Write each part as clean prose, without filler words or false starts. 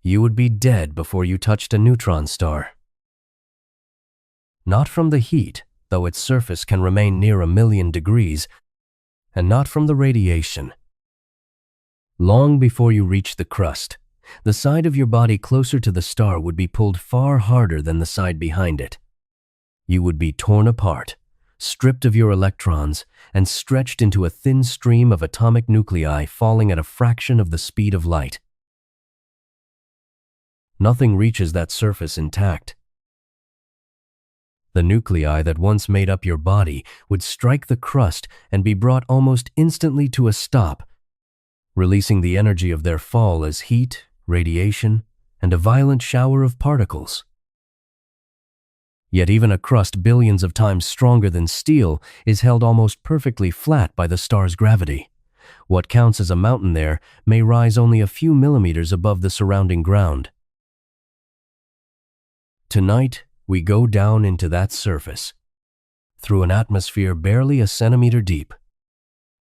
you would be dead before you touched a neutron star. Not from the heat, though its surface can remain near 1,000,000 degrees, and not from the radiation. Long before you reach the crust, the side of your body closer to the star would be pulled far harder than the side behind it. You would be torn apart, stripped of your electrons, and stretched into a thin stream of atomic nuclei falling at a fraction of the speed of light. Nothing reaches that surface intact. The nuclei that once made up your body would strike the crust and be brought almost instantly to a stop, releasing the energy of their fall as heat, radiation, and a violent shower of particles. Yet even a crust billions of times stronger than steel is held almost perfectly flat by the star's gravity. What counts as a mountain there may rise only a few millimeters above the surrounding ground. Tonight, we go down into that surface, through an atmosphere barely a centimeter deep,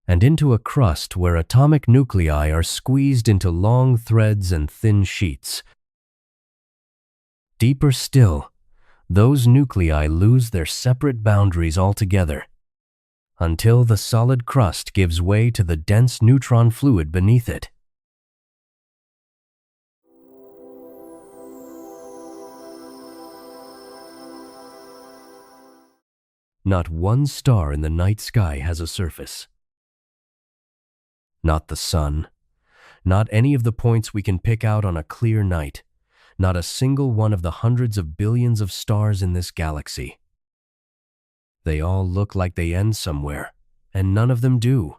and into a crust where atomic nuclei are squeezed into long threads and thin sheets. Deeper still, those nuclei lose their separate boundaries altogether, until the solid crust gives way to the dense neutron fluid beneath it. Not one star in the night sky has a surface. Not the sun, not any of the points we can pick out on a clear night, not a single one of the hundreds of billions of stars in this galaxy. They all look like they end somewhere, and none of them do.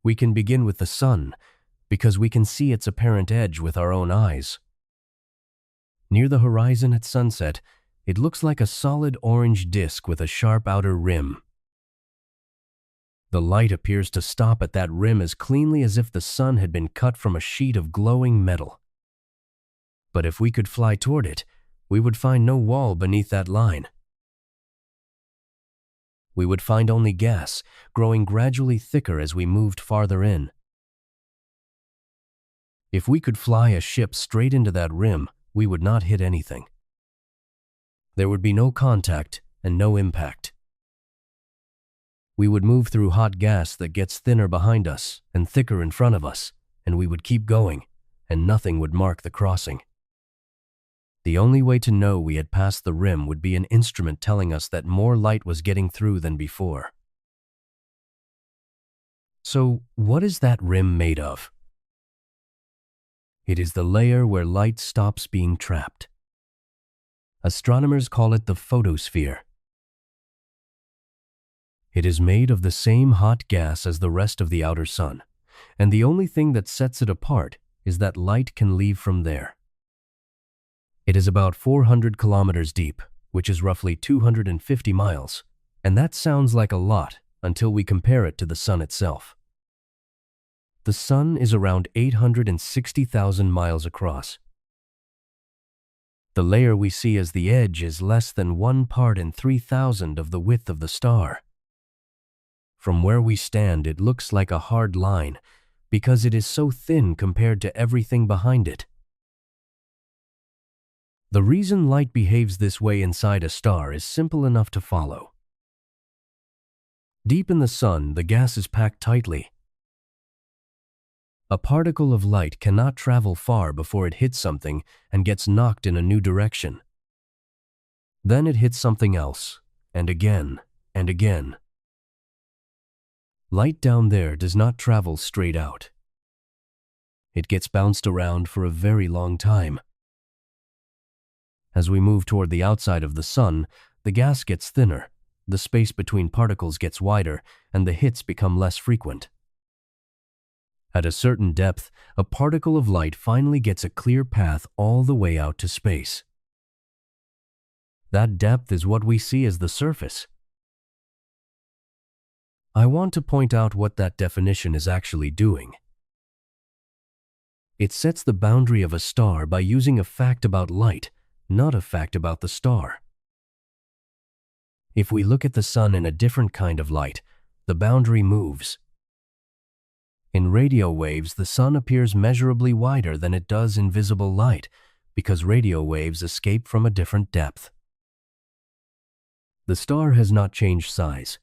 We can begin with the sun, because we can see its apparent edge with our own eyes. Near the horizon at sunset, it looks like a solid orange disk with a sharp outer rim. The light appears to stop at that rim as cleanly as if the sun had been cut from a sheet of glowing metal. But if we could fly toward it, we would find no wall beneath that line. We would find only gas, growing gradually thicker as we moved farther in. If we could fly a ship straight into that rim, we would not hit anything. There would be no contact and no impact. We would move through hot gas that gets thinner behind us and thicker in front of us, and we would keep going, and nothing would mark the crossing. The only way to know we had passed the rim would be an instrument telling us that more light was getting through than before. So, what is that rim made of? It is the layer where light stops being trapped. Astronomers call it the photosphere. It is made of the same hot gas as the rest of the outer sun, and the only thing that sets it apart is that light can leave from there. It is about 400 kilometers deep, which is roughly 250 miles, and that sounds like a lot until we compare it to the sun itself. The sun is around 860,000 miles across. The layer we see as the edge is less than 1 part in 3,000 of the width of the star. From where we stand, it looks like a hard line because it is so thin compared to everything behind it. The reason light behaves this way inside a star is simple enough to follow. Deep in the sun, the gas is packed tightly. A particle of light cannot travel far before it hits something and gets knocked in a new direction. Then it hits something else, and again, and again. Light down there does not travel straight out. It gets bounced around for a very long time. As we move toward the outside of the sun, the gas gets thinner, the space between particles gets wider, and the hits become less frequent. At a certain depth, a particle of light finally gets a clear path all the way out to space. That depth is what we see as the surface. I want to point out what that definition is actually doing. It sets the boundary of a star by using a fact about light, not a fact about the star. If we look at the sun in a different kind of light, the boundary moves. In radio waves, the sun appears measurably wider than it does in visible light because radio waves escape from a different depth. The star has not changed size.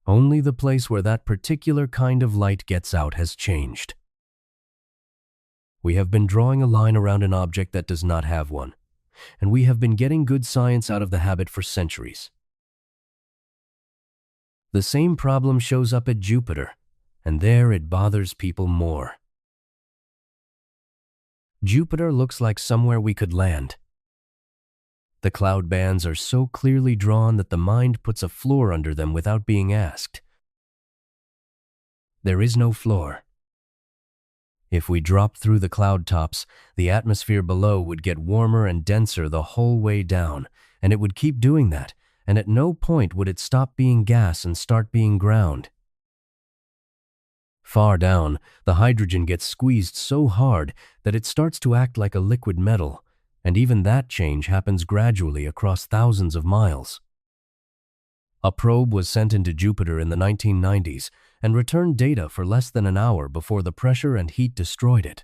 Only the place where that particular kind of light gets out has changed. We have been drawing a line around an object that does not have one, and we have been getting good science out of the habit for centuries. The same problem shows up at Jupiter, and there it bothers people more. Jupiter looks like somewhere we could land. The cloud bands are so clearly drawn that the mind puts a floor under them without being asked. There is no floor. If we dropped through the cloud tops, the atmosphere below would get warmer and denser the whole way down, and it would keep doing that, and at no point would it stop being gas and start being ground. Far down, the hydrogen gets squeezed so hard that it starts to act like a liquid metal, and even that change happens gradually across thousands of miles. A probe was sent into Jupiter in the 1990s and returned data for less than an hour before the pressure and heat destroyed it.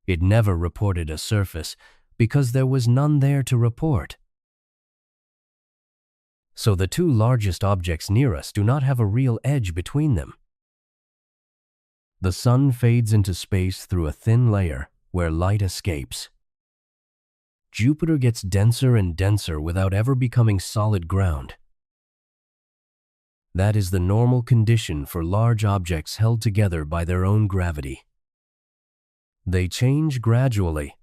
It never reported a surface because there was none there to report. So the two largest objects near us do not have a real edge between them. The sun fades into space through a thin layer where light escapes. Jupiter gets denser and denser without ever becoming solid ground. That is the normal condition for large objects held together by their own gravity. They change gradually.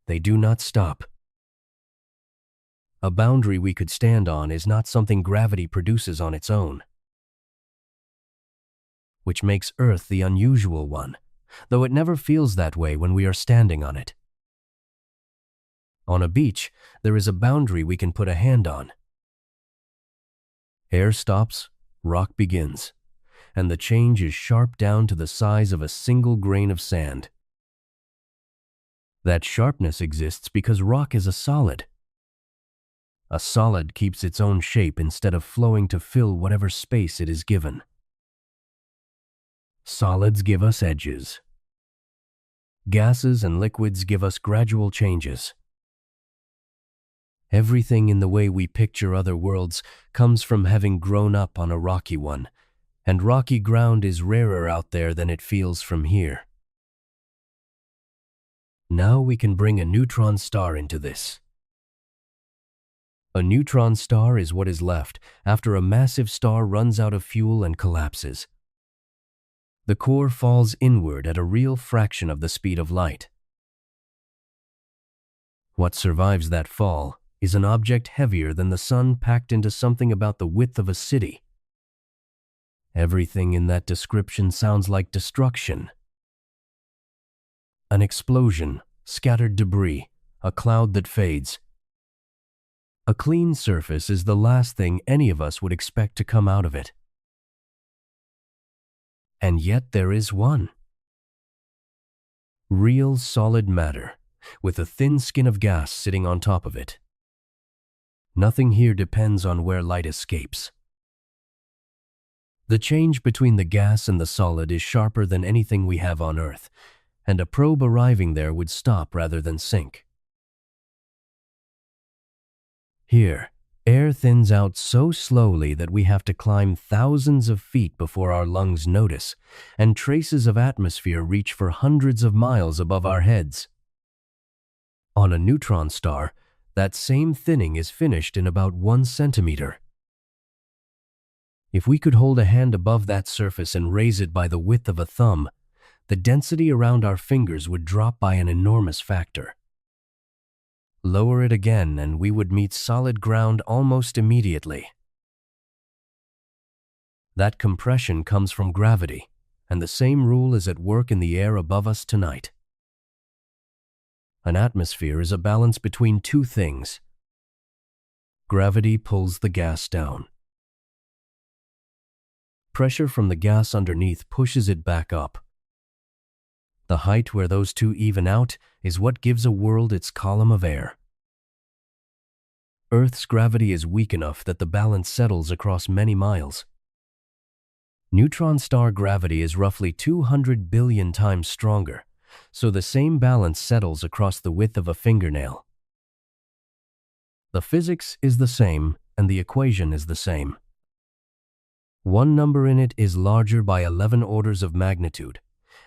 They do not stop. A boundary we could stand on is not something gravity produces on its own, which makes Earth the unusual one, though it never feels that way when we are standing on it. On a beach, there is a boundary we can put a hand on. Air stops, rock begins, and the change is sharp down to the size of a single grain of sand. That sharpness exists because rock is a solid. A solid keeps its own shape instead of flowing to fill whatever space it is given. Solids give us edges. Gases and liquids give us gradual changes. Everything in the way we picture other worlds comes from having grown up on a rocky one, and rocky ground is rarer out there than it feels from here. Now we can bring a neutron star into this. A neutron star is what is left after a massive star runs out of fuel and collapses. The core falls inward at a real fraction of the speed of light. What survives that fall is an object heavier than the sun packed into something about the width of a city. Everything in that description sounds like destruction. An explosion, scattered debris, a cloud that fades. A clean surface is the last thing any of us would expect to come out of it. And yet there is one. Real solid matter, with a thin skin of gas sitting on top of it. Nothing here depends on where light escapes. The change between the gas and the solid is sharper than anything we have on Earth, and a probe arriving there would stop rather than sink. Here, air thins out so slowly that we have to climb thousands of feet before our lungs notice, and traces of atmosphere reach for hundreds of miles above our heads. On a neutron star, that same thinning is finished in about 1 centimeter. If we could hold a hand above that surface and raise it by the width of a thumb, the density around our fingers would drop by an enormous factor. Lower it again and we would meet solid ground almost immediately. That compression comes from gravity, and the same rule is at work in the air above us tonight. An atmosphere is a balance between two things. Gravity pulls the gas down. Pressure from the gas underneath pushes it back up. The height where those two even out is what gives a world its column of air. Earth's gravity is weak enough that the balance settles across many miles. Neutron star gravity is roughly 200 billion times stronger, so the same balance settles across the width of a fingernail. The physics is the same, and the equation is the same. One number in it is larger by 11 orders of magnitude,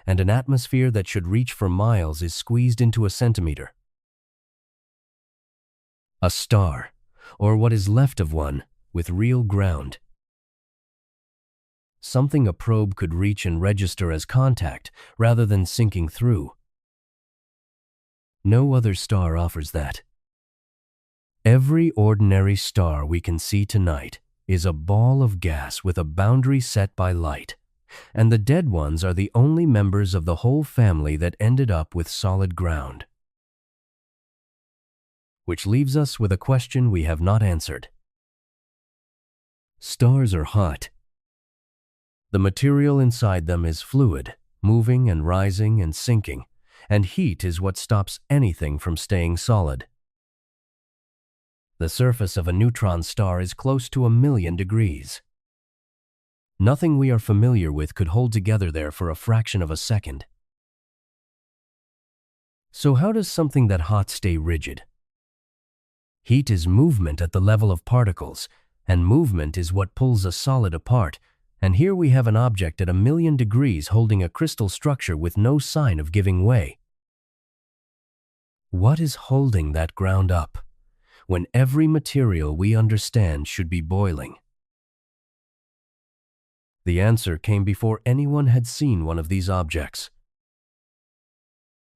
and an atmosphere that should reach for miles is squeezed into a centimeter. A star, or what is left of one, with real ground. Something a probe could reach and register as contact, rather than sinking through. No other star offers that. Every ordinary star we can see tonight is a ball of gas with a boundary set by light, and the dead ones are the only members of the whole family that ended up with solid ground. Which leaves us with a question we have not answered. Stars are hot. The material inside them is fluid, moving and rising and sinking, and heat is what stops anything from staying solid. The surface of a neutron star is close to 1,000,000 degrees. Nothing we are familiar with could hold together there for a fraction of a second. So how does something that hot stay rigid? Heat is movement at the level of particles, and movement is what pulls a solid apart, and here we have an object at 1,000,000 degrees holding a crystal structure with no sign of giving way. What is holding that ground up, when every material we understand should be boiling? The answer came before anyone had seen one of these objects.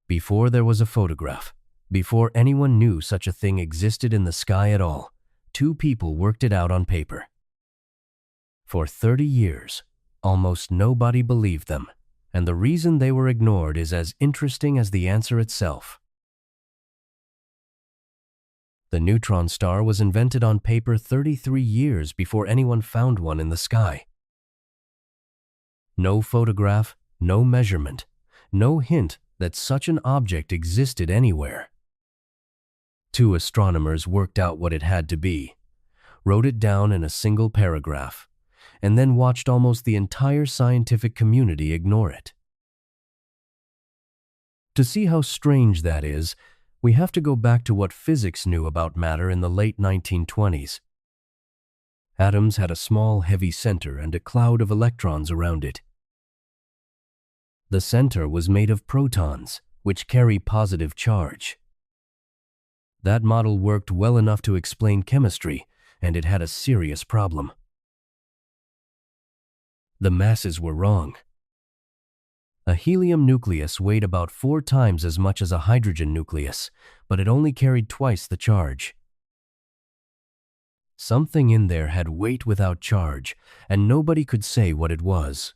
Before there was a photograph, before anyone knew such a thing existed in the sky at all, two people worked it out on paper. For 30 years, almost nobody believed them, and the reason they were ignored is as interesting as the answer itself. The neutron star was invented on paper 33 years before anyone found one in the sky. No photograph, no measurement, no hint that such an object existed anywhere. Two astronomers worked out what it had to be, wrote it down in a single paragraph, and then watched almost the entire scientific community ignore it. To see how strange that is, we have to go back to what physics knew about matter in the late 1920s. Atoms had a small, heavy center and a cloud of electrons around it. The center was made of protons, which carry positive charge. That model worked well enough to explain chemistry, and it had a serious problem. The masses were wrong. A helium nucleus weighed about 4 times as much as a hydrogen nucleus, but it only carried twice the charge. Something in there had weight without charge, and nobody could say what it was.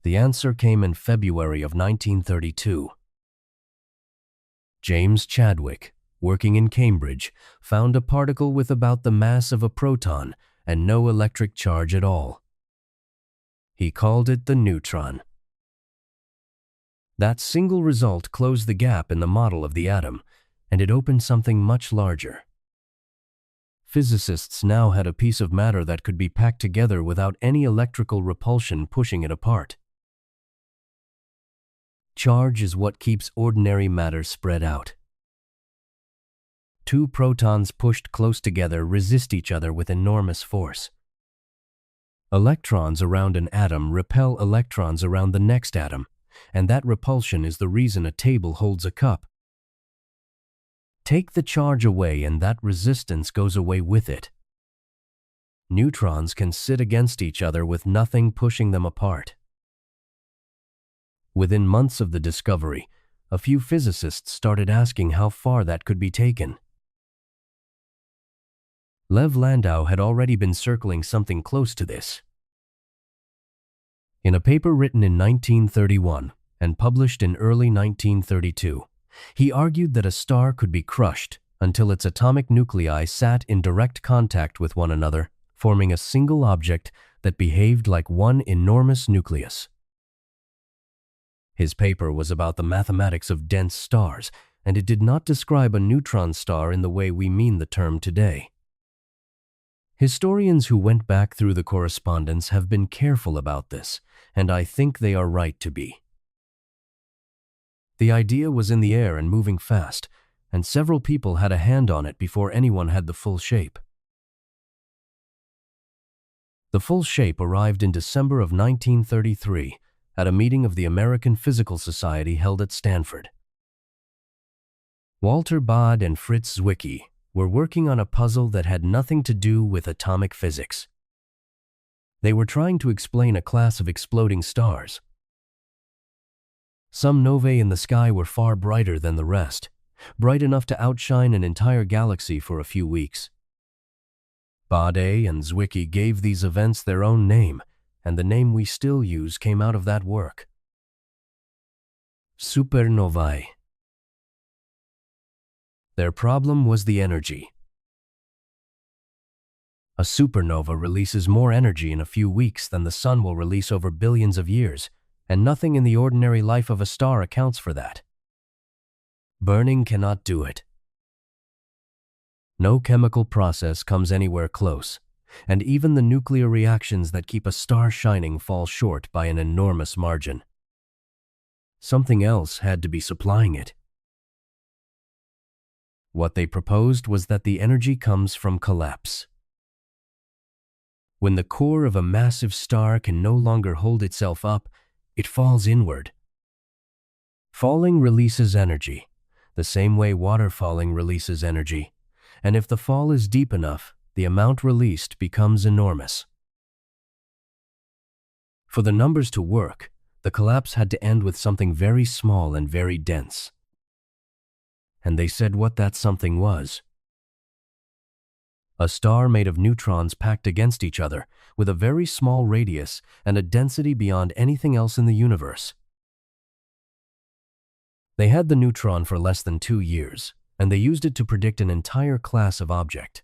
The answer came in February of 1932. James Chadwick, working in Cambridge, found a particle with about the mass of a proton and no electric charge at all. He called it the neutron. That single result closed the gap in the model of the atom, and it opened something much larger. Physicists now had a piece of matter that could be packed together without any electrical repulsion pushing it apart. Charge is what keeps ordinary matter spread out. Two protons pushed close together resist each other with enormous force. Electrons around an atom repel electrons around the next atom, and that repulsion is the reason a table holds a cup. Take the charge away and that resistance goes away with it. Neutrons can sit against each other with nothing pushing them apart. Within months of the discovery, a few physicists started asking how far that could be taken. Lev Landau had already been circling something close to this. In a paper written in 1931 and published in early 1932, he argued that a star could be crushed until its atomic nuclei sat in direct contact with one another, forming a single object that behaved like one enormous nucleus. His paper was about the mathematics of dense stars, and it did not describe a neutron star in the way we mean the term today. Historians who went back through the correspondence have been careful about this, and I think they are right to be. The idea was in the air and moving fast, and several people had a hand on it before anyone had the full shape. The full shape arrived in December of 1933 at a meeting of the American Physical Society held at Stanford. Walter Baade and Fritz Zwicky were working on a puzzle that had nothing to do with atomic physics. They were trying to explain a class of exploding stars. Some novae in the sky were far brighter than the rest, bright enough to outshine an entire galaxy for a few weeks. Baade and Zwicky gave these events their own name, and the name we still use came out of that work. Supernovae. Their problem was the energy. A supernova releases more energy in a few weeks than the sun will release over billions of years, and nothing in the ordinary life of a star accounts for that. Burning cannot do it. No chemical process comes anywhere close, and even the nuclear reactions that keep a star shining fall short by an enormous margin. Something else had to be supplying it. What they proposed was that the energy comes from collapse. When the core of a massive star can no longer hold itself up, it falls inward. Falling releases energy, the same way water falling releases energy, and if the fall is deep enough, the amount released becomes enormous. For the numbers to work, the collapse had to end with something very small and very dense. And they said what that something was. A star made of neutrons packed against each other, with a very small radius and a density beyond anything else in the universe. They had the neutron for less than 2 years, and they used it to predict an entire class of object.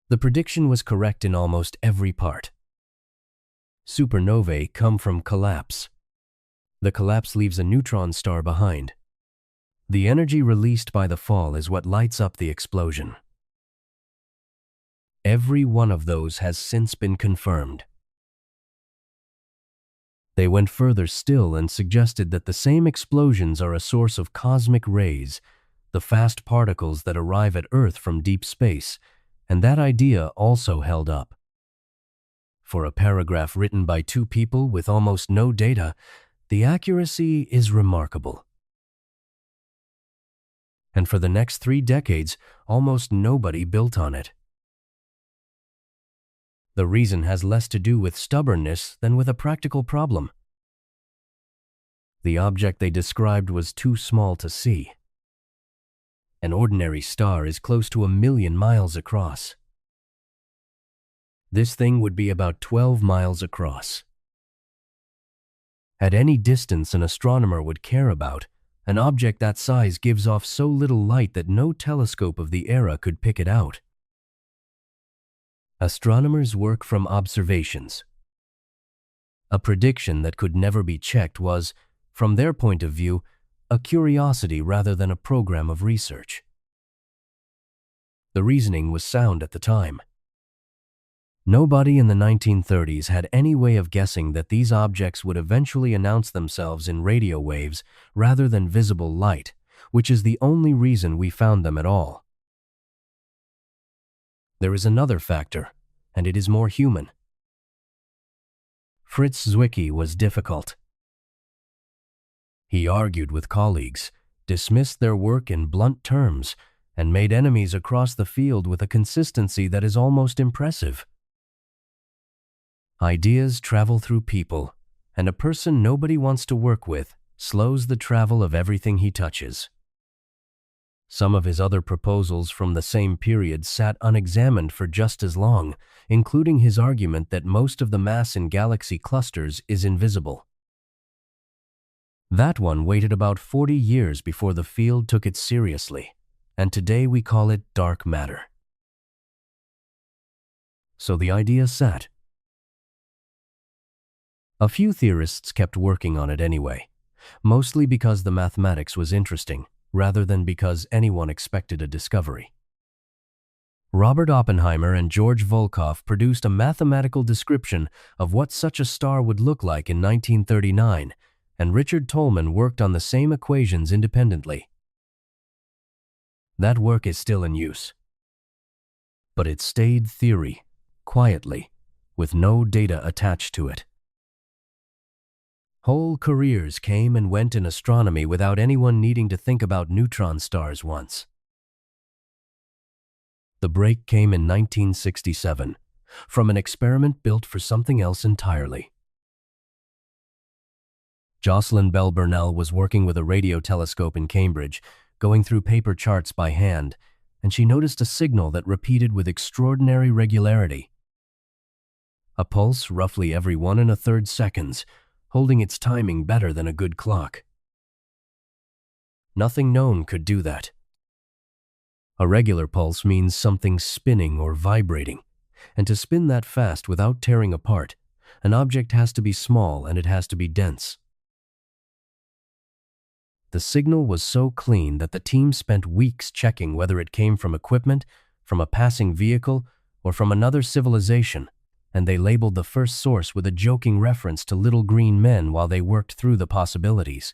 The prediction was correct in almost every part. Supernovae come from collapse. The collapse leaves a neutron star behind. The energy released by the fall is what lights up the explosion. Every one of those has since been confirmed. They went further still and suggested that the same explosions are a source of cosmic rays, the fast particles that arrive at Earth from deep space, and that idea also held up. For a paragraph written by 2 people with almost no data, the accuracy is remarkable. And for the next 3 decades, almost nobody built on it. The reason has less to do with stubbornness than with a practical problem. The object they described was too small to see. An ordinary star is close to 1 million miles across. This thing would be about 12 miles across. At any distance an astronomer would care about, an object that size gives off so little light that no telescope of the era could pick it out. Astronomers work from observations. A prediction that could never be checked was, from their point of view, a curiosity rather than a program of research. The reasoning was sound at the time. Nobody in the 1930s had any way of guessing that these objects would eventually announce themselves in radio waves rather than visible light, which is the only reason we found them at all. There is another factor, and it is more human. Fritz Zwicky was difficult. He argued with colleagues, dismissed their work in blunt terms, and made enemies across the field with a consistency that is almost impressive. Ideas travel through people, and a person nobody wants to work with slows the travel of everything he touches. Some of his other proposals from the same period sat unexamined for just as long, including his argument that most of the mass in galaxy clusters is invisible. That one waited about 40 years before the field took it seriously, and today we call it dark matter. So the idea sat. A few theorists kept working on it anyway, mostly because the mathematics was interesting, rather than because anyone expected a discovery. Robert Oppenheimer and George Volkoff produced a mathematical description of what such a star would look like in 1939, and Richard Tolman worked on the same equations independently. That work is still in use. But it stayed theory, quietly, with no data attached to it. Whole careers came and went in astronomy without anyone needing to think about neutron stars once. The break came in 1967, from an experiment built for something else entirely. Jocelyn Bell Burnell was working with a radio telescope in Cambridge, going through paper charts by hand, and she noticed a signal that repeated with extraordinary regularity. A pulse roughly every 1 1/3 seconds, holding its timing better than a good clock. Nothing known could do that. A regular pulse means something spinning or vibrating, and to spin that fast without tearing apart, an object has to be small and it has to be dense. The signal was so clean that the team spent weeks checking whether it came from equipment, from a passing vehicle, or from another civilization, and they labeled the first source with a joking reference to little green men while they worked through the possibilities.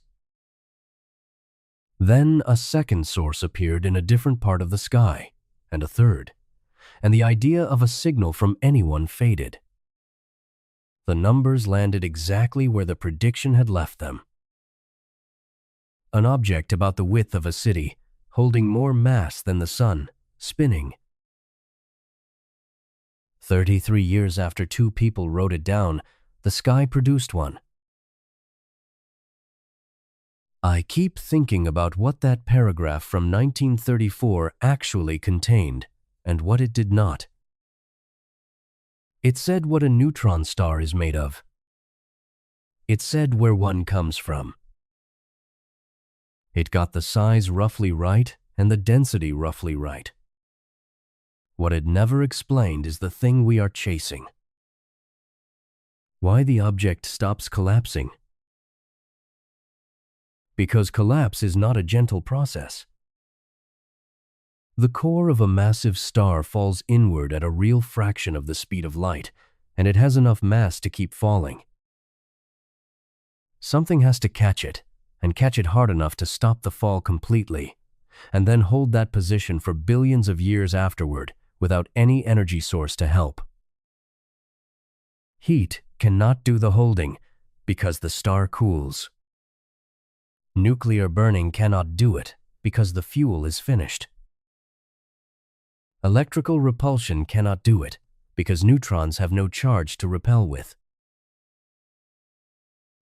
Then a second source appeared in a different part of the sky, and a third, and the idea of a signal from anyone faded. The numbers landed exactly where the prediction had left them. An object about the width of a city, holding more mass than the sun, spinning. 33 years after 2 people wrote it down, the sky produced one. I keep thinking about what that paragraph from 1934 actually contained, and what it did not. It said what a neutron star is made of. It said where one comes from. It got the size roughly right and the density roughly right. What it never explained is the thing we are chasing. Why the object stops collapsing. Because collapse is not a gentle process. The core of a massive star falls inward at a real fraction of the speed of light, and it has enough mass to keep falling. Something has to catch it, and catch it hard enough to stop the fall completely, and then hold that position for billions of years afterward without any energy source to help. Heat cannot do the holding because the star cools. Nuclear burning cannot do it because the fuel is finished. Electrical repulsion cannot do it because neutrons have no charge to repel with.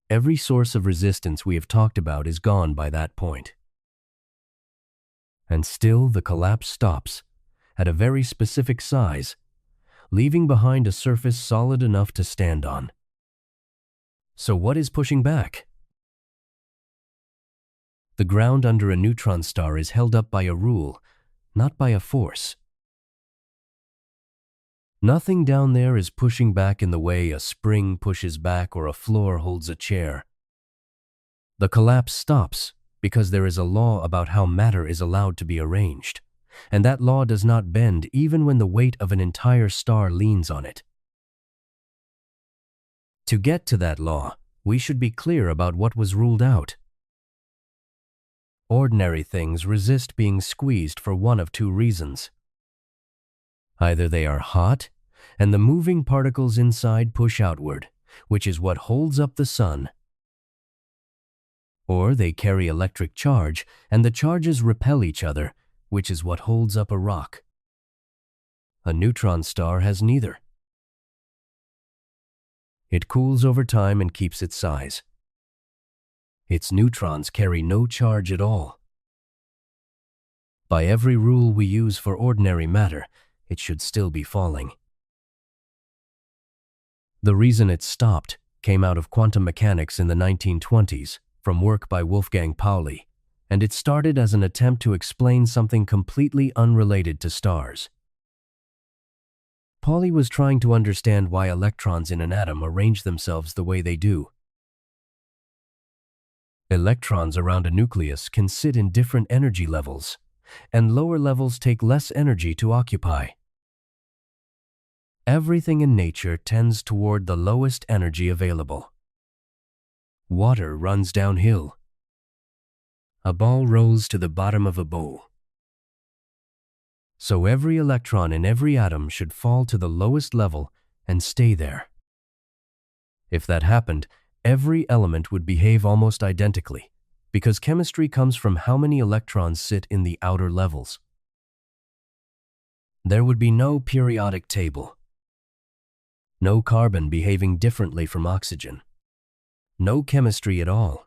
Every source of resistance we have talked about is gone by that point. And still the collapse stops at a very specific size, leaving behind a surface solid enough to stand on. So what is pushing back? The ground under a neutron star is held up by a rule, not by a force. Nothing down there is pushing back in the way a spring pushes back or a floor holds a chair. The collapse stops because there is a law about how matter is allowed to be arranged, and that law does not bend even when the weight of an entire star leans on it. To get to that law, we should be clear about what was ruled out. Ordinary things resist being squeezed for one of 2 reasons. Either they are hot, and the moving particles inside push outward, which is what holds up the sun. Or they carry electric charge, and the charges repel each other, which is what holds up a rock. A neutron star has neither. It cools over time and keeps its size. Its neutrons carry no charge at all. By every rule we use for ordinary matter, it should still be falling. The reason it stopped came out of quantum mechanics in the 1920s from work by Wolfgang Pauli, and it started as an attempt to explain something completely unrelated to stars. Pauli was trying to understand why electrons in an atom arrange themselves the way they do. Electrons around a nucleus can sit in different energy levels, and lower levels take less energy to occupy, Everything in nature tends toward the lowest energy available. Water runs downhill. A ball rolls to the bottom of a bowl. So every electron in every atom should fall to the lowest level and stay there. If that happened, every element would behave almost identically, because chemistry comes from how many electrons sit in the outer levels. There would be no periodic table, no carbon behaving differently from oxygen, no chemistry at all.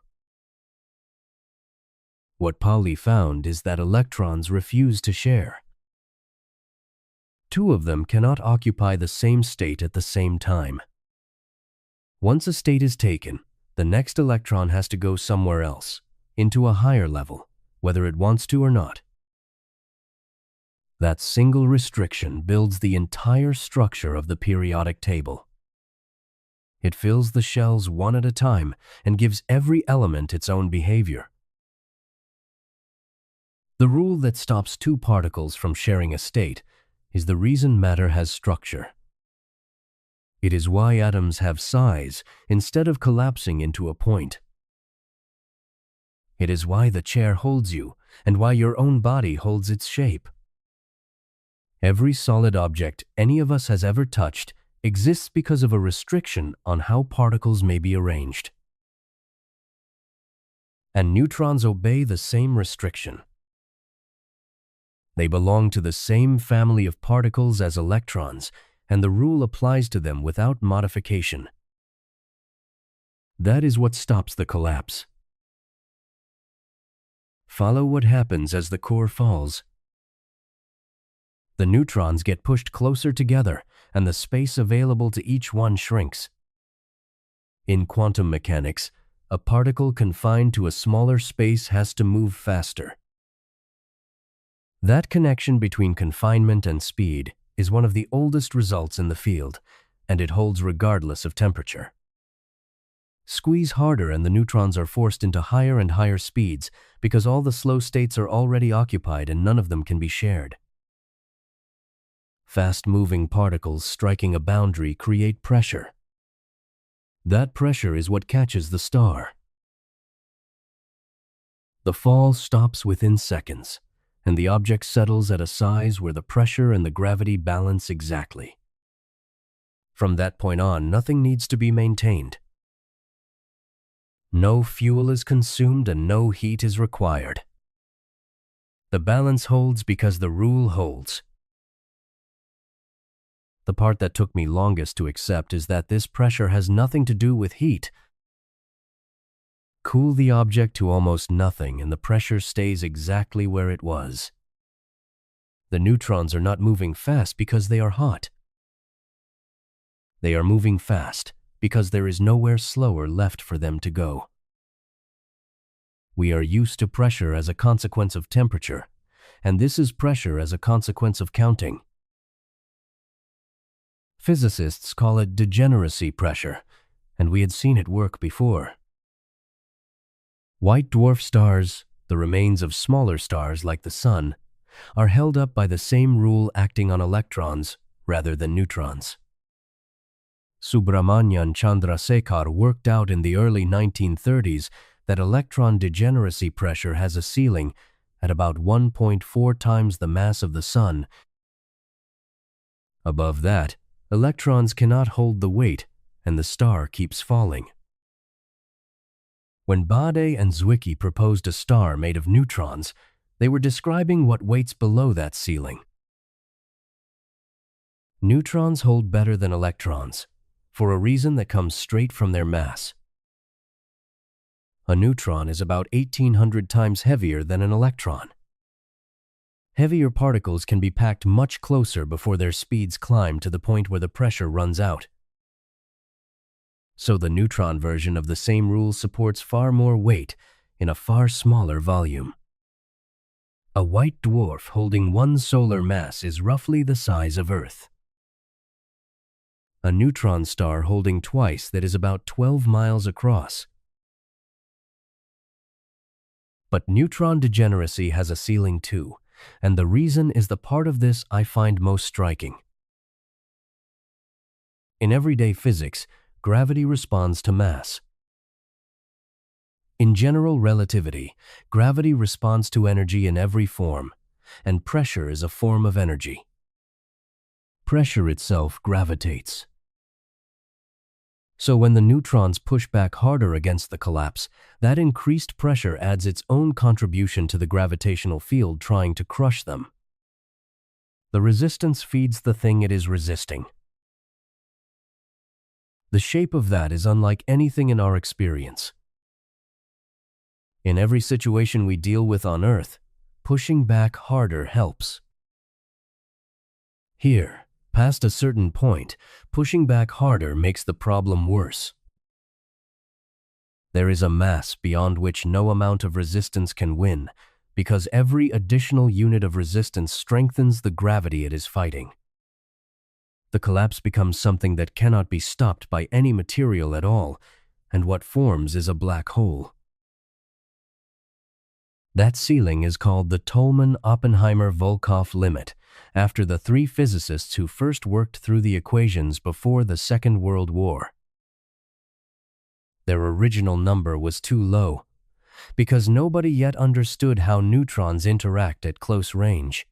What Pauli found is that electrons refuse to share. Two of them cannot occupy the same state at the same time. Once a state is taken, the next electron has to go somewhere else, into a higher level, whether it wants to or not. That single restriction builds the entire structure of the periodic table. It fills the shells one at a time and gives every element its own behavior. The rule that stops two particles from sharing a state is the reason matter has structure. It is why atoms have size instead of collapsing into a point. It is why the chair holds you and why your own body holds its shape. Every solid object any of us has ever touched exists because of a restriction on how particles may be arranged. And neutrons obey the same restriction. They belong to the same family of particles as electrons, and the rule applies to them without modification. That is what stops the collapse. Follow what happens as the core falls. The neutrons get pushed closer together, and the space available to each one shrinks. In quantum mechanics, a particle confined to a smaller space has to move faster. That connection between confinement and speed is one of the oldest results in the field, and it holds regardless of temperature. Squeeze harder and the neutrons are forced into higher and higher speeds because all the slow states are already occupied and none of them can be shared. Fast-moving particles striking a boundary create pressure. That pressure is what catches the star. The fall stops within seconds, and the object settles at a size where the pressure and the gravity balance exactly. From that point on, nothing needs to be maintained. No fuel is consumed and no heat is required. The balance holds because the rule holds. The part that took me longest to accept is that this pressure has nothing to do with heat. Cool the object to almost nothing and the pressure stays exactly where it was. The neutrons are not moving fast because they are hot. They are moving fast because there is nowhere slower left for them to go. We are used to pressure as a consequence of temperature, and this is pressure as a consequence of counting. Physicists call it degeneracy pressure, and we had seen it work before. White dwarf stars, the remains of smaller stars like the Sun, are held up by the same rule acting on electrons rather than neutrons. Subramanian Chandrasekhar worked out in the early 1930s that electron degeneracy pressure has a ceiling at about 1.4 times the mass of the Sun. Above that, electrons cannot hold the weight, and the star keeps falling. When Bade and Zwicky proposed a star made of neutrons, they were describing what waits below that ceiling. Neutrons hold better than electrons, for a reason that comes straight from their mass. A neutron is about 1,800 times heavier than an electron. Heavier particles can be packed much closer before their speeds climb to the point where the pressure runs out. So the neutron version of the same rule supports far more weight in a far smaller volume. A white dwarf holding one solar mass is roughly the size of Earth. A neutron star holding twice that is about 12 miles across. But neutron degeneracy has a ceiling too, and the reason is the part of this I find most striking. In everyday physics, gravity responds to mass. In general relativity, gravity responds to energy in every form, and pressure is a form of energy. Pressure itself gravitates. So when the neutrons push back harder against the collapse, that increased pressure adds its own contribution to the gravitational field trying to crush them. The resistance feeds the thing it is resisting. The shape of that is unlike anything in our experience. In every situation we deal with on Earth, pushing back harder helps. Here, past a certain point, pushing back harder makes the problem worse. There is a mass beyond which no amount of resistance can win, because every additional unit of resistance strengthens the gravity it is fighting. The collapse becomes something that cannot be stopped by any material at all, and what forms is a black hole. That ceiling is called the Tolman-Oppenheimer-Volkoff limit, after the three physicists who first worked through the equations before the Second World War. Their original number was too low, because nobody yet understood how neutrons interact at close range.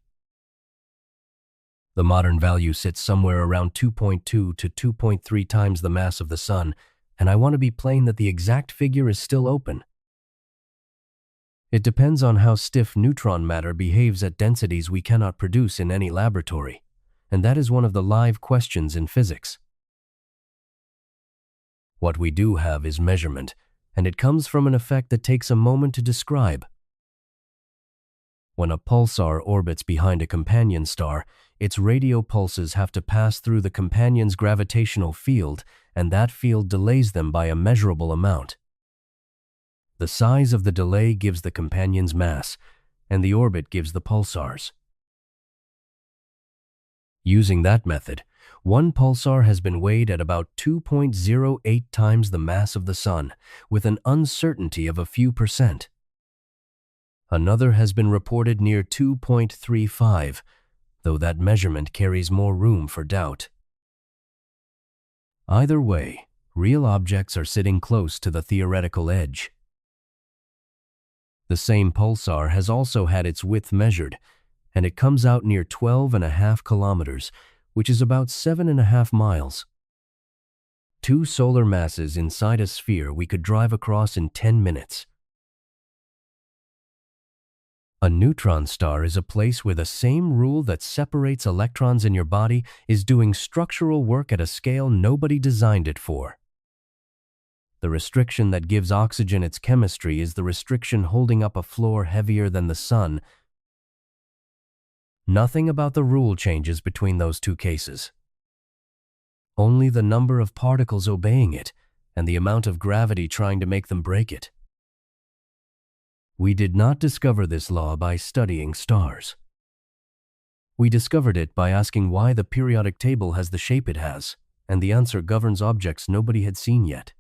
The modern value sits somewhere around 2.2 to 2.3 times the mass of the Sun, and I want to be plain that the exact figure is still open. It depends on how stiff neutron matter behaves at densities we cannot produce in any laboratory, and that is one of the live questions in physics. What we do have is measurement, and it comes from an effect that takes a moment to describe. When a pulsar orbits behind a companion star, its radio pulses have to pass through the companion's gravitational field, and that field delays them by a measurable amount. The size of the delay gives the companion's mass, and the orbit gives the pulsars. Using that method, one pulsar has been weighed at about 2.08 times the mass of the Sun, with an uncertainty of a few percent. Another has been reported near 2.35, though that measurement carries more room for doubt. Either way, real objects are sitting close to the theoretical edge. The same pulsar has also had its width measured, and it comes out near 12.5 kilometers, which is about 7.5 miles. Two solar masses inside a sphere we could drive across in 10 minutes. A neutron star is a place where the same rule that separates electrons in your body is doing structural work at a scale nobody designed it for. The restriction that gives oxygen its chemistry is the restriction holding up a floor heavier than the Sun. Nothing about the rule changes between those two cases. Only the number of particles obeying it and the amount of gravity trying to make them break it. We did not discover this law by studying stars. We discovered it by asking why the periodic table has the shape it has, and the answer governs objects nobody had seen yet.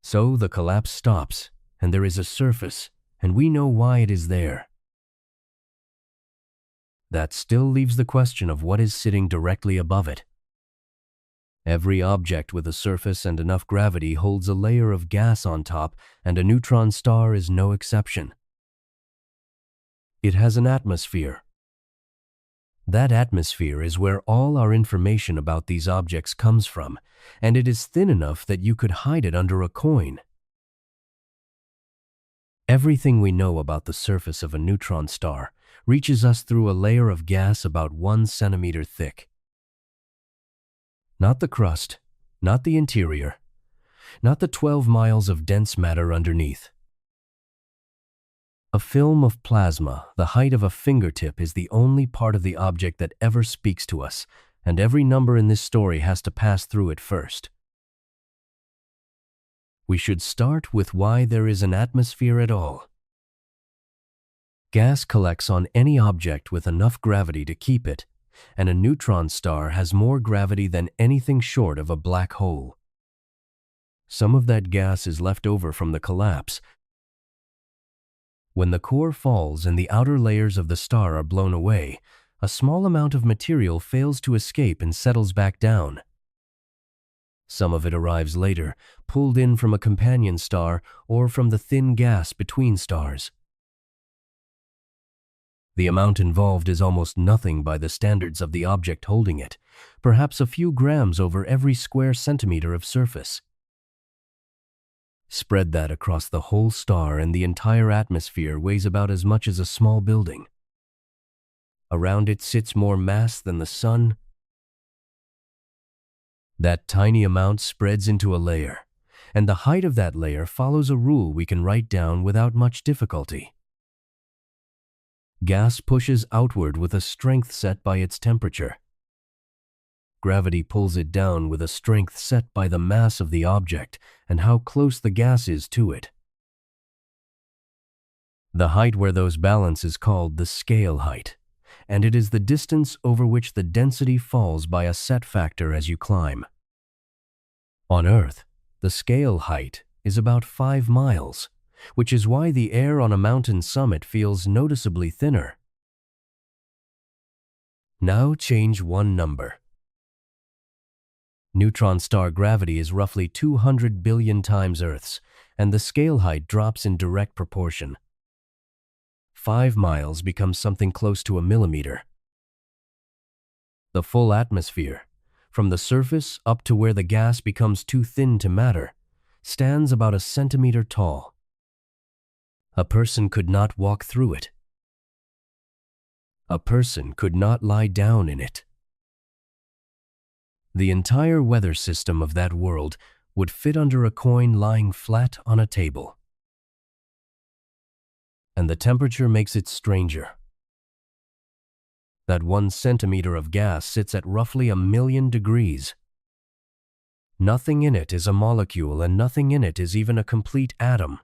So the collapse stops, and there is a surface, and we know why it is there. That still leaves the question of what is sitting directly above it. Every object with a surface and enough gravity holds a layer of gas on top, and a neutron star is no exception. It has an atmosphere. That atmosphere is where all our information about these objects comes from, and it is thin enough that you could hide it under a coin. Everything we know about the surface of a neutron star reaches us through a layer of gas about 1 centimeter thick. Not the crust, not the interior, not the 12 miles of dense matter underneath. A film of plasma, the height of a fingertip, is the only part of the object that ever speaks to us, and every number in this story has to pass through it first. We should start with why there is an atmosphere at all. Gas collects on any object with enough gravity to keep it, and a neutron star has more gravity than anything short of a black hole. Some of that gas is left over from the collapse. When the core falls and the outer layers of the star are blown away, a small amount of material fails to escape and settles back down. Some of it arrives later, pulled in from a companion star or from the thin gas between stars. The amount involved is almost nothing by the standards of the object holding it, perhaps a few grams over every square centimeter of surface. Spread that across the whole star and the entire atmosphere weighs about as much as a small building. Around it sits more mass than the sun. That tiny amount spreads into a layer, and the height of that layer follows a rule we can write down without much difficulty. Gas pushes outward with a strength set by its temperature. Gravity pulls it down with a strength set by the mass of the object and how close the gas is to it. The height where those balance is called the scale height, and it is the distance over which the density falls by a set factor as you climb. On Earth, the scale height is about 5 miles, which is why the air on a mountain summit feels noticeably thinner. Now change one number. Neutron star gravity is roughly 200 billion times Earth's, and the scale height drops in direct proportion. 5 miles becomes something close to a millimeter. The full atmosphere, from the surface up to where the gas becomes too thin to matter, stands about a centimeter tall. A person could not walk through it. A person could not lie down in it. The entire weather system of that world would fit under a coin lying flat on a table. And the temperature makes it stranger. That 1 centimeter of gas sits at roughly 1,000,000 degrees. Nothing in it is a molecule, and nothing in it is even a complete atom.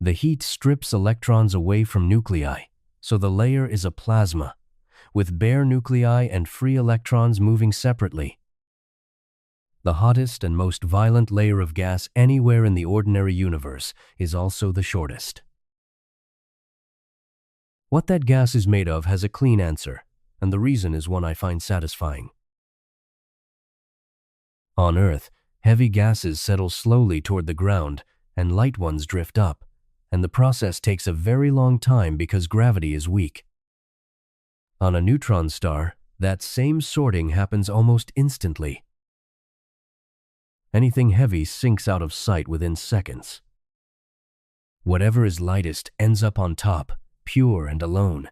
The heat strips electrons away from nuclei, so the layer is a plasma, with bare nuclei and free electrons moving separately. The hottest and most violent layer of gas anywhere in the ordinary universe is also the shortest. What that gas is made of has a clean answer, and the reason is one I find satisfying. On Earth, heavy gases settle slowly toward the ground, and light ones drift up, and the process takes a very long time because gravity is weak. On a neutron star, that same sorting happens almost instantly. Anything heavy sinks out of sight within seconds. Whatever is lightest ends up on top, pure and alone.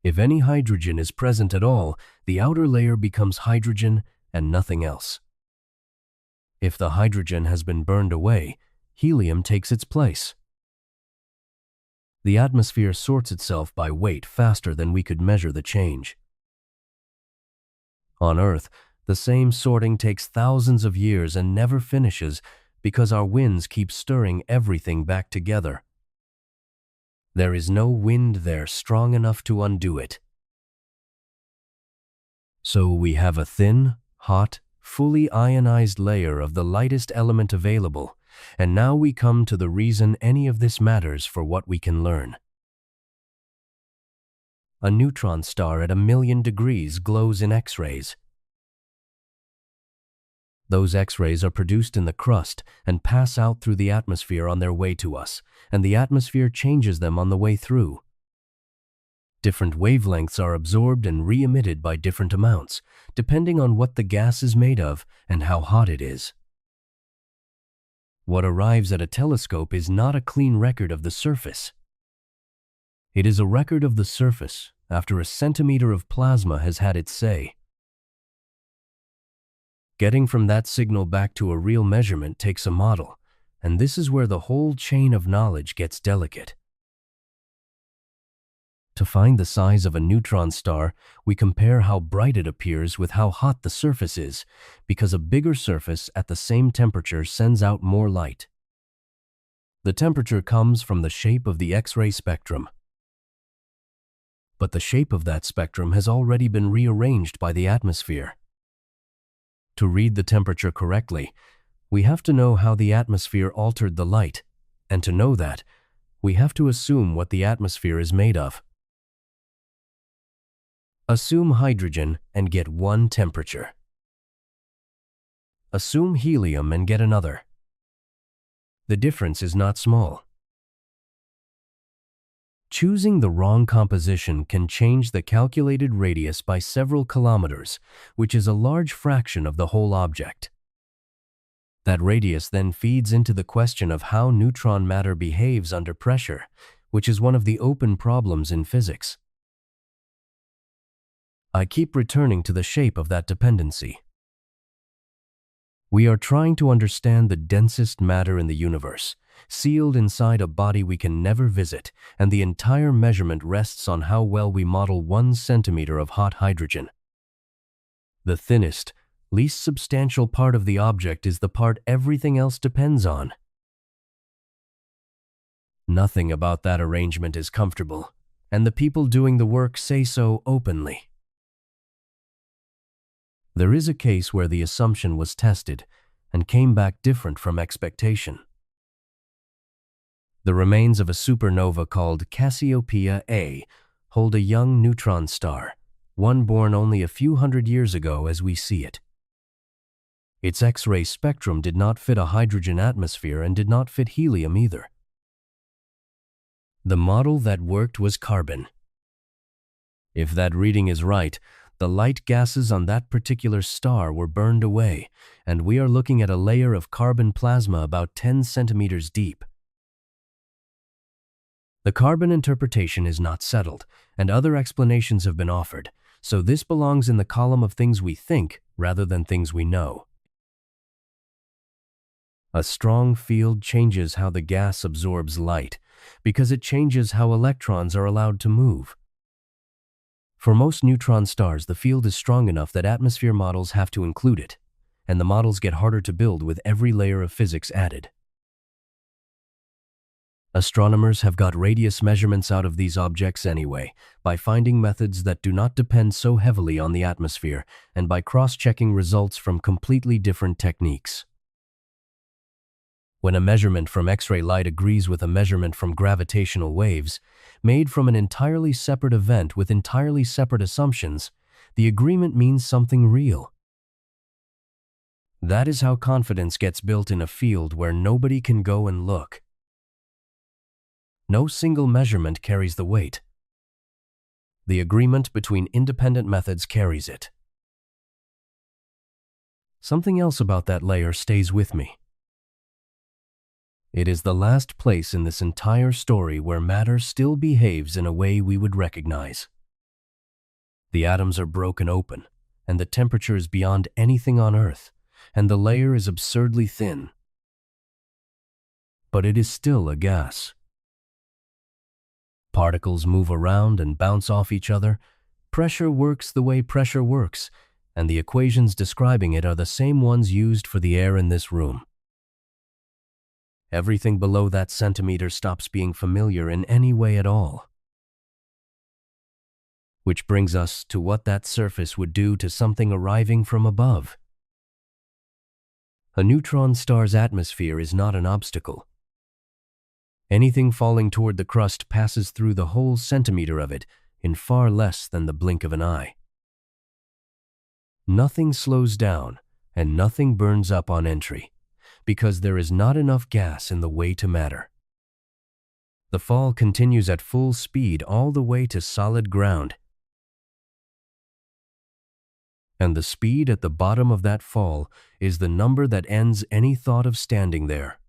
If any hydrogen is present at all, the outer layer becomes hydrogen and nothing else. If the hydrogen has been burned away, helium takes its place. The atmosphere sorts itself by weight faster than we could measure the change. On Earth, the same sorting takes thousands of years and never finishes because our winds keep stirring everything back together. There is no wind there strong enough to undo it. So we have a thin, hot, fully ionized layer of the lightest element available, and now we come to the reason any of this matters for what we can learn. A neutron star at 1,000,000 degrees glows in X-rays. Those X-rays are produced in the crust and pass out through the atmosphere on their way to us, and the atmosphere changes them on the way through. Different wavelengths are absorbed and re-emitted by different amounts, depending on what the gas is made of and how hot it is. What arrives at a telescope is not a clean record of the surface. It is a record of the surface after a centimeter of plasma has had its say. Getting from that signal back to a real measurement takes a model, and this is where the whole chain of knowledge gets delicate. To find the size of a neutron star, we compare how bright it appears with how hot the surface is, because a bigger surface at the same temperature sends out more light. The temperature comes from the shape of the X-ray spectrum. But the shape of that spectrum has already been rearranged by the atmosphere. To read the temperature correctly, we have to know how the atmosphere altered the light, and to know that, we have to assume what the atmosphere is made of. Assume hydrogen and get one temperature. Assume helium and get another. The difference is not small. Choosing the wrong composition can change the calculated radius by several kilometers, which is a large fraction of the whole object. That radius then feeds into the question of how neutron matter behaves under pressure, which is one of the open problems in physics. I keep returning to the shape of that dependency. We are trying to understand the densest matter in the universe, sealed inside a body we can never visit, and the entire measurement rests on how well we model 1 centimeter of hot hydrogen. The thinnest, least substantial part of the object is the part everything else depends on. Nothing about that arrangement is comfortable, and the people doing the work say so openly. There is a case where the assumption was tested and came back different from expectation. The remains of a supernova called Cassiopeia A hold a young neutron star, one born only a few hundred years ago as we see it. Its X-ray spectrum did not fit a hydrogen atmosphere and did not fit helium either. The model that worked was carbon. If that reading is right, the light gases on that particular star were burned away, and we are looking at a layer of carbon plasma about 10 centimeters deep. The carbon interpretation is not settled, and other explanations have been offered, so this belongs in the column of things we think rather than things we know. A strong field changes how the gas absorbs light, because it changes how electrons are allowed to move. For most neutron stars, the field is strong enough that atmosphere models have to include it, and the models get harder to build with every layer of physics added. Astronomers have got radius measurements out of these objects anyway, by finding methods that do not depend so heavily on the atmosphere, and by cross-checking results from completely different techniques. When a measurement from X-ray light agrees with a measurement from gravitational waves, made from an entirely separate event with entirely separate assumptions, the agreement means something real. That is how confidence gets built in a field where nobody can go and look. No single measurement carries the weight. The agreement between independent methods carries it. Something else about that layer stays with me. It is the last place in this entire story where matter still behaves in a way we would recognize. The atoms are broken open, and the temperature is beyond anything on Earth, and the layer is absurdly thin. But it is still a gas. Particles move around and bounce off each other. Pressure works the way pressure works, and the equations describing it are the same ones used for the air in this room. Everything below that centimeter stops being familiar in any way at all. Which brings us to what that surface would do to something arriving from above. A neutron star's atmosphere is not an obstacle. Anything falling toward the crust passes through the whole centimeter of it in far less than the blink of an eye. Nothing slows down and nothing burns up on entry, because there is not enough gas in the way to matter. The fall continues at full speed all the way to solid ground. And the speed at the bottom of that fall is the number that ends any thought of standing there.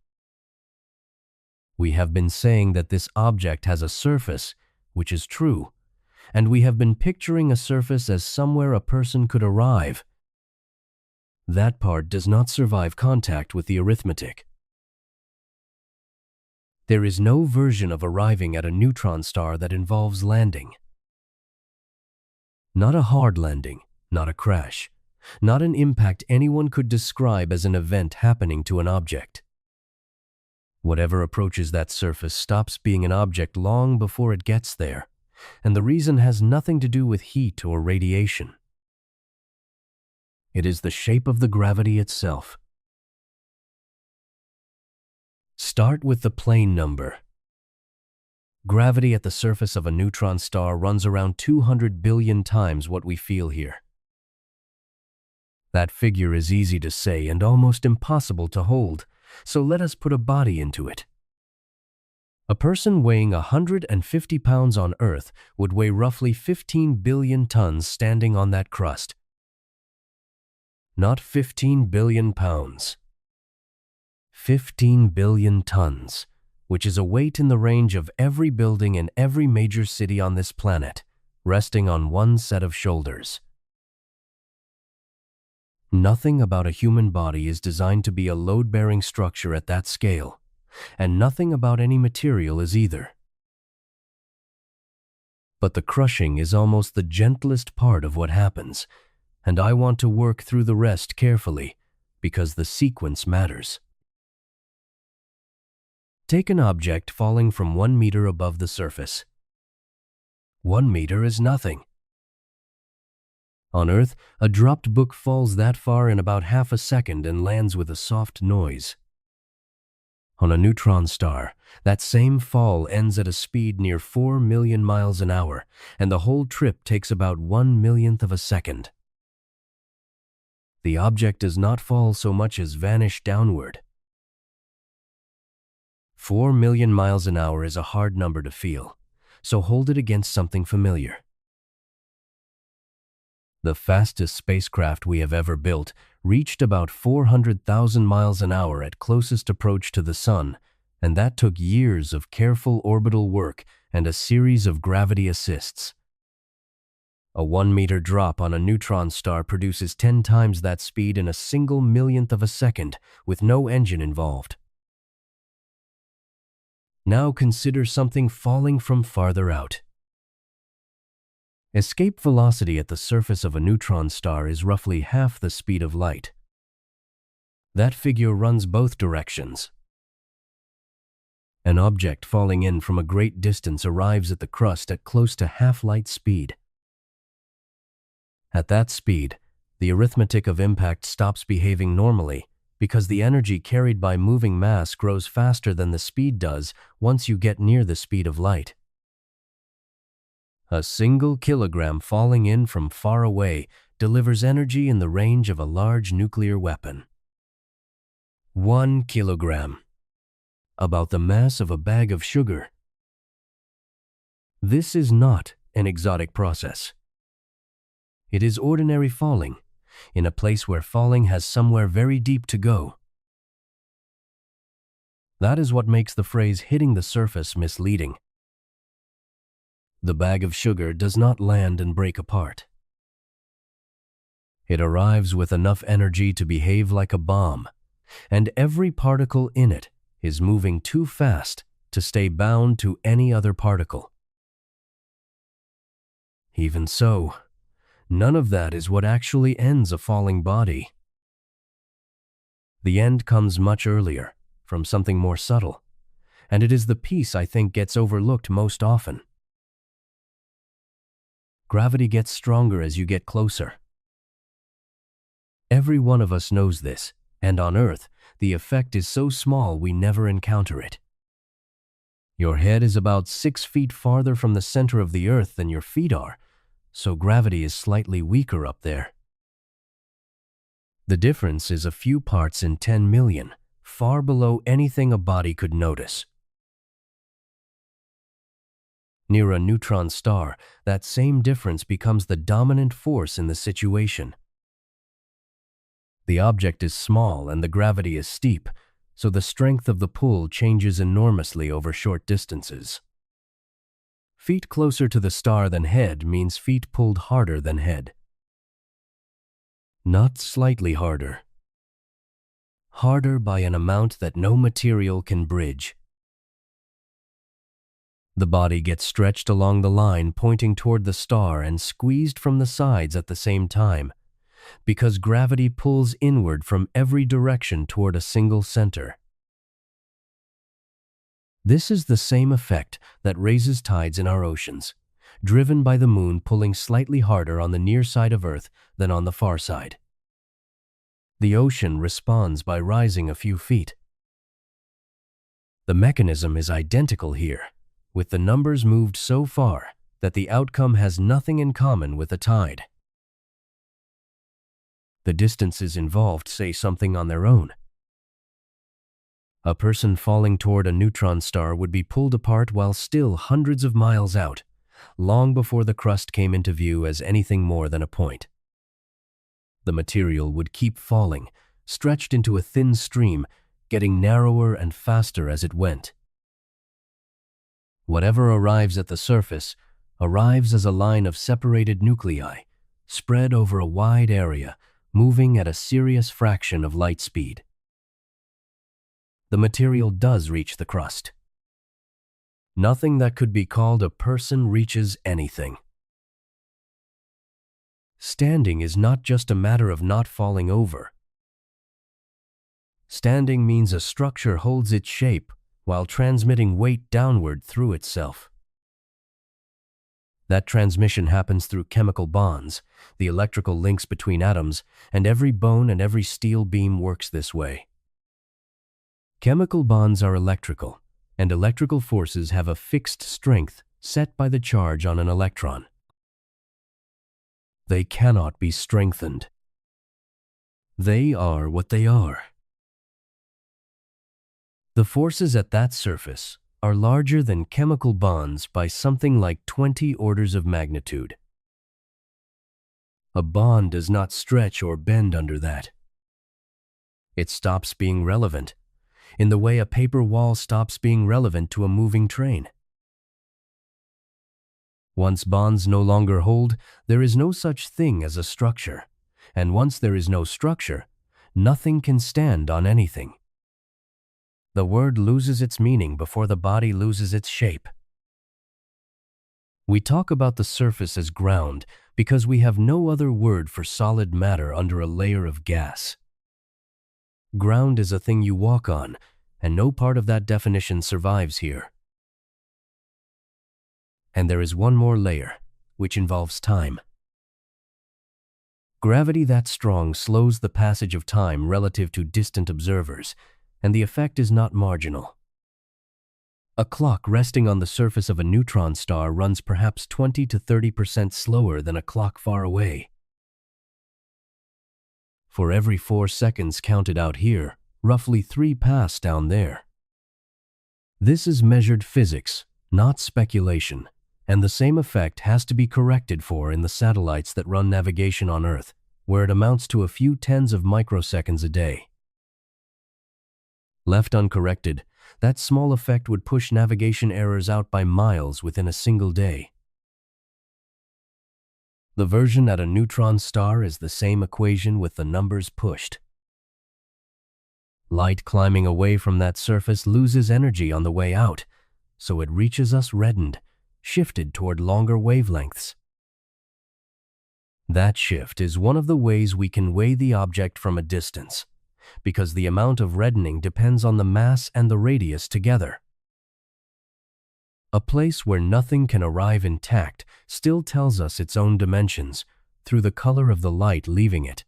We have been saying that this object has a surface, which is true, and we have been picturing a surface as somewhere a person could arrive. That part does not survive contact with the arithmetic. There is no version of arriving at a neutron star that involves landing. Not a hard landing, not a crash, not an impact anyone could describe as an event happening to an object. Whatever approaches that surface stops being an object long before it gets there, and the reason has nothing to do with heat or radiation. It is the shape of the gravity itself. Start with the plane number. Gravity at the surface of a neutron star runs around 200 billion times what we feel here. That figure is easy to say and almost impossible to hold, so let us put a body into it. A person weighing 150 pounds on Earth would weigh roughly 15 billion tons standing on that crust. Not 15 billion pounds. 15 billion tons, which is a weight in the range of every building in every major city on this planet, resting on one set of shoulders. Nothing about a human body is designed to be a load-bearing structure at that scale, and nothing about any material is either. But the crushing is almost the gentlest part of what happens, and I want to work through the rest carefully, because the sequence matters. Take an object falling from 1 meter above the surface. 1 meter is nothing. On Earth, a dropped book falls that far in about half a second and lands with a soft noise. On a neutron star, that same fall ends at a speed near 4 million miles an hour, and the whole trip takes about 1/1,000,000th of a second. The object does not fall so much as vanish downward. 4 million miles an hour is a hard number to feel, so hold it against something familiar. The fastest spacecraft we have ever built reached about 400,000 miles an hour at closest approach to the Sun, and that took years of careful orbital work and a series of gravity assists. A 1-meter drop on a neutron star produces 10 times that speed in a single millionth of a second, with no engine involved. Now consider something falling from farther out. Escape velocity at the surface of a neutron star is roughly half the speed of light. That figure runs both directions. An object falling in from a great distance arrives at the crust at close to half-light speed. At that speed, the arithmetic of impact stops behaving normally because the energy carried by moving mass grows faster than the speed does once you get near the speed of light. A single kilogram falling in from far away delivers energy in the range of a large nuclear weapon. 1 kilogram. About the mass of a bag of sugar. This is not an exotic process. It is ordinary falling, in a place where falling has somewhere very deep to go. That is what makes the phrase hitting the surface misleading. The bag of sugar does not land and break apart. It arrives with enough energy to behave like a bomb, and every particle in it is moving too fast to stay bound to any other particle. Even so, none of that is what actually ends a falling body. The end comes much earlier, from something more subtle, and it is the piece I think gets overlooked most often. Gravity gets stronger as you get closer. Every one of us knows this, and on Earth, the effect is so small we never encounter it. Your head is about 6 feet farther from the center of the Earth than your feet are, so gravity is slightly weaker up there. The difference is a few parts in 10 million, far below anything a body could notice. Near a neutron star, that same difference becomes the dominant force in the situation. The object is small and the gravity is steep, so the strength of the pull changes enormously over short distances. Feet closer to the star than head means feet pulled harder than head. Not slightly harder. Harder by an amount that no material can bridge. The body gets stretched along the line pointing toward the star and squeezed from the sides at the same time, because gravity pulls inward from every direction toward a single center. This is the same effect that raises tides in our oceans, driven by the moon pulling slightly harder on the near side of Earth than on the far side. The ocean responds by rising a few feet. The mechanism is identical here, with the numbers moved so far that the outcome has nothing in common with a tide. The distances involved say something on their own. A person falling toward a neutron star would be pulled apart while still hundreds of miles out, long before the crust came into view as anything more than a point. The material would keep falling, stretched into a thin stream, getting narrower and faster as it went. Whatever arrives at the surface arrives as a line of separated nuclei, spread over a wide area, moving at a serious fraction of light speed. The material does reach the crust. Nothing that could be called a person reaches anything. Standing is not just a matter of not falling over. Standing means a structure holds its shape while transmitting weight downward through itself. That transmission happens through chemical bonds, the electrical links between atoms, and every bone and every steel beam works this way. Chemical bonds are electrical, and electrical forces have a fixed strength set by the charge on an electron. They cannot be strengthened. They are what they are. The forces at that surface are larger than chemical bonds by something like 20 orders of magnitude. A bond does not stretch or bend under that. It stops being relevant, in the way a paper wall stops being relevant to a moving train. Once bonds no longer hold, there is no such thing as a structure, and once there is no structure, nothing can stand on anything. The word loses its meaning before the body loses its shape. We talk about the surface as ground because we have no other word for solid matter under a layer of gas. Ground is a thing you walk on, and no part of that definition survives here. And there is one more layer, which involves time. Gravity that strong slows the passage of time relative to distant observers, and the effect is not marginal. A clock resting on the surface of a neutron star runs perhaps 20 to 30% slower than a clock far away. For every 4 seconds counted out here, roughly 3 pass down there. This is measured physics, not speculation, and the same effect has to be corrected for in the satellites that run navigation on Earth, where it amounts to a few tens of microseconds a day. Left uncorrected, that small effect would push navigation errors out by miles within a single day. The version at a neutron star is the same equation with the numbers pushed. Light climbing away from that surface loses energy on the way out, so it reaches us reddened, shifted toward longer wavelengths. That shift is one of the ways we can weigh the object from a distance, because the amount of reddening depends on the mass and the radius together. A place where nothing can arrive intact still tells us its own dimensions through the color of the light leaving it.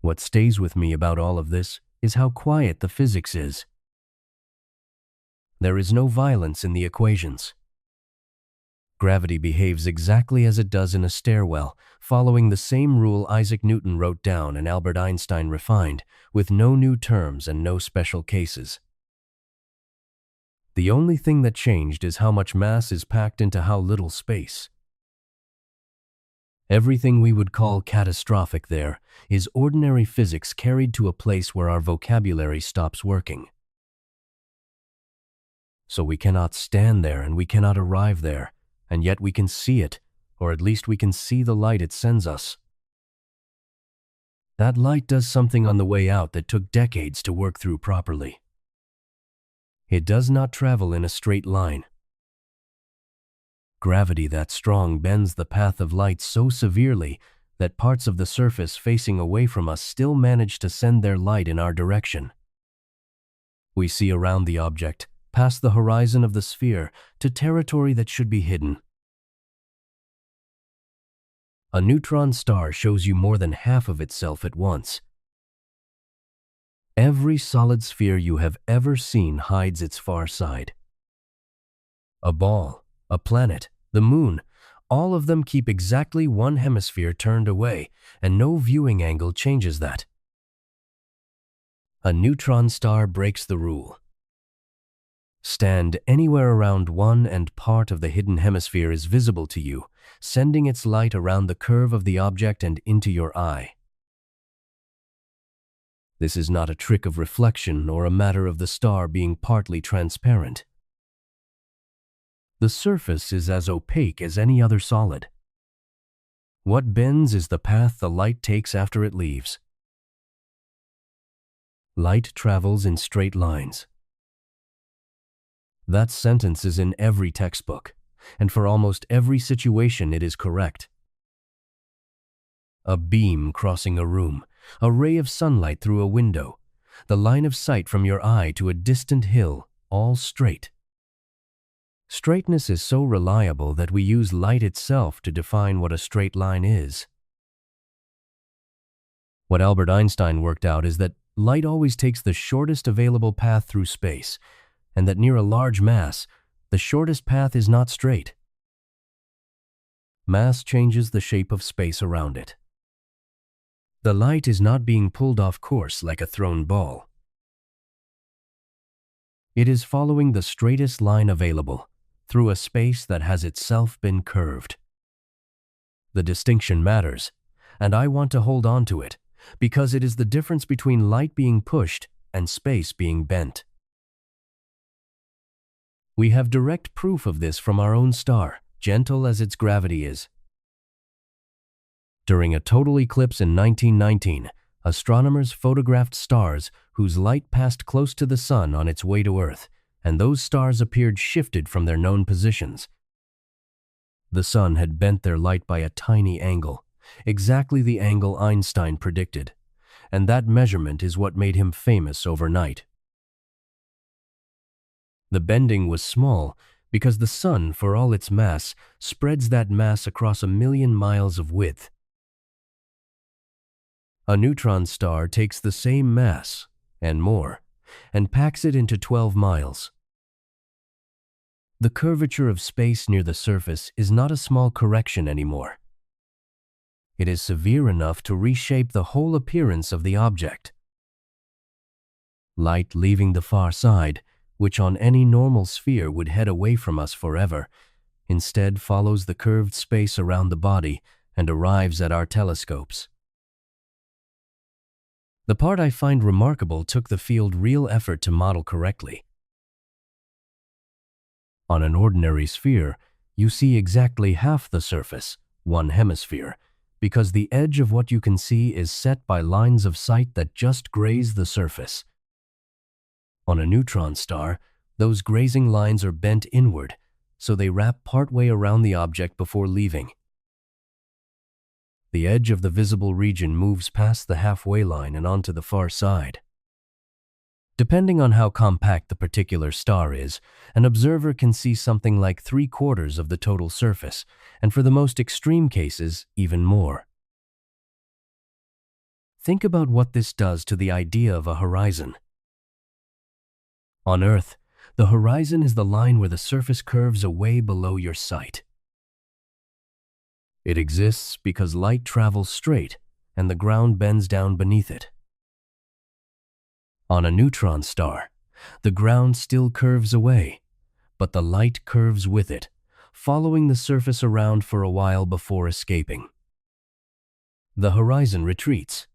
What stays with me about all of this is how quiet the physics is. There is no violence in the equations. Gravity behaves exactly as it does in a stairwell, following the same rule Isaac Newton wrote down and Albert Einstein refined, with no new terms and no special cases. The only thing that changed is how much mass is packed into how little space. Everything we would call catastrophic there is ordinary physics carried to a place where our vocabulary stops working. So we cannot stand there and we cannot arrive there, and yet we can see it, or at least we can see the light it sends us. That light does something on the way out that took decades to work through properly. It does not travel in a straight line. Gravity that strong bends the path of light so severely that parts of the surface facing away from us still manage to send their light in our direction. We see around the object, past the horizon of the sphere, to territory that should be hidden. A neutron star shows you more than half of itself at once. Every solid sphere you have ever seen hides its far side. a ball, a planet, the moon, all of them keep exactly one hemisphere turned away, and no viewing angle changes that. A neutron star breaks the rule. Stand anywhere around one and part of the hidden hemisphere is visible to you, sending its light around the curve of the object and into your eye. This is not a trick of reflection or a matter of the star being partly transparent. The surface is as opaque as any other solid. What bends is the path the light takes after it leaves. Light travels in straight lines. That sentence is in every textbook, and for almost every situation it is correct. A beam crossing a room, a ray of sunlight through a window, the line of sight from your eye to a distant hill, all straight. Straightness is so reliable that we use light itself to define what a straight line is. What Albert Einstein worked out is that light always takes the shortest available path through space, and that near a large mass, the shortest path is not straight. Mass changes the shape of space around it. The light is not being pulled off course like a thrown ball. It is following the straightest line available, through a space that has itself been curved. The distinction matters, and I want to hold on to it, because it is the difference between light being pushed and space being bent. We have direct proof of this from our own star, gentle as its gravity is. During a total eclipse in 1919, astronomers photographed stars whose light passed close to the sun on its way to Earth, and those stars appeared shifted from their known positions. The sun had bent their light by a tiny angle, exactly the angle Einstein predicted, and that measurement is what made him famous overnight. The bending was small because the sun, for all its mass, spreads that mass across 1,000,000 miles of width. A neutron star takes the same mass, and more, and packs it into 12 miles. The curvature of space near the surface is not a small correction anymore. It is severe enough to reshape the whole appearance of the object. Light leaving the far side, which on any normal sphere would head away from us forever, instead follows the curved space around the body and arrives at our telescopes. The part I find remarkable took the field real effort to model correctly. On an ordinary sphere, you see exactly half the surface, one hemisphere, because the edge of what you can see is set by lines of sight that just graze the surface. On a neutron star, those grazing lines are bent inward, so they wrap partway around the object before leaving. The edge of the visible region moves past the halfway line and onto the far side. Depending on how compact the particular star is, an observer can see something like 3/4 of the total surface, and for the most extreme cases, even more. Think about what this does to the idea of a horizon. On Earth, the horizon is the line where the surface curves away below your sight. It exists because light travels straight and the ground bends down beneath it. On a neutron star, the ground still curves away, but the light curves with it, following the surface around for a while before escaping. The horizon retreats.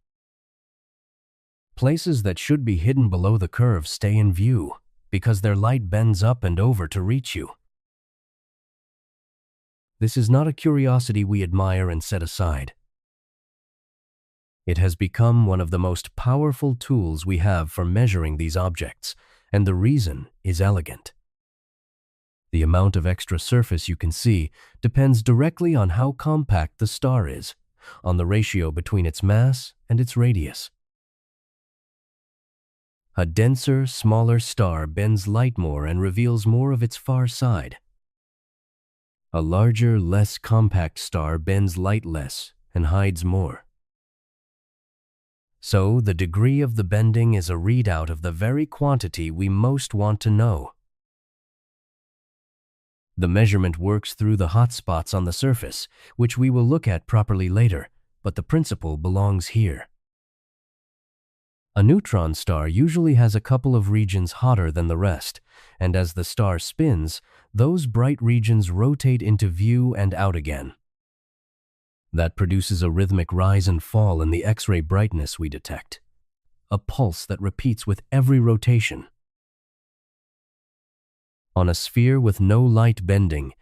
Places that should be hidden below the curve stay in view because their light bends up and over to reach you. This is not a curiosity we admire and set aside. It has become one of the most powerful tools we have for measuring these objects, and the reason is elegant. The amount of extra surface you can see depends directly on how compact the star is, on the ratio between its mass and its radius. A denser, smaller star bends light more and reveals more of its far side. A larger, less compact star bends light less and hides more. So, the degree of the bending is a readout of the very quantity we most want to know. The measurement works through the hot spots on the surface, which we will look at properly later, but the principle belongs here. A neutron star usually has a couple of regions hotter than the rest, and as the star spins, those bright regions rotate into view and out again. That produces a rhythmic rise and fall in the X-ray brightness we detect, a pulse that repeats with every rotation. On a sphere with no light bending,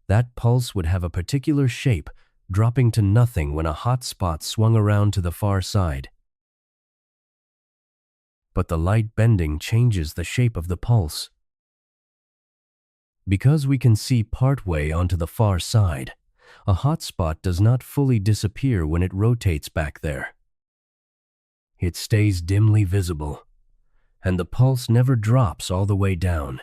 that pulse would have a particular shape, dropping to nothing when a hot spot swung around to the far side. But the light bending changes the shape of the pulse. Because we can see partway onto the far side, a hot spot does not fully disappear when it rotates back there. It stays dimly visible, and the pulse never drops all the way down.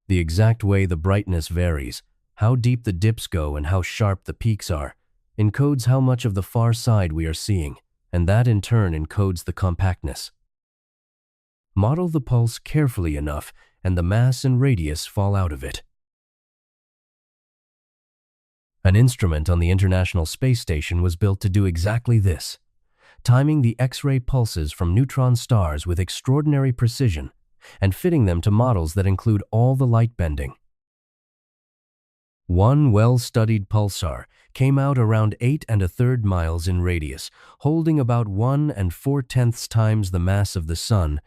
The exact way the brightness varies, how deep the dips go and how sharp the peaks are, encodes how much of the far side we are seeing, and that in turn encodes the compactness. Model the pulse carefully enough, and the mass and radius fall out of it. An instrument on the International Space Station was built to do exactly this, timing the X-ray pulses from neutron stars with extraordinary precision and fitting them to models that include all the light bending. One well-studied pulsar came out around 8 1/3 miles in radius, holding about 1 4/10 times the mass of the Sun.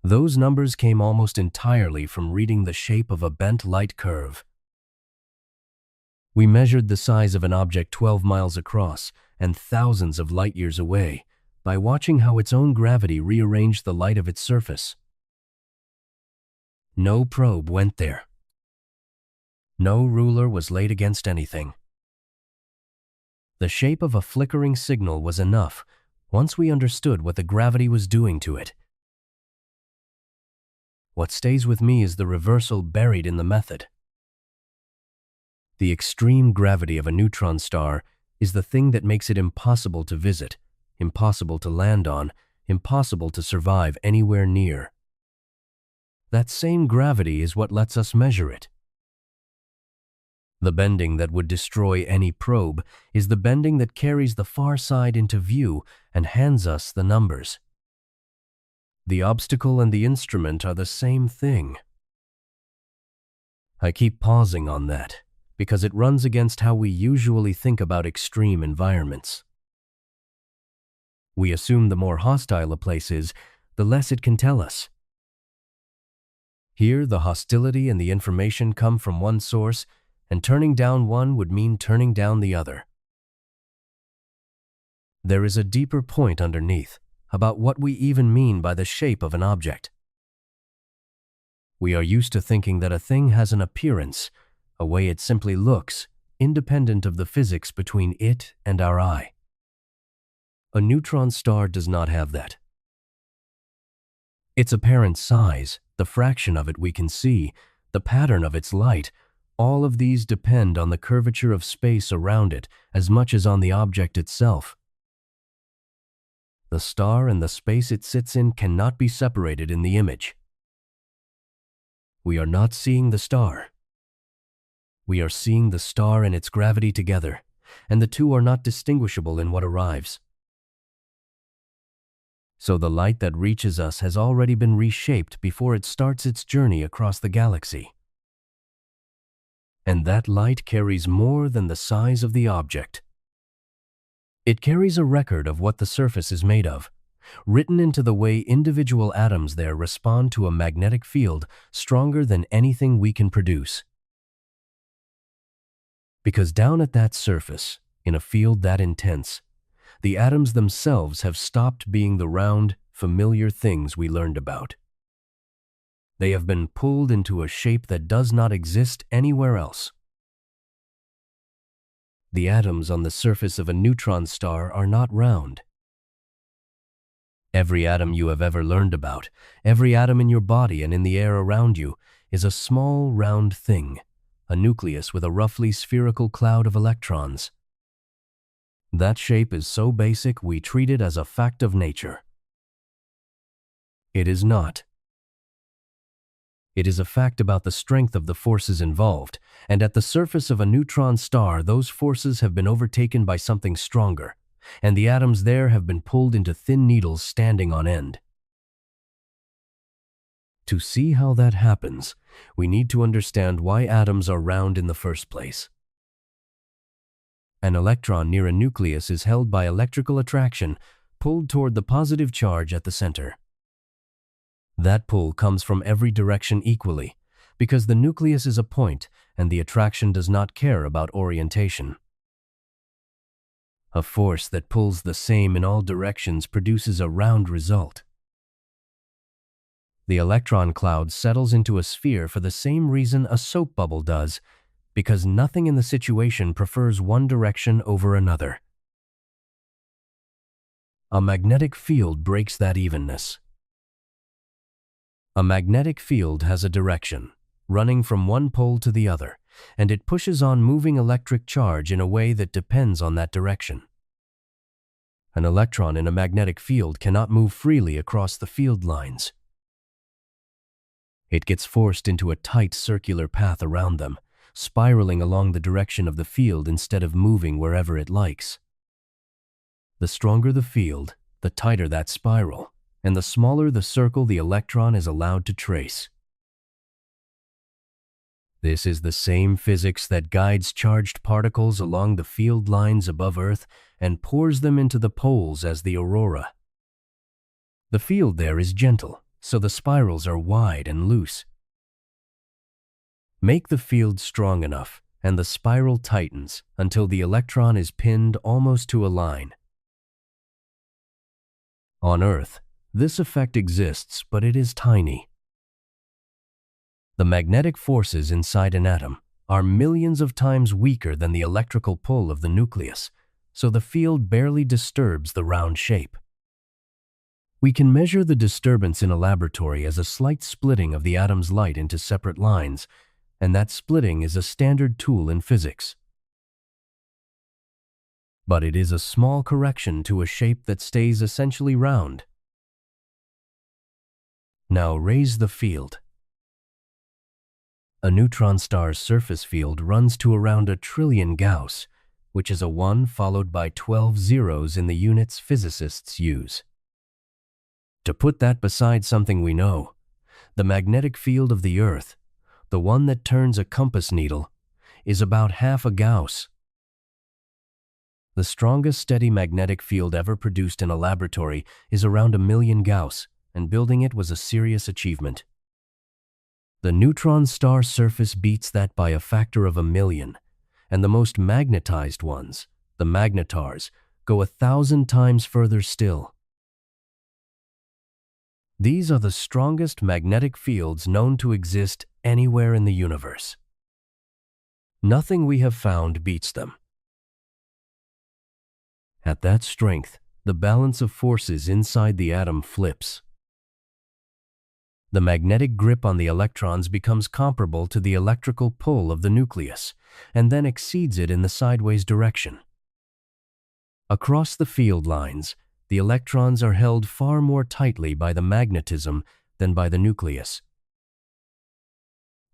Those numbers came almost entirely from reading the shape of a bent light curve. We measured the size of an object 12 miles across and thousands of light years away by watching how its own gravity rearranged the light of its surface. No probe went there. No ruler was laid against anything. The shape of a flickering signal was enough once we understood what the gravity was doing to it. What stays with me is the reversal buried in the method. The extreme gravity of a neutron star is the thing that makes it impossible to visit, impossible to land on, impossible to survive anywhere near. That same gravity is what lets us measure it. The bending that would destroy any probe is the bending that carries the far side into view and hands us the numbers. The obstacle and the instrument are the same thing. I keep pausing on that because it runs against how we usually think about extreme environments. We assume the more hostile a place is, the less it can tell us. Here, the hostility and the information come from one source, and turning down one would mean turning down the other. There is a deeper point underneath about what we even mean by the shape of an object. We are used to thinking that a thing has an appearance, a way it simply looks, independent of the physics between it and our eye. A neutron star does not have that. Its apparent size, the fraction of it we can see, the pattern of its light, all of these depend on the curvature of space around it as much as on the object itself. The star and the space it sits in cannot be separated in the image. We are not seeing the star. We are seeing the star and its gravity together, and the two are not distinguishable in what arrives. So the light that reaches us has already been reshaped before it starts its journey across the galaxy. And that light carries more than the size of the object. It carries a record of what the surface is made of, written into the way individual atoms there respond to a magnetic field stronger than anything we can produce. Because down at that surface, in a field that intense, the atoms themselves have stopped being the round, familiar things we learned about. They have been pulled into a shape that does not exist anywhere else. The atoms on the surface of a neutron star are not round. Every atom you have ever learned about, every atom in your body and in the air around you, is a small round thing, a nucleus with a roughly spherical cloud of electrons. That shape is so basic we treat it as a fact of nature. It is not. It is a fact about the strength of the forces involved, and at the surface of a neutron star, those forces have been overtaken by something stronger, and the atoms there have been pulled into thin needles standing on end. To see how that happens, we need to understand why atoms are round in the first place. An electron near a nucleus is held by electrical attraction, pulled toward the positive charge at the center. That pull comes from every direction equally, because the nucleus is a point and the attraction does not care about orientation. A force that pulls the same in all directions produces a round result. The electron cloud settles into a sphere for the same reason a soap bubble does, because nothing in the situation prefers one direction over another. A magnetic field breaks that evenness. A magnetic field has a direction, running from one pole to the other, and it pushes on moving electric charge in a way that depends on that direction. An electron in a magnetic field cannot move freely across the field lines. It gets forced into a tight circular path around them, spiraling along the direction of the field instead of moving wherever it likes. The stronger the field, the tighter that spiral, and the smaller the circle the electron is allowed to trace. This is the same physics that guides charged particles along the field lines above Earth and pours them into the poles as the aurora. The field there is gentle, so the spirals are wide and loose. Make the field strong enough, and the spiral tightens until the electron is pinned almost to a line. On Earth, this effect exists, but it is tiny. The magnetic forces inside an atom are millions of times weaker than the electrical pull of the nucleus, so the field barely disturbs the round shape. We can measure the disturbance in a laboratory as a slight splitting of the atom's light into separate lines, and that splitting is a standard tool in physics. But it is a small correction to a shape that stays essentially round. Now raise the field. A neutron star's surface field runs to around 1 trillion Gauss, which is a 1 followed by 12 zeros in the units physicists use. To put that beside something we know, the magnetic field of the Earth, the one that turns a compass needle, is about half a Gauss. The strongest steady magnetic field ever produced in a laboratory is around 1 million Gauss, and building it was a serious achievement. The neutron star surface beats that by a factor of 1 million, and the most magnetized ones, the magnetars, go 1,000 times further still. These are the strongest magnetic fields known to exist anywhere in the universe. Nothing we have found beats them. At that strength, the balance of forces inside the atom flips. The magnetic grip on the electrons becomes comparable to the electrical pull of the nucleus, and then exceeds it in the sideways direction. Across the field lines, the electrons are held far more tightly by the magnetism than by the nucleus.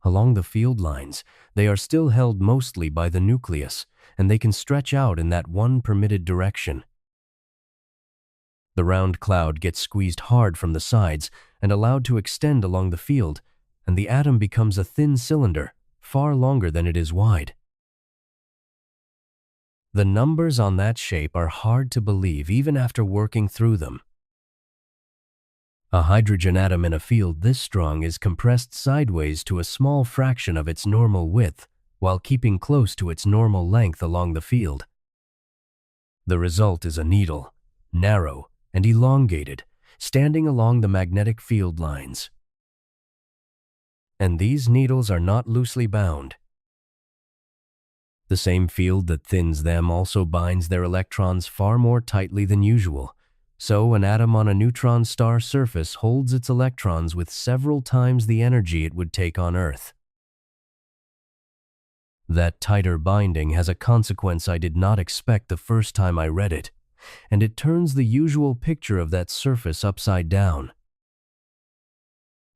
Along the field lines, they are still held mostly by the nucleus, and they can stretch out in that one permitted direction. The round cloud gets squeezed hard from the sides and allowed to extend along the field, and the atom becomes a thin cylinder, far longer than it is wide. The numbers on that shape are hard to believe even after working through them. A hydrogen atom in a field this strong is compressed sideways to a small fraction of its normal width, while keeping close to its normal length along the field. The result is a needle, narrow and elongated, standing along the magnetic field lines. And these needles are not loosely bound. The same field that thins them also binds their electrons far more tightly than usual, so an atom on a neutron star surface holds its electrons with several times the energy it would take on Earth. That tighter binding has a consequence I did not expect the first time I read it, and it turns the usual picture of that surface upside down.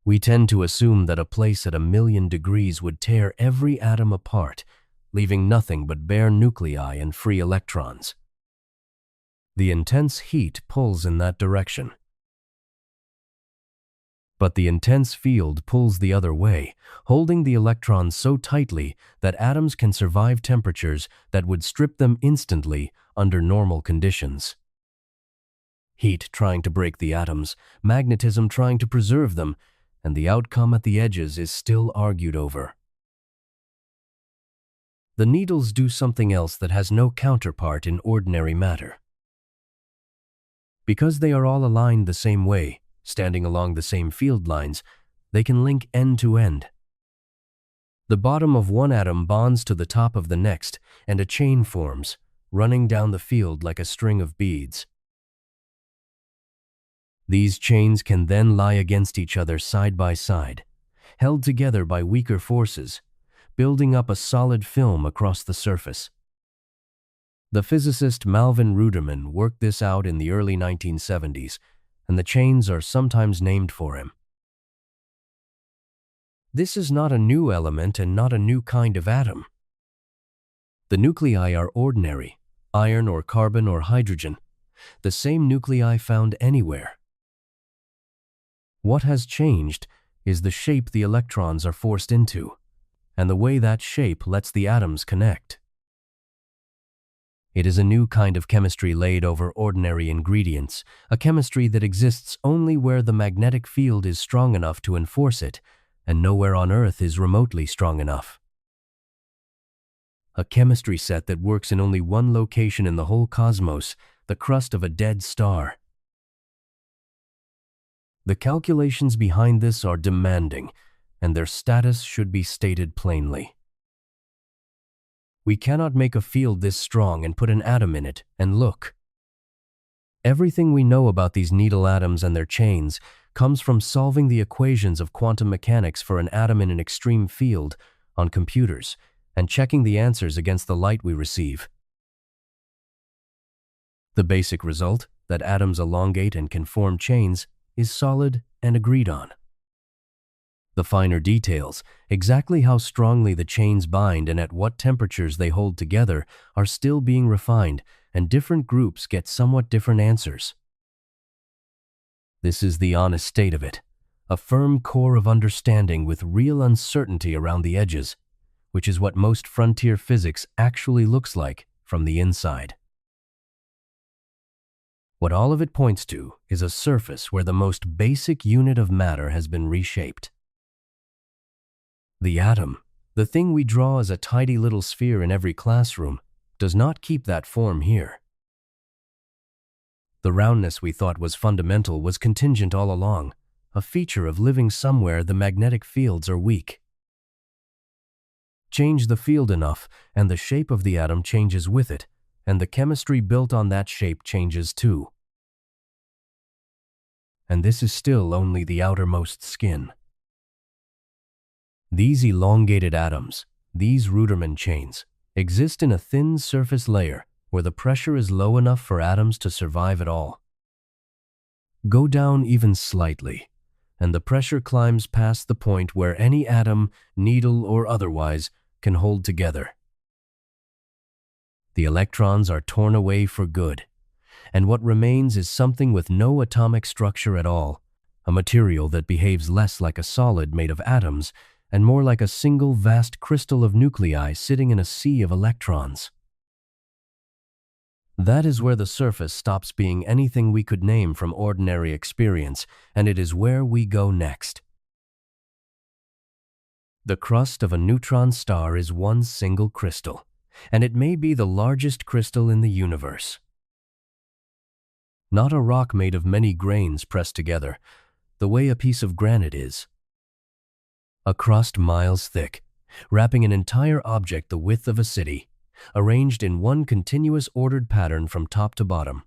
We tend to assume that a place at 1,000,000 degrees would tear every atom apart, leaving nothing but bare nuclei and free electrons. The intense heat pulls in that direction. But the intense field pulls the other way, holding the electrons so tightly that atoms can survive temperatures that would strip them instantly under normal conditions. Heat trying to break the atoms, magnetism trying to preserve them, and the outcome at the edges is still argued over. The needles do something else that has no counterpart in ordinary matter. Because they are all aligned the same way, standing along the same field lines, they can link end to end. The bottom of one atom bonds to the top of the next, and a chain forms, running down the field like a string of beads. These chains can then lie against each other side by side, held together by weaker forces, building up a solid film across the surface. The physicist Melvin Ruderman worked this out in the early 1970s, and the chains are sometimes named for him. This is not a new element and not a new kind of atom. The nuclei are ordinary, iron or carbon or hydrogen, the same nuclei found anywhere. What has changed is the shape the electrons are forced into, and the way that shape lets the atoms connect. It is a new kind of chemistry laid over ordinary ingredients, a chemistry that exists only where the magnetic field is strong enough to enforce it, and nowhere on Earth is remotely strong enough. A chemistry set that works in only one location in the whole cosmos, the crust of a dead star. The calculations behind this are demanding, and their status should be stated plainly. We cannot make a field this strong and put an atom in it, and look. Everything we know about these needle atoms and their chains comes from solving the equations of quantum mechanics for an atom in an extreme field on computers and checking the answers against the light we receive. The basic result, that atoms elongate and can form chains, is solid and agreed on. The finer details, exactly how strongly the chains bind and at what temperatures they hold together, are still being refined, and different groups get somewhat different answers. This is the honest state of it, a firm core of understanding with real uncertainty around the edges, which is what most frontier physics actually looks like from the inside. What all of it points to is a surface where the most basic unit of matter has been reshaped. The atom, the thing we draw as a tidy little sphere in every classroom, does not keep that form here. The roundness we thought was fundamental was contingent all along, a feature of living somewhere the magnetic fields are weak. Change the field enough, and the shape of the atom changes with it, and the chemistry built on that shape changes too. And this is still only the outermost skin. These elongated atoms, these Ruderman chains, exist in a thin surface layer where the pressure is low enough for atoms to survive at all. Go down even slightly, and the pressure climbs past the point where any atom, needle or otherwise, can hold together. The electrons are torn away for good, and what remains is something with no atomic structure at all, a material that behaves less like a solid made of atoms and more like a single vast crystal of nuclei sitting in a sea of electrons. That is where the surface stops being anything we could name from ordinary experience, and it is where we go next. The crust of a neutron star is one single crystal, and it may be the largest crystal in the universe. Not a rock made of many grains pressed together, the way a piece of granite is. A crust miles thick, wrapping an entire object the width of a city, arranged in one continuous ordered pattern from top to bottom.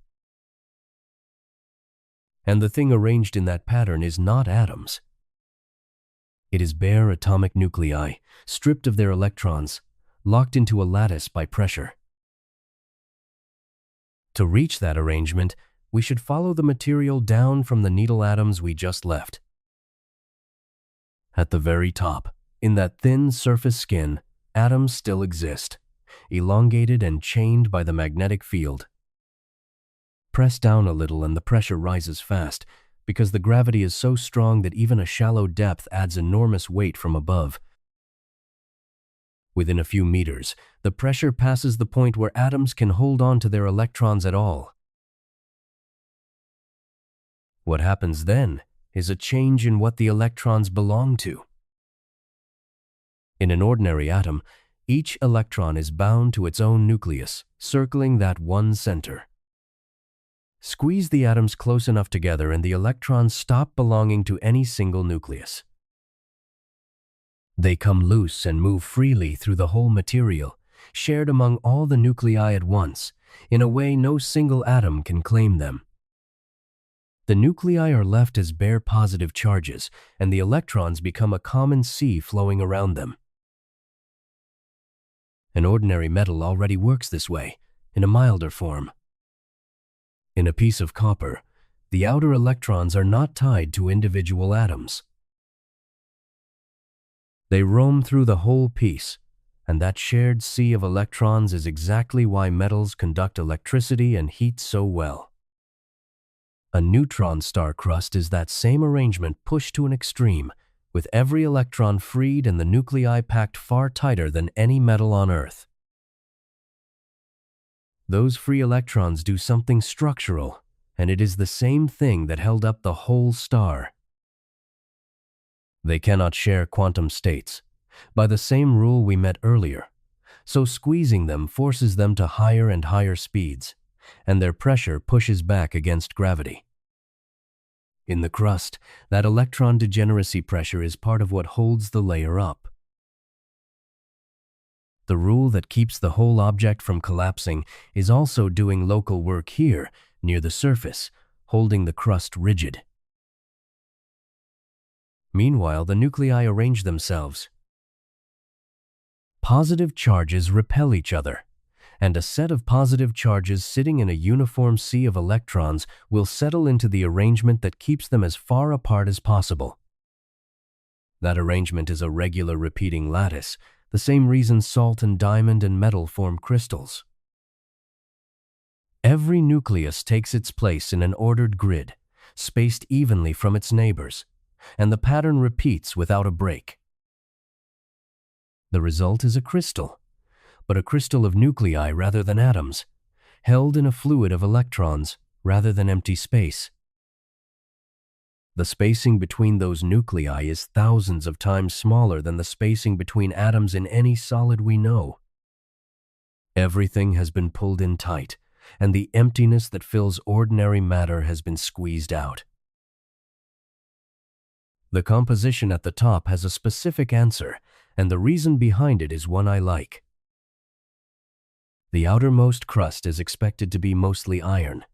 And the thing arranged in that pattern is not atoms. It is bare atomic nuclei, stripped of their electrons, locked into a lattice by pressure. To reach that arrangement, we should follow the material down from the needle atoms we just left. At the very top, in that thin surface skin, atoms still exist, elongated and chained by the magnetic field. Press down a little and the pressure rises fast, because the gravity is so strong that even a shallow depth adds enormous weight from above. Within a few meters, the pressure passes the point where atoms can hold on to their electrons at all. What happens then is a change in what the electrons belong to. In an ordinary atom, each electron is bound to its own nucleus, circling that one center. Squeeze the atoms close enough together and the electrons stop belonging to any single nucleus. They come loose and move freely through the whole material, shared among all the nuclei at once, in a way no single atom can claim them. The nuclei are left as bare positive charges, and the electrons become a common sea flowing around them. An ordinary metal already works this way, in a milder form. In a piece of copper, the outer electrons are not tied to individual atoms. They roam through the whole piece, and that shared sea of electrons is exactly why metals conduct electricity and heat so well. A neutron star crust is that same arrangement pushed to an extreme, with every electron freed and the nuclei packed far tighter than any metal on Earth. Those free electrons do something structural, and it is the same thing that held up the whole star. They cannot share quantum states, by the same rule we met earlier, so squeezing them forces them to higher and higher speeds, and their pressure pushes back against gravity. In the crust, that electron degeneracy pressure is part of what holds the layer up. The rule that keeps the whole object from collapsing is also doing local work here, near the surface, holding the crust rigid. Meanwhile, the nuclei arrange themselves. Positive charges repel each other, and a set of positive charges sitting in a uniform sea of electrons will settle into the arrangement that keeps them as far apart as possible. That arrangement is a regular repeating lattice, the same reason salt and diamond and metal form crystals. Every nucleus takes its place in an ordered grid, spaced evenly from its neighbors, and the pattern repeats without a break. The result is a crystal, but a crystal of nuclei rather than atoms, held in a fluid of electrons rather than empty space. The spacing between those nuclei is thousands of times smaller than the spacing between atoms in any solid we know. Everything has been pulled in tight, and the emptiness that fills ordinary matter has been squeezed out. The composition at the top has a specific answer, and the reason behind it is one I like. The outermost crust is expected to be mostly iron.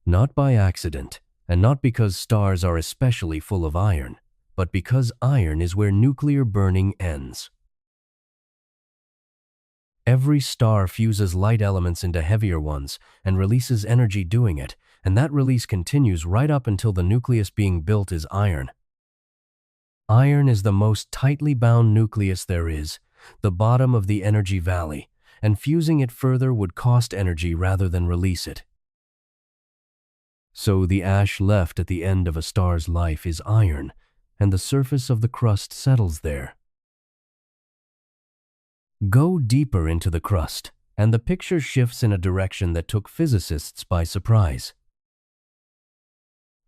Not by accident, and not because stars are especially full of iron, but because iron is where nuclear burning ends. Every star fuses light elements into heavier ones and releases energy doing it, and that release continues right up until the nucleus being built is iron. Iron is the most tightly bound nucleus there is, the bottom of the energy valley, and fusing it further would cost energy rather than release it. So the ash left at the end of a star's life is iron, and the surface of the crust settles there. Go deeper into the crust, and the picture shifts in a direction that took physicists by surprise.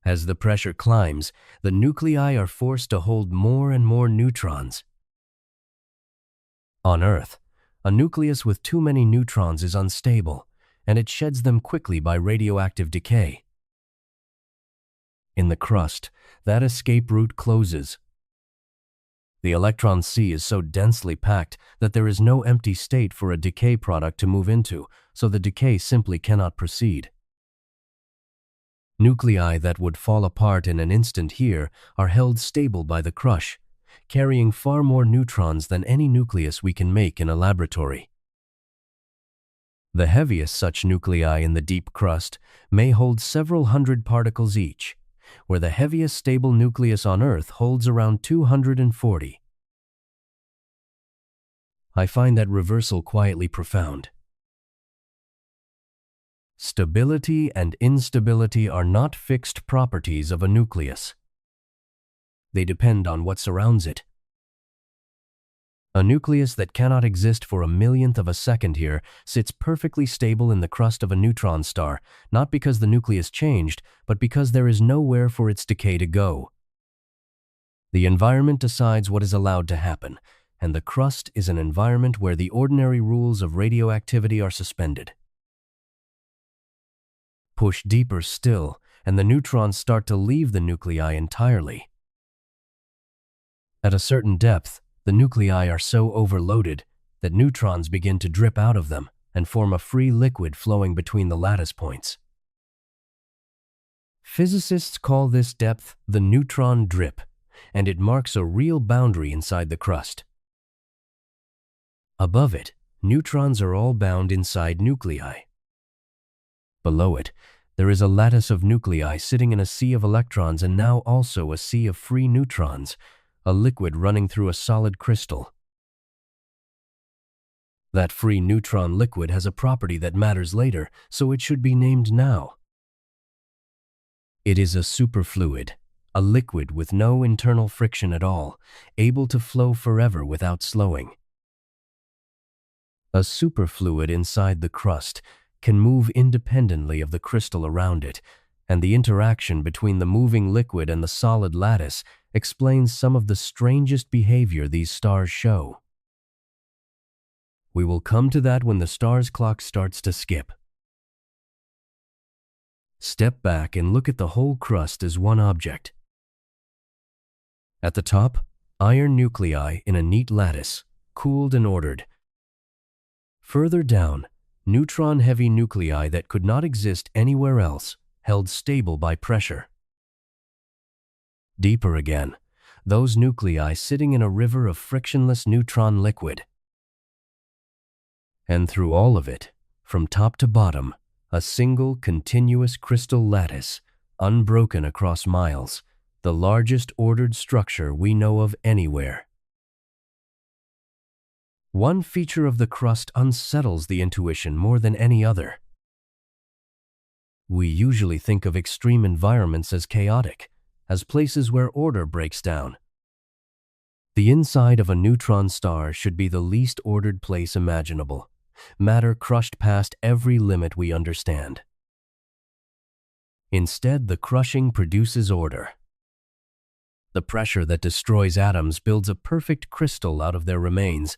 As the pressure climbs, the nuclei are forced to hold more and more neutrons. On Earth, a nucleus with too many neutrons is unstable, and it sheds them quickly by radioactive decay. In the crust, that escape route closes. The electron sea is so densely packed that there is no empty state for a decay product to move into, so the decay simply cannot proceed. Nuclei that would fall apart in an instant here are held stable by the crush, carrying far more neutrons than any nucleus we can make in a laboratory. The heaviest such nuclei in the deep crust may hold several hundred particles each, where the heaviest stable nucleus on Earth holds around 240. I find that reversal quietly profound. Stability and instability are not fixed properties of a nucleus. They depend on what surrounds it. A nucleus that cannot exist for a millionth of a second here sits perfectly stable in the crust of a neutron star, not because the nucleus changed, but because there is nowhere for its decay to go. The environment decides what is allowed to happen, and the crust is an environment where the ordinary rules of radioactivity are suspended. Push deeper still, and the neutrons start to leave the nuclei entirely. At a certain depth, the nuclei are so overloaded that neutrons begin to drip out of them and form a free liquid flowing between the lattice points. Physicists call this depth the neutron drip, and it marks a real boundary inside the crust. Above it, neutrons are all bound inside nuclei. Below it, there is a lattice of nuclei sitting in a sea of electrons and now also a sea of free neutrons, a liquid running through a solid crystal. That free neutron liquid has a property that matters later, so it should be named now. It is a superfluid, a liquid with no internal friction at all, able to flow forever without slowing. A superfluid inside the crust can move independently of the crystal around it, and the interaction between the moving liquid and the solid lattice explains some of the strangest behavior these stars show. We will come to that when the star's clock starts to skip. Step back and look at the whole crust as one object. At the top, iron nuclei in a neat lattice, cooled and ordered. Further down, neutron-heavy nuclei that could not exist anywhere else, held stable by pressure. Deeper again, those nuclei sitting in a river of frictionless neutron liquid. And through all of it, from top to bottom, a single continuous crystal lattice, unbroken across miles, the largest ordered structure we know of anywhere. One feature of the crust unsettles the intuition more than any other. We usually think of extreme environments as chaotic, as places where order breaks down. The inside of a neutron star should be the least ordered place imaginable, matter crushed past every limit we understand. Instead, the crushing produces order. The pressure that destroys atoms builds a perfect crystal out of their remains,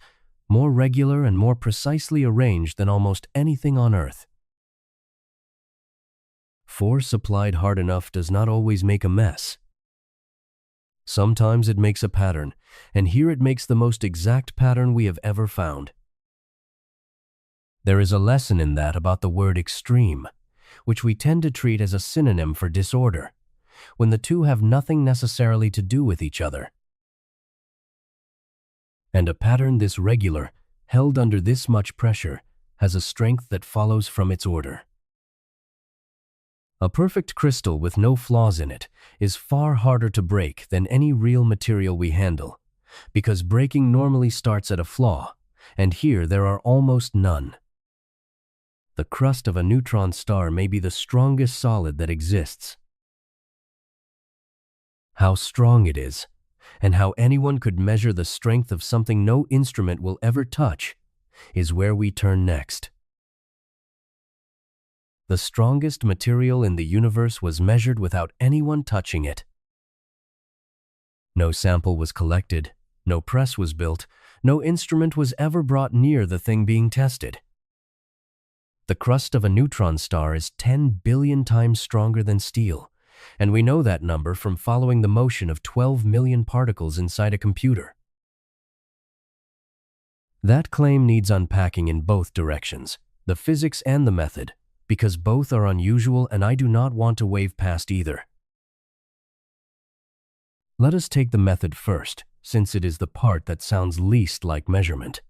more regular and more precisely arranged than almost anything on Earth. Force applied hard enough does not always make a mess. Sometimes it makes a pattern, and here it makes the most exact pattern we have ever found. There is a lesson in that about the word extreme, which we tend to treat as a synonym for disorder, when the two have nothing necessarily to do with each other. And a pattern this regular, held under this much pressure, has a strength that follows from its order. A perfect crystal with no flaws in it is far harder to break than any real material we handle, because breaking normally starts at a flaw, and here there are almost none. The crust of a neutron star may be the strongest solid that exists. How strong it is, and how anyone could measure the strength of something no instrument will ever touch, is where we turn next. The strongest material in the universe was measured without anyone touching it. No sample was collected, no press was built, no instrument was ever brought near the thing being tested. The crust of a neutron star is 10 billion times stronger than steel, and we know that number from following the motion of 12 million particles inside a computer. That claim needs unpacking in both directions, the physics and the method, because both are unusual and I do not want to wave past either. Let us take the method first, since it is the part that sounds least like measurement.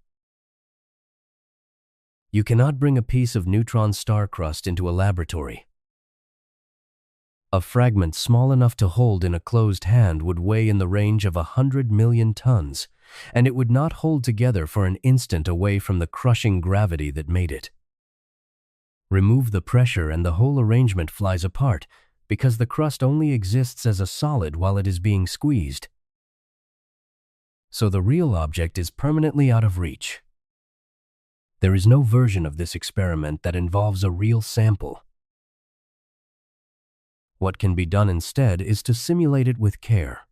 You cannot bring a piece of neutron star crust into a laboratory. A fragment small enough to hold in a closed hand would weigh in the range of 100 million tons, and it would not hold together for an instant away from the crushing gravity that made it. Remove the pressure and the whole arrangement flies apart, because the crust only exists as a solid while it is being squeezed. So the real object is permanently out of reach. There is no version of this experiment that involves a real sample. What can be done instead is to simulate it with care.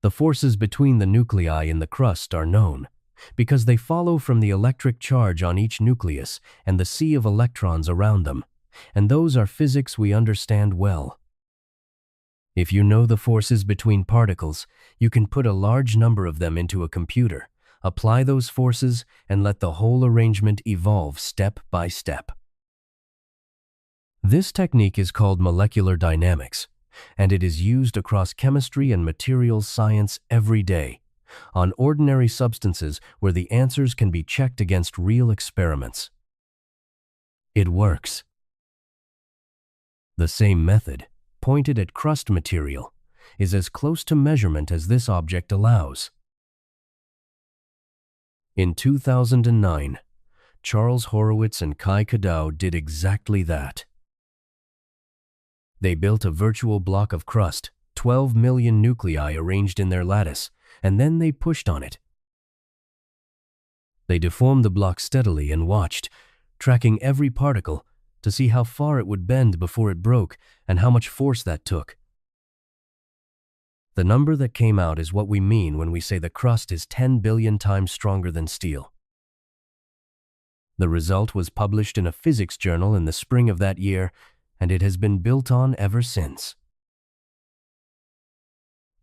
The forces between the nuclei in the crust are known, because they follow from the electric charge on each nucleus and the sea of electrons around them, and those are physics we understand well. If you know the forces between particles, you can put a large number of them into a computer, apply those forces, and let the whole arrangement evolve step by step. This technique is called molecular dynamics, and it is used across chemistry and materials science every day, on ordinary substances where the answers can be checked against real experiments. It works. The same method, pointed at crust material, is as close to measurement as this object allows. In 2009, Charles Horowitz and Kai Kadau did exactly that. They built a virtual block of crust, 12 million nuclei arranged in their lattice, and then they pushed on it. They deformed the block steadily and watched, tracking every particle to see how far it would bend before it broke and how much force that took. The number that came out is what we mean when we say the crust is 10 billion times stronger than steel. The result was published in a physics journal in the spring of that year, and it has been built on ever since.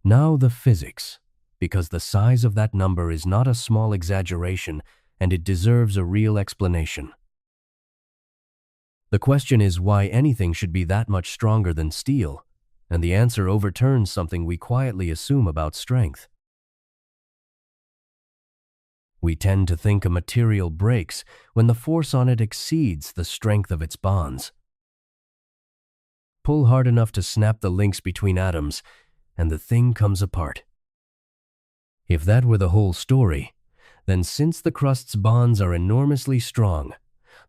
Now the physics, because the size of that number is not a small exaggeration and it deserves a real explanation. The question is why anything should be that much stronger than steel, and the answer overturns something we quietly assume about strength. We tend to think a material breaks when the force on it exceeds the strength of its bonds. Pull hard enough to snap the links between atoms, and the thing comes apart. If that were the whole story, then since the crust's bonds are enormously strong,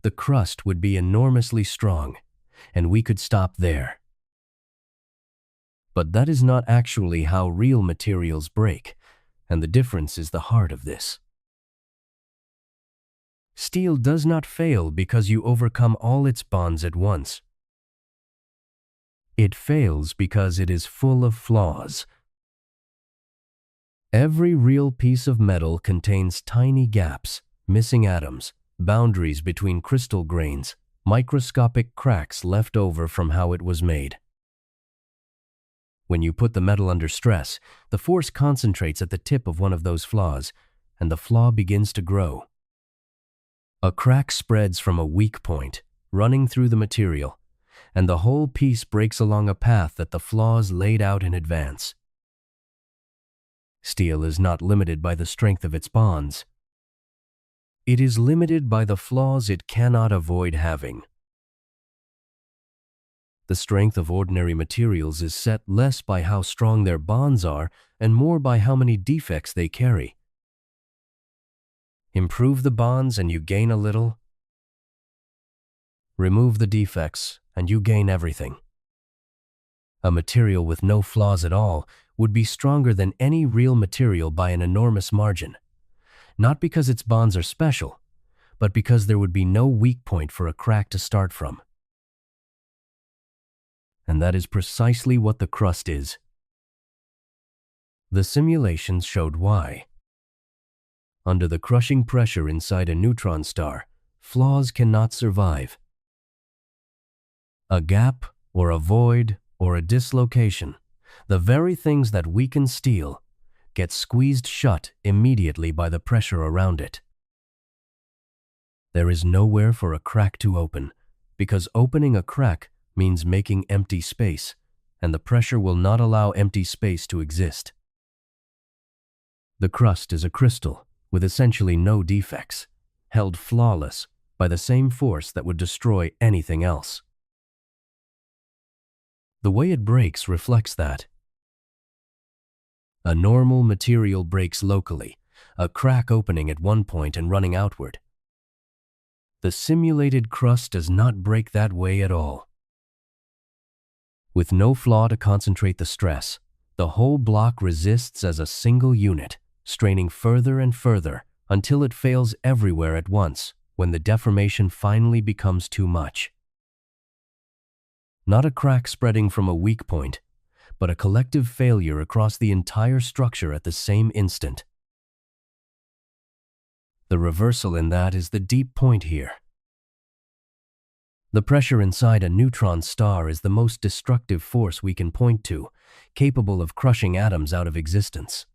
the crust would be enormously strong, and we could stop there. But that is not actually how real materials break, and the difference is the heart of this. Steel does not fail because you overcome all its bonds at once. It fails because it is full of flaws. Every real piece of metal contains tiny gaps, missing atoms, boundaries between crystal grains, microscopic cracks left over from how it was made. When you put the metal under stress, the force concentrates at the tip of one of those flaws, and the flaw begins to grow. A crack spreads from a weak point, running through the material, and the whole piece breaks along a path that the flaws laid out in advance. Steel is not limited by the strength of its bonds. It is limited by the flaws it cannot avoid having. The strength of ordinary materials is set less by how strong their bonds are and more by how many defects they carry. Improve the bonds and you gain a little. Remove the defects and you gain everything. A material with no flaws at all would be stronger than any real material by an enormous margin, not because its bonds are special, but because there would be no weak point for a crack to start from. And that is precisely what the crust is. The simulations showed why. Under the crushing pressure inside a neutron star, flaws cannot survive. A gap, or a void, or a dislocation, the very things that weaken steel, get squeezed shut immediately by the pressure around it. There is nowhere for a crack to open, because opening a crack means making empty space, and the pressure will not allow empty space to exist. The crust is a crystal with essentially no defects, held flawless by the same force that would destroy anything else. The way it breaks reflects that. A normal material breaks locally, a crack opening at one point and running outward. The simulated crust does not break that way at all. With no flaw to concentrate the stress, the whole block resists as a single unit, straining further and further until it fails everywhere at once when the deformation finally becomes too much. Not a crack spreading from a weak point, but a collective failure across the entire structure at the same instant. The reversal in that is the deep point here. The pressure inside a neutron star is the most destructive force we can point to, capable of crushing atoms out of existence.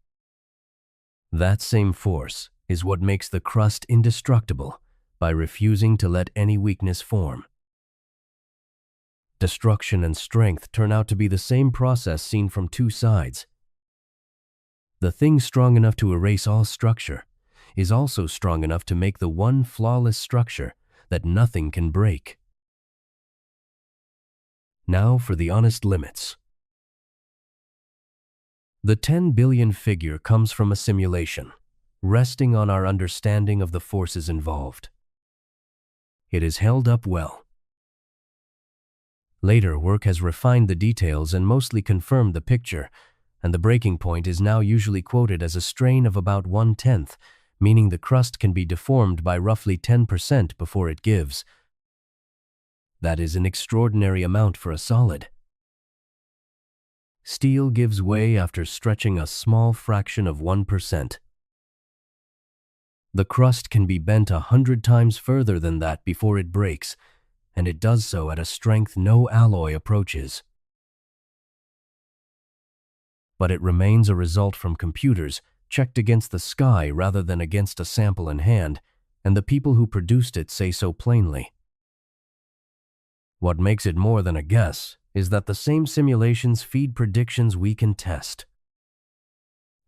That same force is what makes the crust indestructible by refusing to let any weakness form. Destruction and strength turn out to be the same process seen from two sides. The thing strong enough to erase all structure is also strong enough to make the one flawless structure that nothing can break. Now for the honest limits. The 10 billion figure comes from a simulation, resting on our understanding of the forces involved. It is held up well. Later work has refined the details and mostly confirmed the picture, and the breaking point is now usually quoted as a strain of about 1/10, meaning the crust can be deformed by roughly 10% before it gives. That is an extraordinary amount for a solid. Steel gives way after stretching a small fraction of 1%. The crust can be bent 100 times further than that before it breaks, and it does so at a strength no alloy approaches. But it remains a result from computers checked against the sky rather than against a sample in hand, and the people who produced it say so plainly. What makes it more than a guess is that the same simulations feed predictions we can test.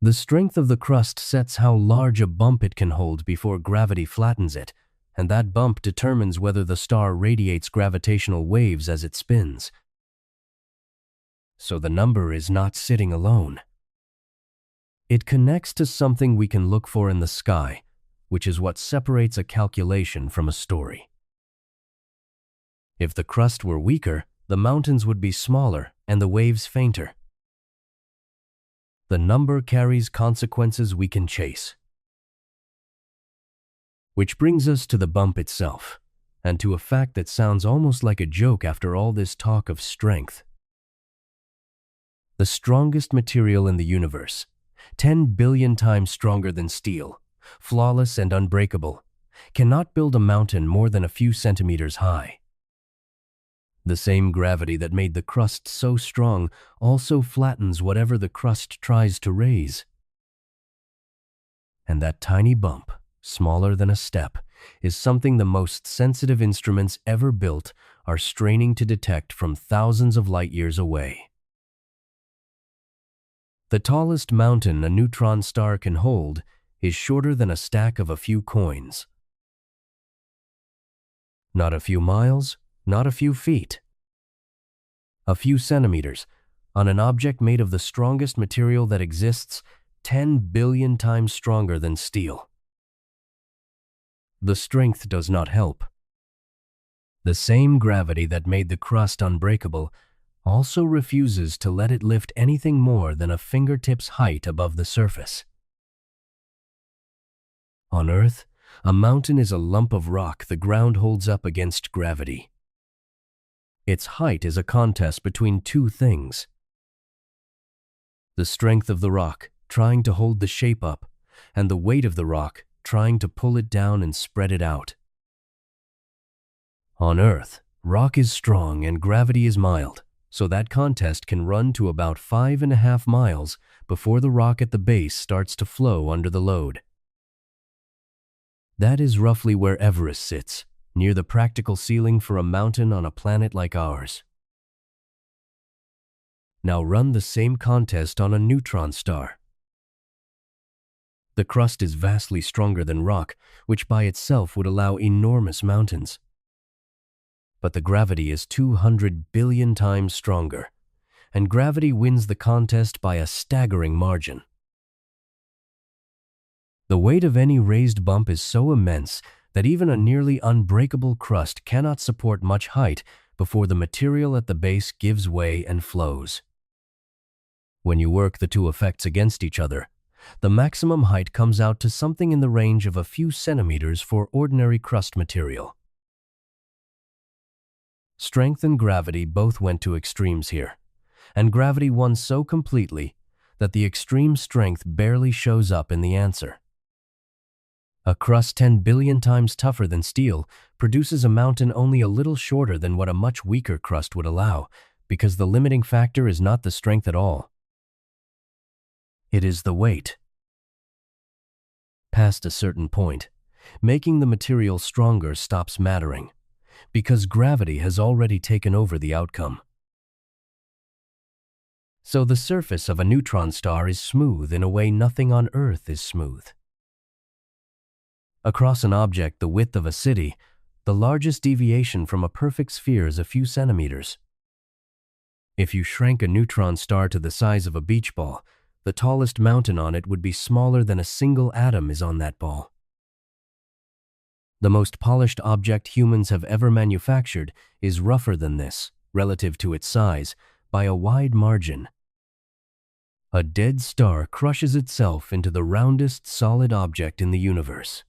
The strength of the crust sets how large a bump it can hold before gravity flattens it, and that bump determines whether the star radiates gravitational waves as it spins. So the number is not sitting alone. It connects to something we can look for in the sky, which is what separates a calculation from a story. If the crust were weaker, the mountains would be smaller and the waves fainter. The number carries consequences we can chase. Which brings us to the bump itself, and to a fact that sounds almost like a joke after all this talk of strength. The strongest material in the universe, 10 billion times stronger than steel, flawless and unbreakable, cannot build a mountain more than a few centimeters high. The same gravity that made the crust so strong also flattens whatever the crust tries to raise. And that tiny bump, smaller than a step, is something the most sensitive instruments ever built are straining to detect from thousands of light years away. The tallest mountain a neutron star can hold is shorter than a stack of a few coins. Not a few miles, not a few feet. A few centimeters on an object made of the strongest material that exists, 10 billion times stronger than steel. The strength does not help. The same gravity that made the crust unbreakable also refuses to let it lift anything more than a fingertip's height above the surface. On Earth, a mountain is a lump of rock the ground holds up against gravity. Its height is a contest between two things: the strength of the rock, trying to hold the shape up, and the weight of the rock, trying to pull it down and spread it out. On Earth, rock is strong and gravity is mild, so that contest can run to about 5.5 miles before the rock at the base starts to flow under the load. That is roughly where Everest sits, near the practical ceiling for a mountain on a planet like ours. Now run the same contest on a neutron star. The crust is vastly stronger than rock, which by itself would allow enormous mountains. But the gravity is 200 billion times stronger, and gravity wins the contest by a staggering margin. The weight of any raised bump is so immense that even a nearly unbreakable crust cannot support much height before the material at the base gives way and flows. When you work the two effects against each other, the maximum height comes out to something in the range of a few centimeters for ordinary crust material. Strength and gravity both went to extremes here, and gravity won so completely that the extreme strength barely shows up in the answer. A crust 10 billion times tougher than steel produces a mountain only a little shorter than what a much weaker crust would allow, because the limiting factor is not the strength at all. It is the weight. Past a certain point, making the material stronger stops mattering, because gravity has already taken over the outcome. So the surface of a neutron star is smooth in a way nothing on Earth is smooth. Across an object the width of a city, the largest deviation from a perfect sphere is a few centimeters. If you shrank a neutron star to the size of a beach ball, the tallest mountain on it would be smaller than a single atom is on that ball. The most polished object humans have ever manufactured is rougher than this, relative to its size, by a wide margin. A dead star crushes itself into the roundest solid object in the universe.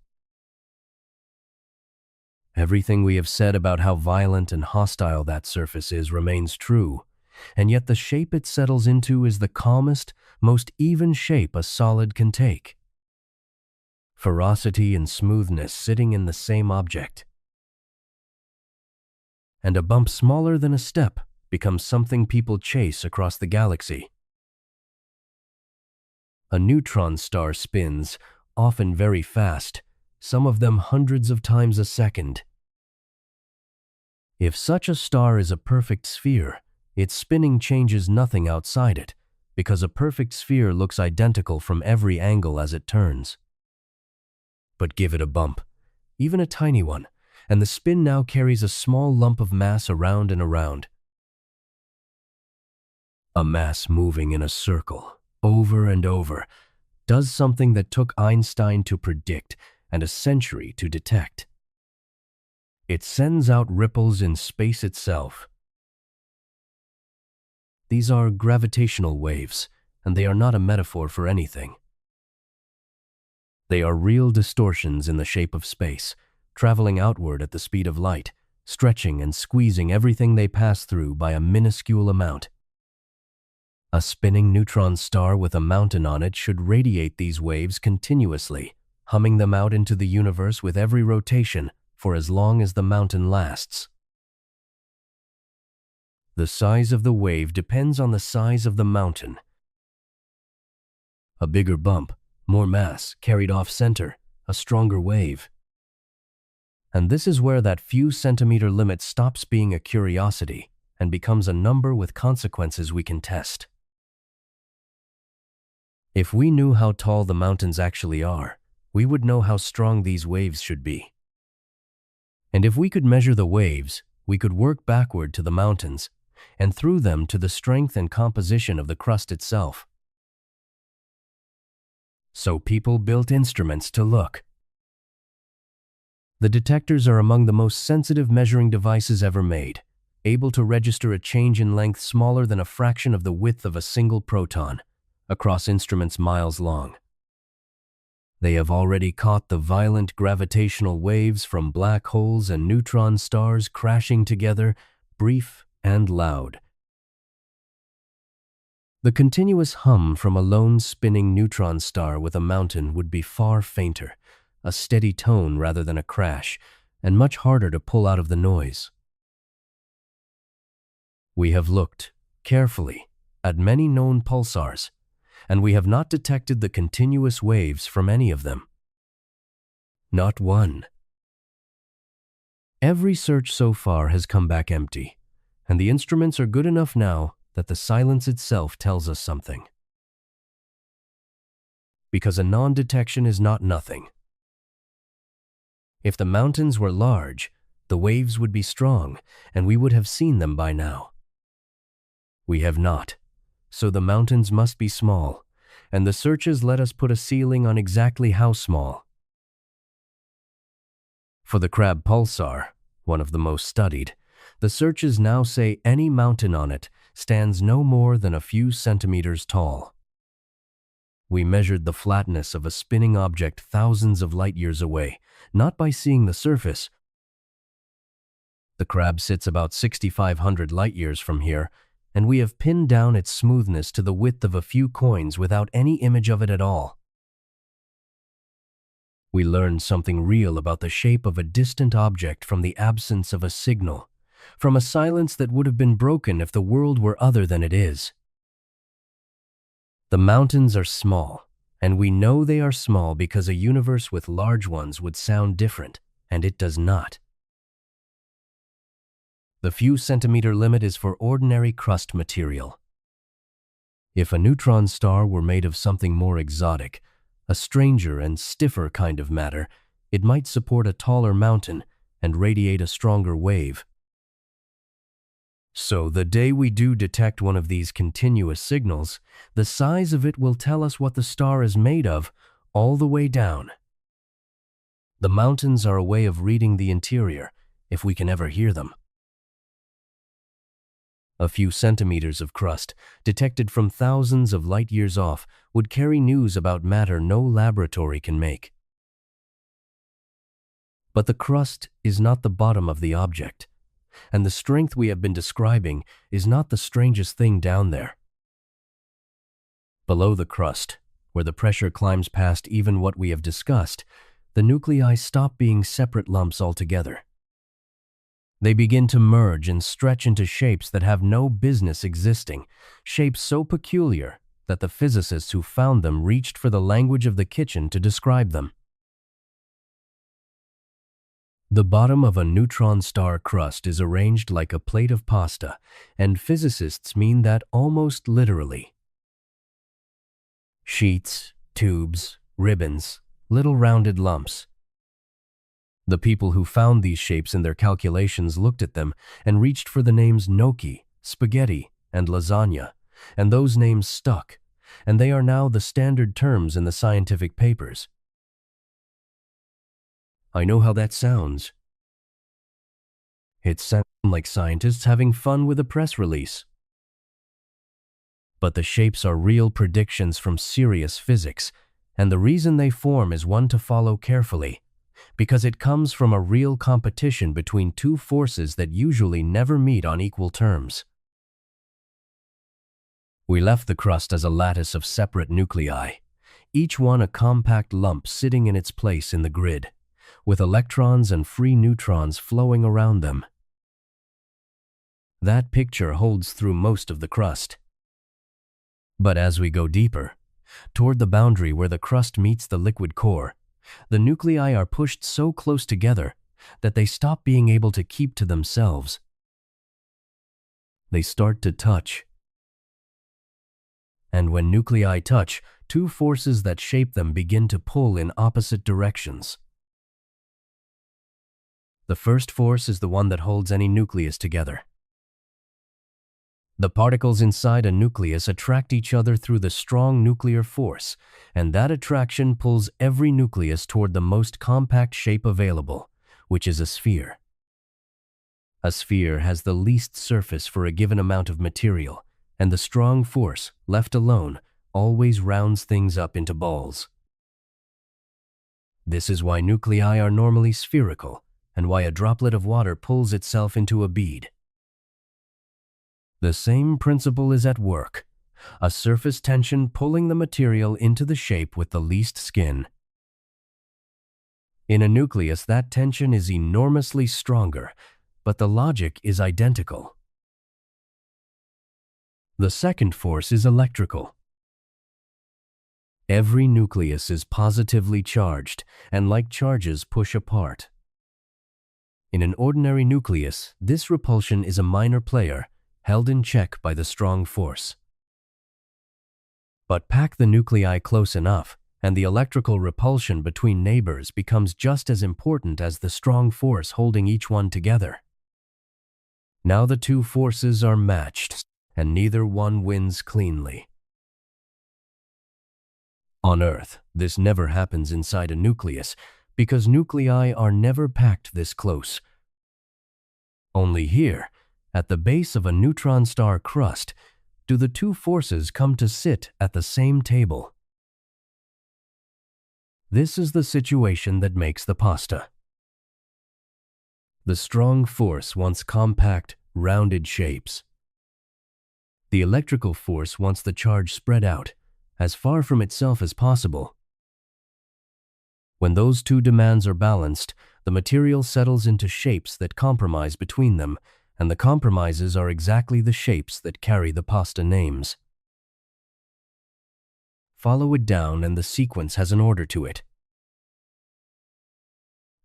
Everything we have said about how violent and hostile that surface is remains true, and yet the shape it settles into is the calmest, most even shape a solid can take. Ferocity and smoothness sitting in the same object. And a bump smaller than a step becomes something people chase across the galaxy. A neutron star spins, often very fast, some of them hundreds of times a second. If such a star is a perfect sphere, its spinning changes nothing outside it, because a perfect sphere looks identical from every angle as it turns. But give it a bump, even a tiny one, and the spin now carries a small lump of mass around and around. A mass moving in a circle, over and over, does something that took Einstein to predict and a century to detect. It sends out ripples in space itself. These are gravitational waves, and they are not a metaphor for anything. They are real distortions in the shape of space, traveling outward at the speed of light, stretching and squeezing everything they pass through by a minuscule amount. A spinning neutron star with a mountain on it should radiate these waves continuously, humming them out into the universe with every rotation for as long as the mountain lasts. The size of the wave depends on the size of the mountain. A bigger bump, more mass carried off-center, a stronger wave. And this is where that few centimeter limit stops being a curiosity and becomes a number with consequences we can test. If we knew how tall the mountains actually are, we would know how strong these waves should be. And if we could measure the waves, we could work backward to the mountains, and through them to the strength and composition of the crust itself. So people built instruments to look. The detectors are among the most sensitive measuring devices ever made, able to register a change in length smaller than a fraction of the width of a single proton, across instruments miles long. They have already caught the violent gravitational waves from black holes and neutron stars crashing together, brief and loud. The continuous hum from a lone spinning neutron star with a mountain would be far fainter, a steady tone rather than a crash, and much harder to pull out of the noise. We have looked, carefully, at many known pulsars, and we have not detected the continuous waves from any of them. Not one. Every search so far has come back empty, and the instruments are good enough now that the silence itself tells us something. Because a non-detection is not nothing. If the mountains were large, the waves would be strong, and we would have seen them by now. We have not. So the mountains must be small, and the searches let us put a ceiling on exactly how small. For the crab pulsar, one of the most studied, the searches now say any mountain on it stands no more than a few centimeters tall. We measured the flatness of a spinning object thousands of light years away, not by seeing the surface. The crab sits about 6,500 light years from here, and we have pinned down its smoothness to the width of a few coins without any image of it at all. We learned something real about the shape of a distant object from the absence of a signal, from a silence that would have been broken if the world were other than it is. The mountains are small, and we know they are small because a universe with large ones would sound different, and it does not. The few centimeter limit is for ordinary crust material. If a neutron star were made of something more exotic, a stranger and stiffer kind of matter, it might support a taller mountain and radiate a stronger wave. So the day we do detect one of these continuous signals, the size of it will tell us what the star is made of all the way down. The mountains are a way of reading the interior, if we can ever hear them. A few centimeters of crust, detected from thousands of light years off, would carry news about matter no laboratory can make. But the crust is not the bottom of the object, and the strength we have been describing is not the strangest thing down there. Below the crust, where the pressure climbs past even what we have discussed, the nuclei stop being separate lumps altogether. They begin to merge and stretch into shapes that have no business existing, shapes so peculiar that the physicists who found them reached for the language of the kitchen to describe them. The bottom of a neutron star crust is arranged like a plate of pasta, and physicists mean that almost literally. Sheets, tubes, ribbons, little rounded lumps. The people who found these shapes in their calculations looked at them and reached for the names gnocchi, spaghetti, and lasagna, and those names stuck, and they are now the standard terms in the scientific papers. I know how that sounds. It sounds like scientists having fun with a press release. But the shapes are real predictions from serious physics, and the reason they form is one to follow carefully, because it comes from a real competition between two forces that usually never meet on equal terms. We left the crust as a lattice of separate nuclei, each one a compact lump sitting in its place in the grid, with electrons and free neutrons flowing around them. That picture holds through most of the crust. But as we go deeper, toward the boundary where the crust meets the liquid core, the nuclei are pushed so close together that they stop being able to keep to themselves. They start to touch. And when nuclei touch, two forces that shape them begin to pull in opposite directions. The first force is the one that holds any nucleus together. The particles inside a nucleus attract each other through the strong nuclear force, and that attraction pulls every nucleus toward the most compact shape available, which is a sphere. A sphere has the least surface for a given amount of material, and the strong force, left alone, always rounds things up into balls. This is why nuclei are normally spherical, and why a droplet of water pulls itself into a bead. The same principle is at work, a surface tension pulling the material into the shape with the least skin. In a nucleus, that tension is enormously stronger, but the logic is identical. The second force is electrical. Every nucleus is positively charged, and like charges push apart. In an ordinary nucleus, this repulsion is a minor player, held in check by the strong force. But pack the nuclei close enough, and the electrical repulsion between neighbors becomes just as important as the strong force holding each one together. Now the two forces are matched, and neither one wins cleanly. On Earth, this never happens inside a nucleus because nuclei are never packed this close. Only here, at the base of a neutron star crust, do the two forces come to sit at the same table. This is the situation that makes the pasta. The strong force wants compact, rounded shapes. The electrical force wants the charge spread out, as far from itself as possible. When those two demands are balanced, the material settles into shapes that compromise between them, and the compromises are exactly the shapes that carry the pasta names. Follow it down and the sequence has an order to it.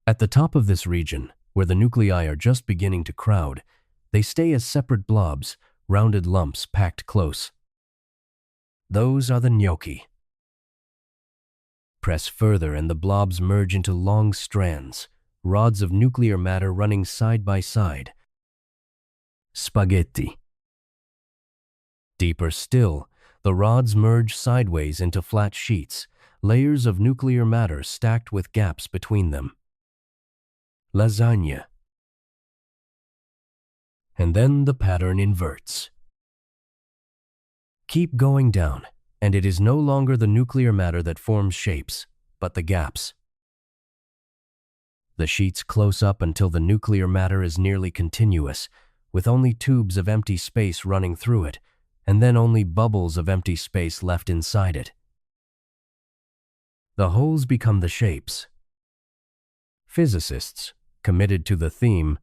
At the top of this region, where the nuclei are just beginning to crowd, they stay as separate blobs, rounded lumps packed close. Those are the gnocchi. Press further and the blobs merge into long strands, rods of nuclear matter running side by side. Spaghetti. Deeper still, the rods merge sideways into flat sheets, layers of nuclear matter stacked with gaps between them. Lasagna. And then the pattern inverts. Keep going down, and it is no longer the nuclear matter that forms shapes, but the gaps. The sheets close up until the nuclear matter is nearly continuous, with only tubes of empty space running through it, and then only bubbles of empty space left inside it. The holes become the shapes. Physicists, committed to the theme,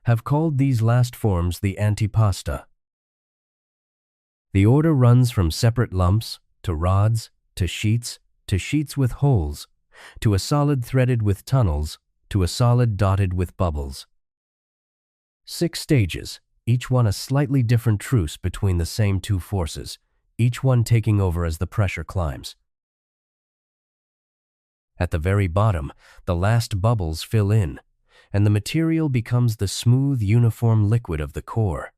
have called these last forms the antipasta. The order runs from separate lumps, to rods, to sheets with holes, to a solid threaded with tunnels, to a solid dotted with bubbles. 6 stages, each one a slightly different truce between the same two forces, each one taking over as the pressure climbs. At the very bottom, the last bubbles fill in, and the material becomes the smooth, uniform liquid of the core.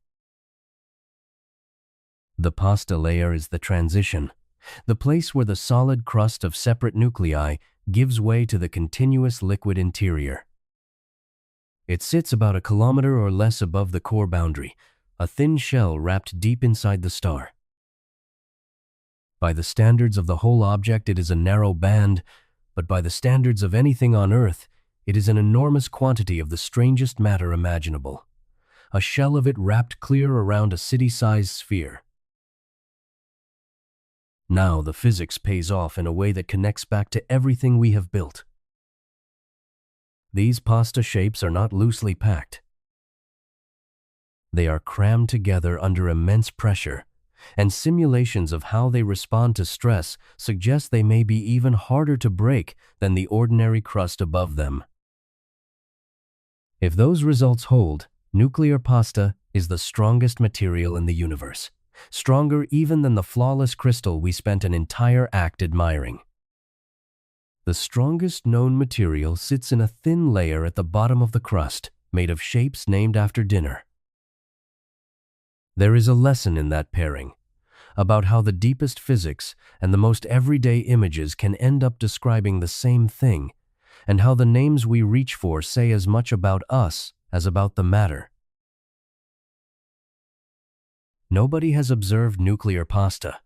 The pasta layer is the transition, the place where the solid crust of separate nuclei gives way to the continuous liquid interior. It sits about 1 kilometer or less above the core boundary, a thin shell wrapped deep inside the star. By the standards of the whole object, it is a narrow band, but by the standards of anything on Earth, it is an enormous quantity of the strangest matter imaginable, a shell of it wrapped clear around a city-sized sphere. Now the physics pays off in a way that connects back to everything we have built. These pasta shapes are not loosely packed. They are crammed together under immense pressure, and simulations of how they respond to stress suggest they may be even harder to break than the ordinary crust above them. If those results hold, nuclear pasta is the strongest material in the universe. Stronger even than the flawless crystal we spent an entire act admiring. The strongest known material sits in a thin layer at the bottom of the crust, made of shapes named after dinner. There is a lesson in that pairing, about how the deepest physics and the most everyday images can end up describing the same thing, and how the names we reach for say as much about us as about the matter. Nobody has observed nuclear pasta.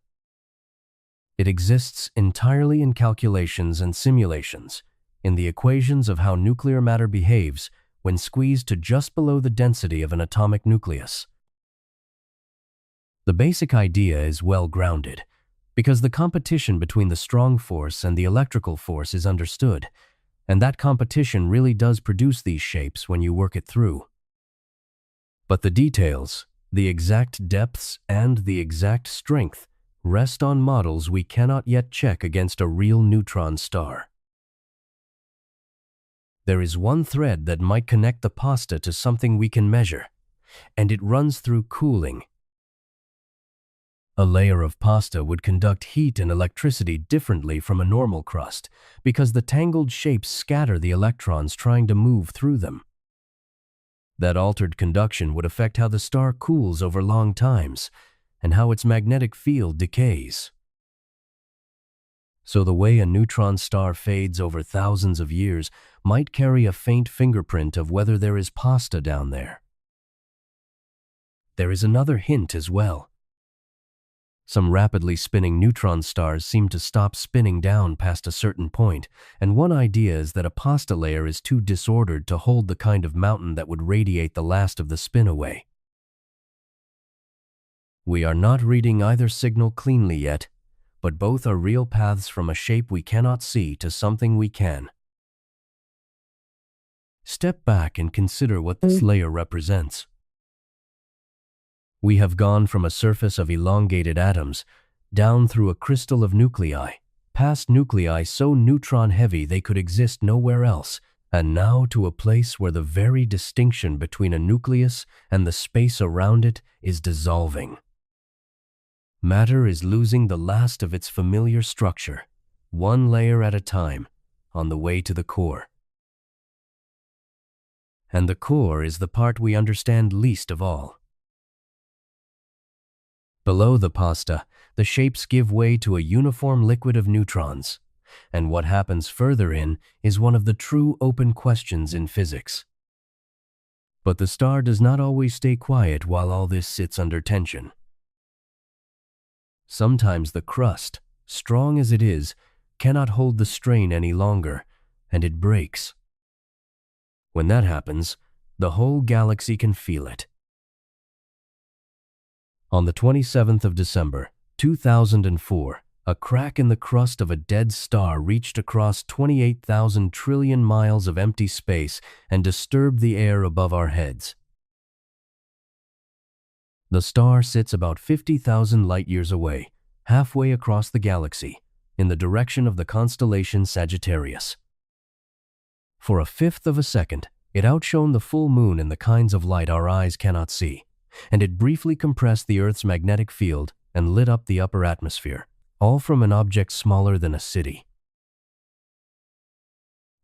It exists entirely in calculations and simulations, in the equations of how nuclear matter behaves when squeezed to just below the density of an atomic nucleus. The basic idea is well grounded, because the competition between the strong force and the electrical force is understood, and that competition really does produce these shapes when you work it through. But the details, the exact depths and the exact strength rest on models we cannot yet check against a real neutron star. There is one thread that might connect the pasta to something we can measure, and it runs through cooling. A layer of pasta would conduct heat and electricity differently from a normal crust because the tangled shapes scatter the electrons trying to move through them. That altered conduction would affect how the star cools over long times, and how its magnetic field decays. So the way a neutron star fades over thousands of years might carry a faint fingerprint of whether there is pasta down there. There is another hint as well. Some rapidly spinning neutron stars seem to stop spinning down past a certain point, and one idea is that a pasta layer is too disordered to hold the kind of mountain that would radiate the last of the spin away. We are not reading either signal cleanly yet, but both are real paths from a shape we cannot see to something we can. Step back and consider what this layer represents. We have gone from a surface of elongated atoms, down through a crystal of nuclei, past nuclei so neutron-heavy they could exist nowhere else, and now to a place where the very distinction between a nucleus and the space around it is dissolving. Matter is losing the last of its familiar structure, one layer at a time, on the way to the core. And the core is the part we understand least of all. Below the pasta, the shapes give way to a uniform liquid of neutrons, and what happens further in is one of the true open questions in physics. But the star does not always stay quiet while all this sits under tension. Sometimes the crust, strong as it is, cannot hold the strain any longer, and it breaks. When that happens, the whole galaxy can feel it. On the 27th of December, 2004, a crack in the crust of a dead star reached across 28,000 trillion miles of empty space and disturbed the air above our heads. The star sits about 50,000 light-years away, halfway across the galaxy, in the direction of the constellation Sagittarius. For a fifth of a second, it outshone the full moon in the kinds of light our eyes cannot see, and it briefly compressed the Earth's magnetic field and lit up the upper atmosphere, all from an object smaller than a city.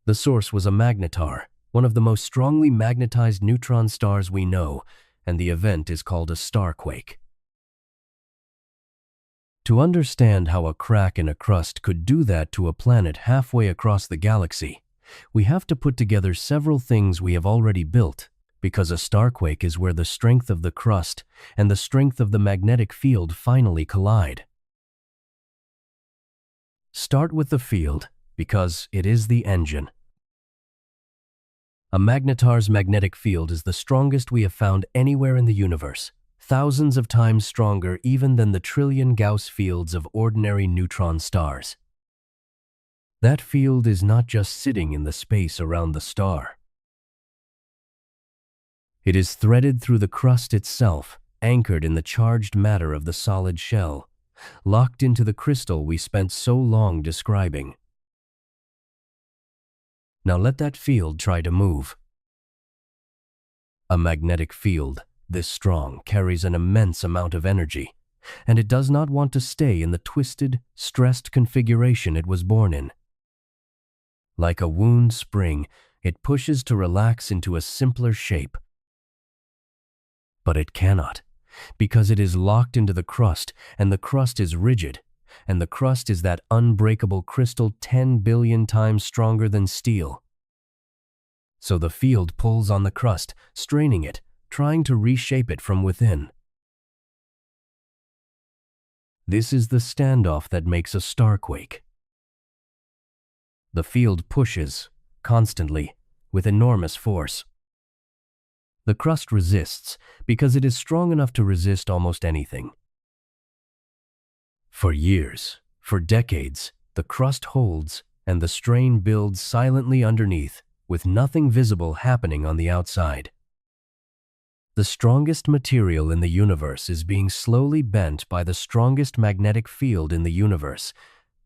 The source was a magnetar, one of the most strongly magnetized neutron stars we know, and the event is called a starquake. To understand how a crack in a crust could do that to a planet halfway across the galaxy, we have to put together several things we have already built, because a starquake is where the strength of the crust and the strength of the magnetic field finally collide. Start with the field, because it is the engine. A magnetar's magnetic field is the strongest we have found anywhere in the universe, thousands of times stronger even than the trillion Gauss fields of ordinary neutron stars. That field is not just sitting in the space around the star. It is threaded through the crust itself, anchored in the charged matter of the solid shell, locked into the crystal we spent so long describing. Now let that field try to move. A magnetic field this strong carries an immense amount of energy, and it does not want to stay in the twisted, stressed configuration it was born in. Like a wound spring, it pushes to relax into a simpler shape. But it cannot, because it is locked into the crust, and the crust is rigid, and the crust is that unbreakable crystal 10 billion times stronger than steel. So the field pulls on the crust, straining it, trying to reshape it from within. This is the standoff that makes a starquake. The field pushes, constantly, with enormous force. The crust resists because it is strong enough to resist almost anything. For years, for decades, the crust holds and the strain builds silently underneath, with nothing visible happening on the outside. The strongest material in the universe is being slowly bent by the strongest magnetic field in the universe,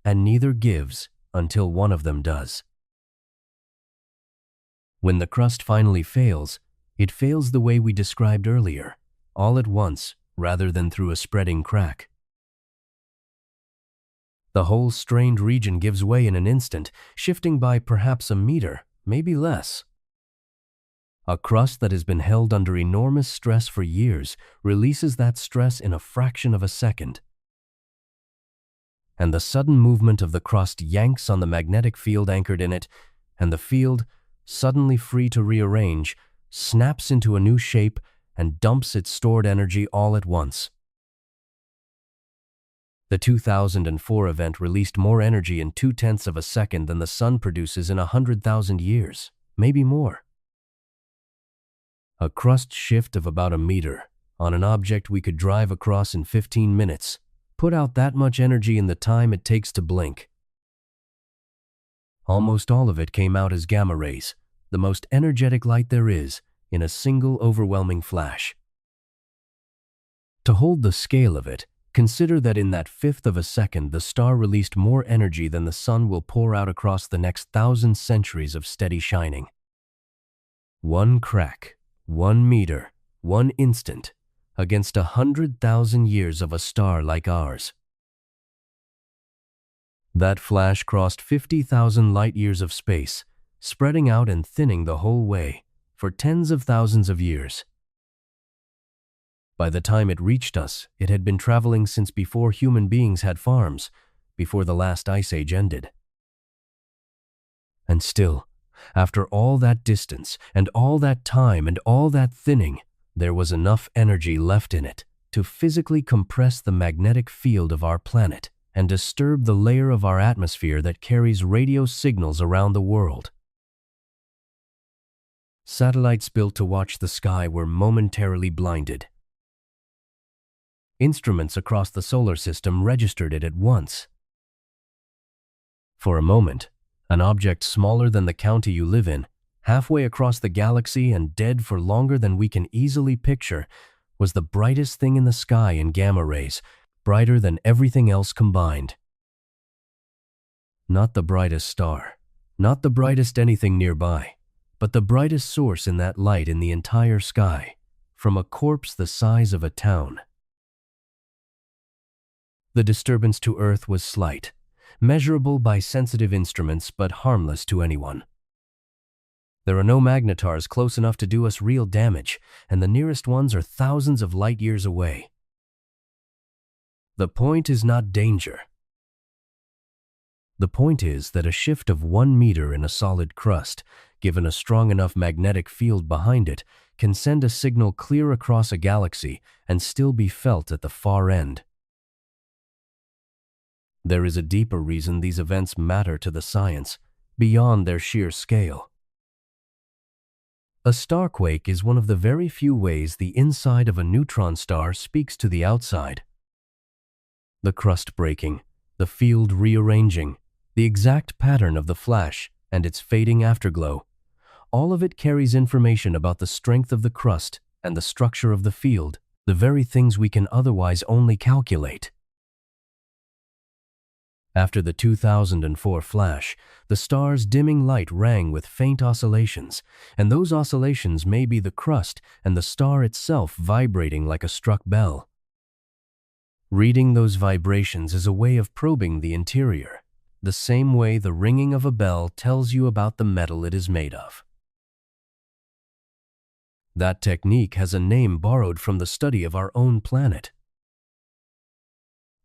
and neither gives until one of them does. When the crust finally fails, it fails the way we described earlier, all at once rather than through a spreading crack. The whole strained region gives way in an instant, shifting by perhaps a meter, maybe less. A crust that has been held under enormous stress for years releases that stress in a fraction of a second. And the sudden movement of the crust yanks on the magnetic field anchored in it, and the field, suddenly free to rearrange, snaps into a new shape and dumps its stored energy all at once. The 2004 event released more energy in 0.2 of a second than the Sun produces in 100,000 years, maybe more. A crust shift of about a meter on an object we could drive across in 15 minutes put out that much energy in the time it takes to blink. Almost all of it came out as gamma rays, the most energetic light there is, in a single overwhelming flash. To hold the scale of it, consider that in that 1/5 of a second the star released more energy than the Sun will pour out across the next 1,000 centuries of steady shining. One crack, 1 meter, 1 instant, against 100,000 years of a star like ours. That flash crossed 50,000 light-years of space, spreading out and thinning the whole way, for tens of thousands of years. By the time it reached us, it had been traveling since before human beings had farms, before the last ice age ended. And still, after all that distance, and all that time, and all that thinning, there was enough energy left in it to physically compress the magnetic field of our planet and disturb the layer of our atmosphere that carries radio signals around the world. Satellites built to watch the sky were momentarily blinded. Instruments across the solar system registered it at once. For a moment, an object smaller than the county you live in, halfway across the galaxy and dead for longer than we can easily picture, was the brightest thing in the sky in gamma rays, brighter than everything else combined. Not the brightest star, not the brightest anything nearby, but the brightest source in that light in the entire sky, from a corpse the size of a town. The disturbance to Earth was slight, measurable by sensitive instruments but harmless to anyone. There are no magnetars close enough to do us real damage, and the nearest ones are thousands of light years away. The point is not danger. The point is that a shift of 1 meter in a solid crust, given a strong enough magnetic field behind it, can send a signal clear across a galaxy and still be felt at the far end. There is a deeper reason these events matter to the science, beyond their sheer scale. A starquake is one of the very few ways the inside of a neutron star speaks to the outside. The crust breaking, the field rearranging, the exact pattern of the flash and its fading afterglow, all of it carries information about the strength of the crust and the structure of the field, the very things we can otherwise only calculate. After the 2004 flash, the star's dimming light rang with faint oscillations, and those oscillations may be the crust and the star itself vibrating like a struck bell. Reading those vibrations is a way of probing the interior, the same way the ringing of a bell tells you about the metal it is made of. That technique has a name borrowed from the study of our own planet.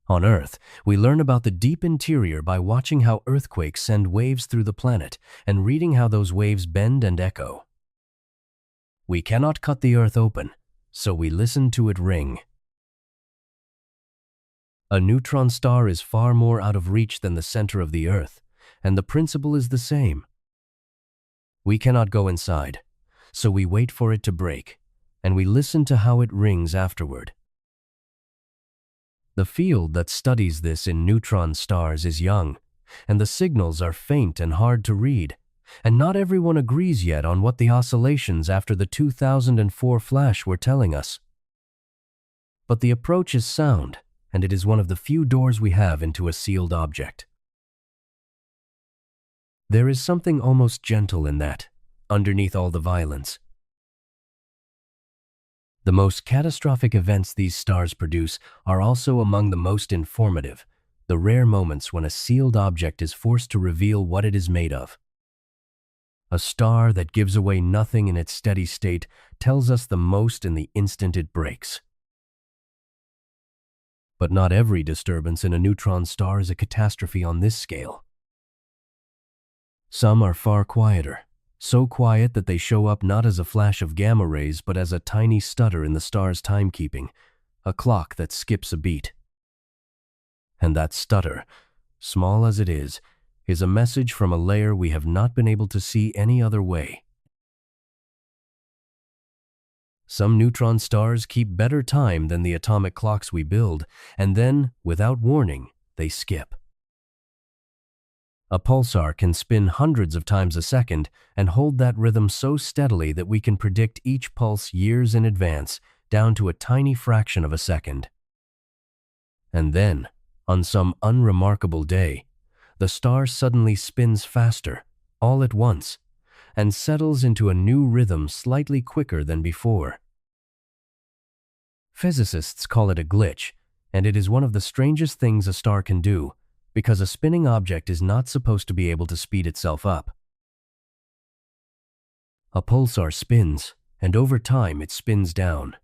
On Earth, we learn about the deep interior by watching how earthquakes send waves through the planet and reading how those waves bend and echo. We cannot cut the Earth open, so we listen to it ring. A neutron star is far more out of reach than the center of the Earth, and the principle is the same. We cannot go inside, so we wait for it to break, and we listen to how it rings afterward. The field that studies this in neutron stars is young, and the signals are faint and hard to read, and not everyone agrees yet on what the oscillations after the 2004 flash were telling us. But the approach is sound, and it is one of the few doors we have into a sealed object. There is something almost gentle in that, underneath all the violence. The most catastrophic events these stars produce are also among the most informative, the rare moments when a sealed object is forced to reveal what it is made of. A star that gives away nothing in its steady state tells us the most in the instant it breaks. But not every disturbance in a neutron star is a catastrophe on this scale. Some are far quieter, so quiet that they show up not as a flash of gamma rays but as a tiny stutter in the star's timekeeping, a clock that skips a beat. And that stutter, small as it is a message from a layer we have not been able to see any other way. Some neutron stars keep better time than the atomic clocks we build, and then, without warning, they skip. A pulsar can spin hundreds of times a second and hold that rhythm so steadily that we can predict each pulse years in advance, down to a tiny fraction of a second. And then, on some unremarkable day, the star suddenly spins faster, all at once, and settles into a new rhythm slightly quicker than before. Physicists call it a glitch, and it is one of the strangest things a star can do, because a spinning object is not supposed to be able to speed itself up. A pulsar spins, and over time it spins down.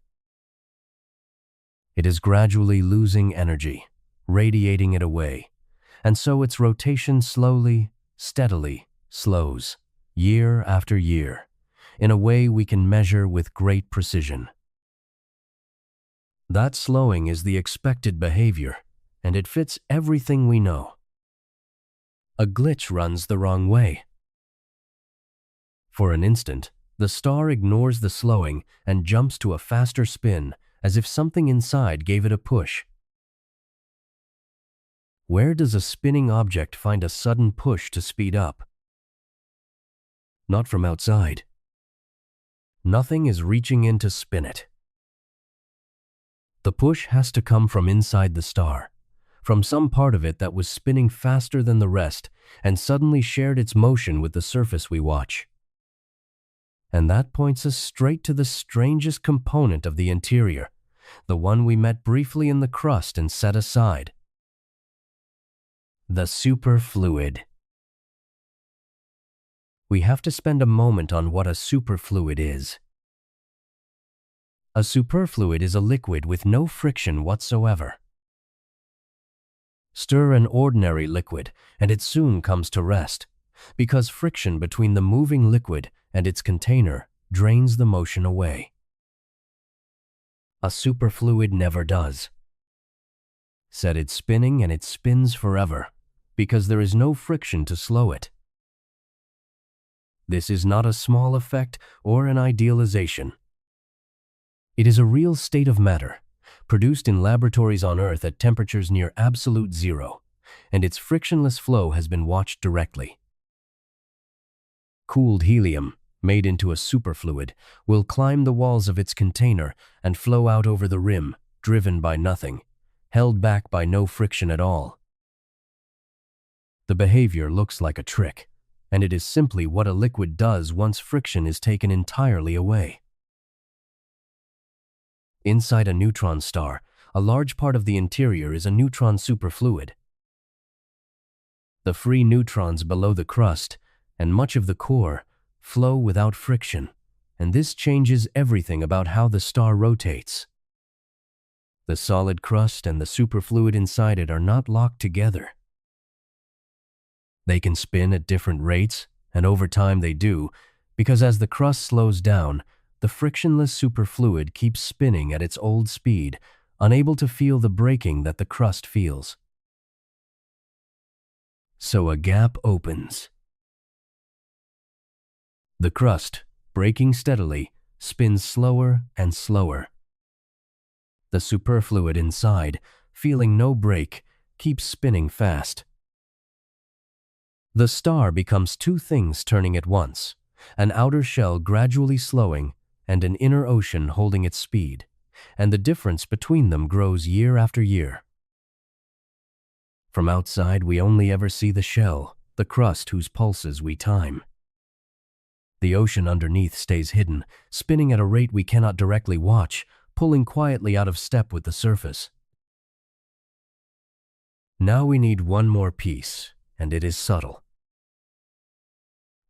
It is gradually losing energy, radiating it away, and so its rotation slowly, steadily slows, year after year, in a way we can measure with great precision. That slowing is the expected behavior, and it fits everything we know. A glitch runs the wrong way. For an instant, the star ignores the slowing and jumps to a faster spin, as if something inside gave it a push. Where does a spinning object find a sudden push to speed up? Not from outside. Nothing is reaching in to spin it. The push has to come from inside the star, from some part of it that was spinning faster than the rest and suddenly shared its motion with the surface we watch. And that points us straight to the strangest component of the interior, the one we met briefly in the crust and set aside. The superfluid. We have to spend a moment on what a superfluid is. A superfluid is a liquid with no friction whatsoever. Stir an ordinary liquid, and it soon comes to rest, because friction between the moving liquid and its container drains the motion away. A superfluid never does. Set it spinning and it spins forever, because there is no friction to slow it. This is not a small effect or an idealization. It is a real state of matter, produced in laboratories on Earth at temperatures near absolute zero, and its frictionless flow has been watched directly. Cooled helium, made into a superfluid, will climb the walls of its container and flow out over the rim, driven by nothing, held back by no friction at all. The behavior looks like a trick, and it is simply what a liquid does once friction is taken entirely away. Inside a neutron star, a large part of the interior is a neutron superfluid. The free neutrons below the crust and much of the core flow without friction, and this changes everything about how the star rotates. The solid crust and the superfluid inside it are not locked together. They can spin at different rates, and over time they do, because as the crust slows down, the frictionless superfluid keeps spinning at its old speed, unable to feel the braking that the crust feels. So a gap opens. The crust, braking steadily, spins slower and slower. The superfluid inside, feeling no brake, keeps spinning fast. The star becomes two things turning at once, an outer shell gradually slowing and an inner ocean holding its speed, and the difference between them grows year after year. From outside, we only ever see the shell, the crust whose pulses we time. The ocean underneath stays hidden, spinning at a rate we cannot directly watch, pulling quietly out of step with the surface. Now we need one more piece, and it is subtle.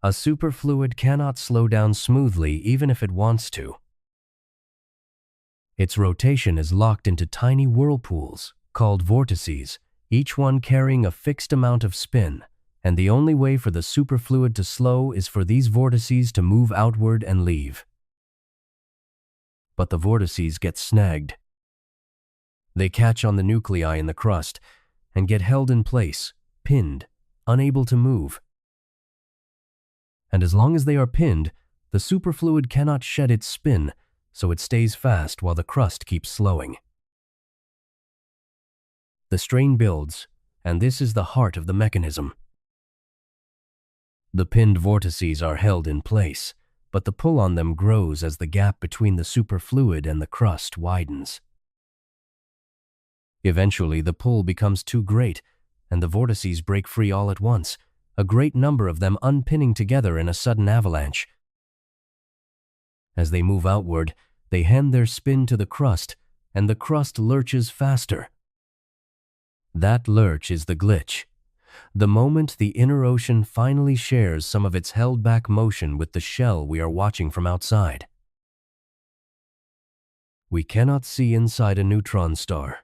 A superfluid cannot slow down smoothly even if it wants to. Its rotation is locked into tiny whirlpools, called vortices, each one carrying a fixed amount of spin, and the only way for the superfluid to slow is for these vortices to move outward and leave. But the vortices get snagged. They catch on the nuclei in the crust and get held in place, pinned, unable to move. And as long as they are pinned, the superfluid cannot shed its spin, so it stays fast while the crust keeps slowing. The strain builds, and this is the heart of the mechanism. The pinned vortices are held in place, but the pull on them grows as the gap between the superfluid and the crust widens. Eventually, the pull becomes too great, and the vortices break free all at once, a great number of them unpinning together in a sudden avalanche. As they move outward, they hand their spin to the crust, and the crust lurches faster. That lurch is the glitch. The moment the inner ocean finally shares some of its held-back motion with the shell we are watching from outside. We cannot see inside a neutron star.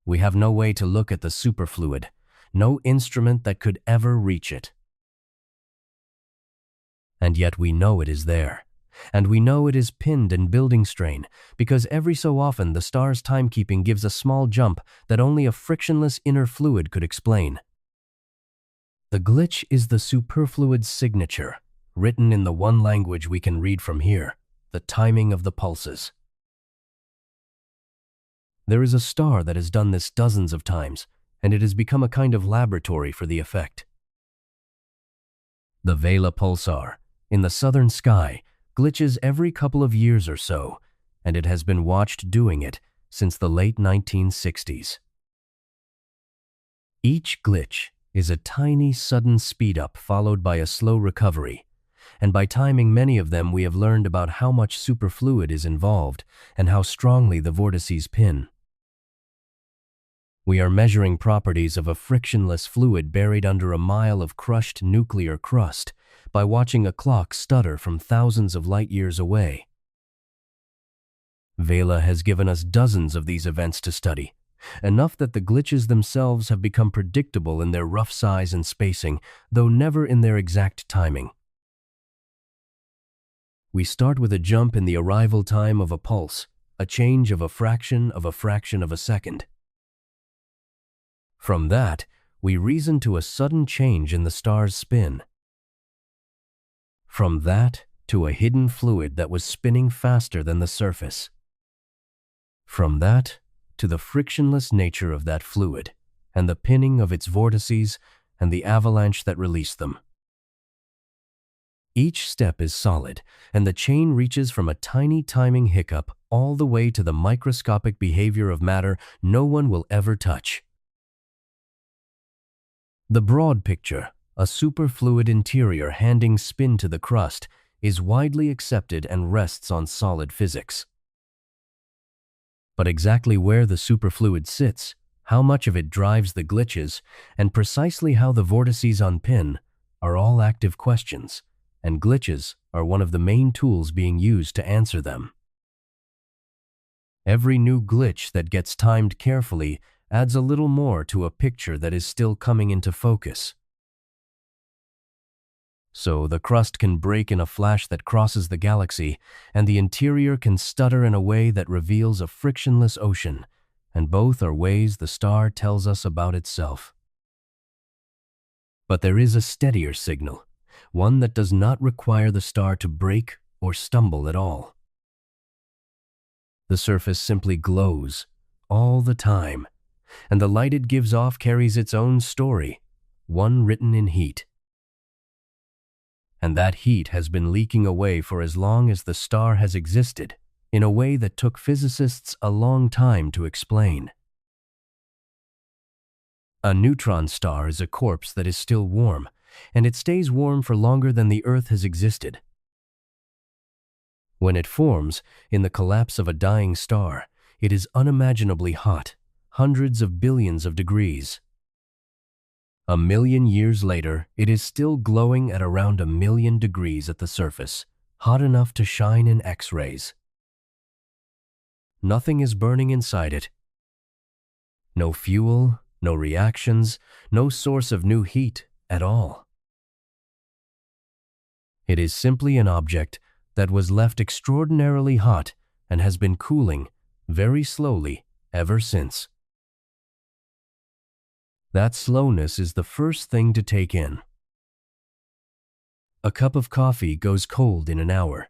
We have no way to look at the superfluid, no instrument that could ever reach it. And yet we know it is there, and we know it is pinned and building strain, because every so often the star's timekeeping gives a small jump that only a frictionless inner fluid could explain. The glitch is the superfluid's signature, written in the one language we can read from here, the timing of the pulses. There is a star that has done this dozens of times, and it has become a kind of laboratory for the effect. The Vela pulsar, in the southern sky, glitches every couple of years or so, and it has been watched doing it since the late 1960s. Each glitch is a tiny sudden speed-up followed by a slow recovery, and by timing many of them we have learned about how much superfluid is involved and how strongly the vortices pin. We are measuring properties of a frictionless fluid buried under a mile of crushed nuclear crust by watching a clock stutter from thousands of light years away. Vela has given us dozens of these events to study, enough that the glitches themselves have become predictable in their rough size and spacing, though never in their exact timing. We start with a jump in the arrival time of a pulse, a change of a fraction of a second. From that, we reason to a sudden change in the star's spin. From that to a hidden fluid that was spinning faster than the surface. From that to the frictionless nature of that fluid, and the pinning of its vortices and the avalanche that released them. Each step is solid, and the chain reaches from a tiny timing hiccup all the way to the microscopic behavior of matter no one will ever touch. The broad picture, a superfluid interior handing spin to the crust, is widely accepted and rests on solid physics. But exactly where the superfluid sits, how much of it drives the glitches, and precisely how the vortices unpin are all active questions, and glitches are one of the main tools being used to answer them. Every new glitch that gets timed carefully adds a little more to a picture that is still coming into focus. So the crust can break in a flash that crosses the galaxy, and the interior can stutter in a way that reveals a frictionless ocean, and both are ways the star tells us about itself. But there is a steadier signal, one that does not require the star to break or stumble at all. The surface simply glows all the time, and the light it gives off carries its own story, one written in heat. And that heat has been leaking away for as long as the star has existed, in a way that took physicists a long time to explain. A neutron star is a corpse that is still warm, and it stays warm for longer than the Earth has existed. When it forms, in the collapse of a dying star, it is unimaginably hot, hundreds of billions of degrees. A million years later, it is still glowing at around 1,000,000 degrees at the surface, hot enough to shine in X-rays. Nothing is burning inside it. No fuel, no reactions, no source of new heat at all. It is simply an object that was left extraordinarily hot and has been cooling very slowly ever since. That slowness is the first thing to take in. A cup of coffee goes cold in an hour.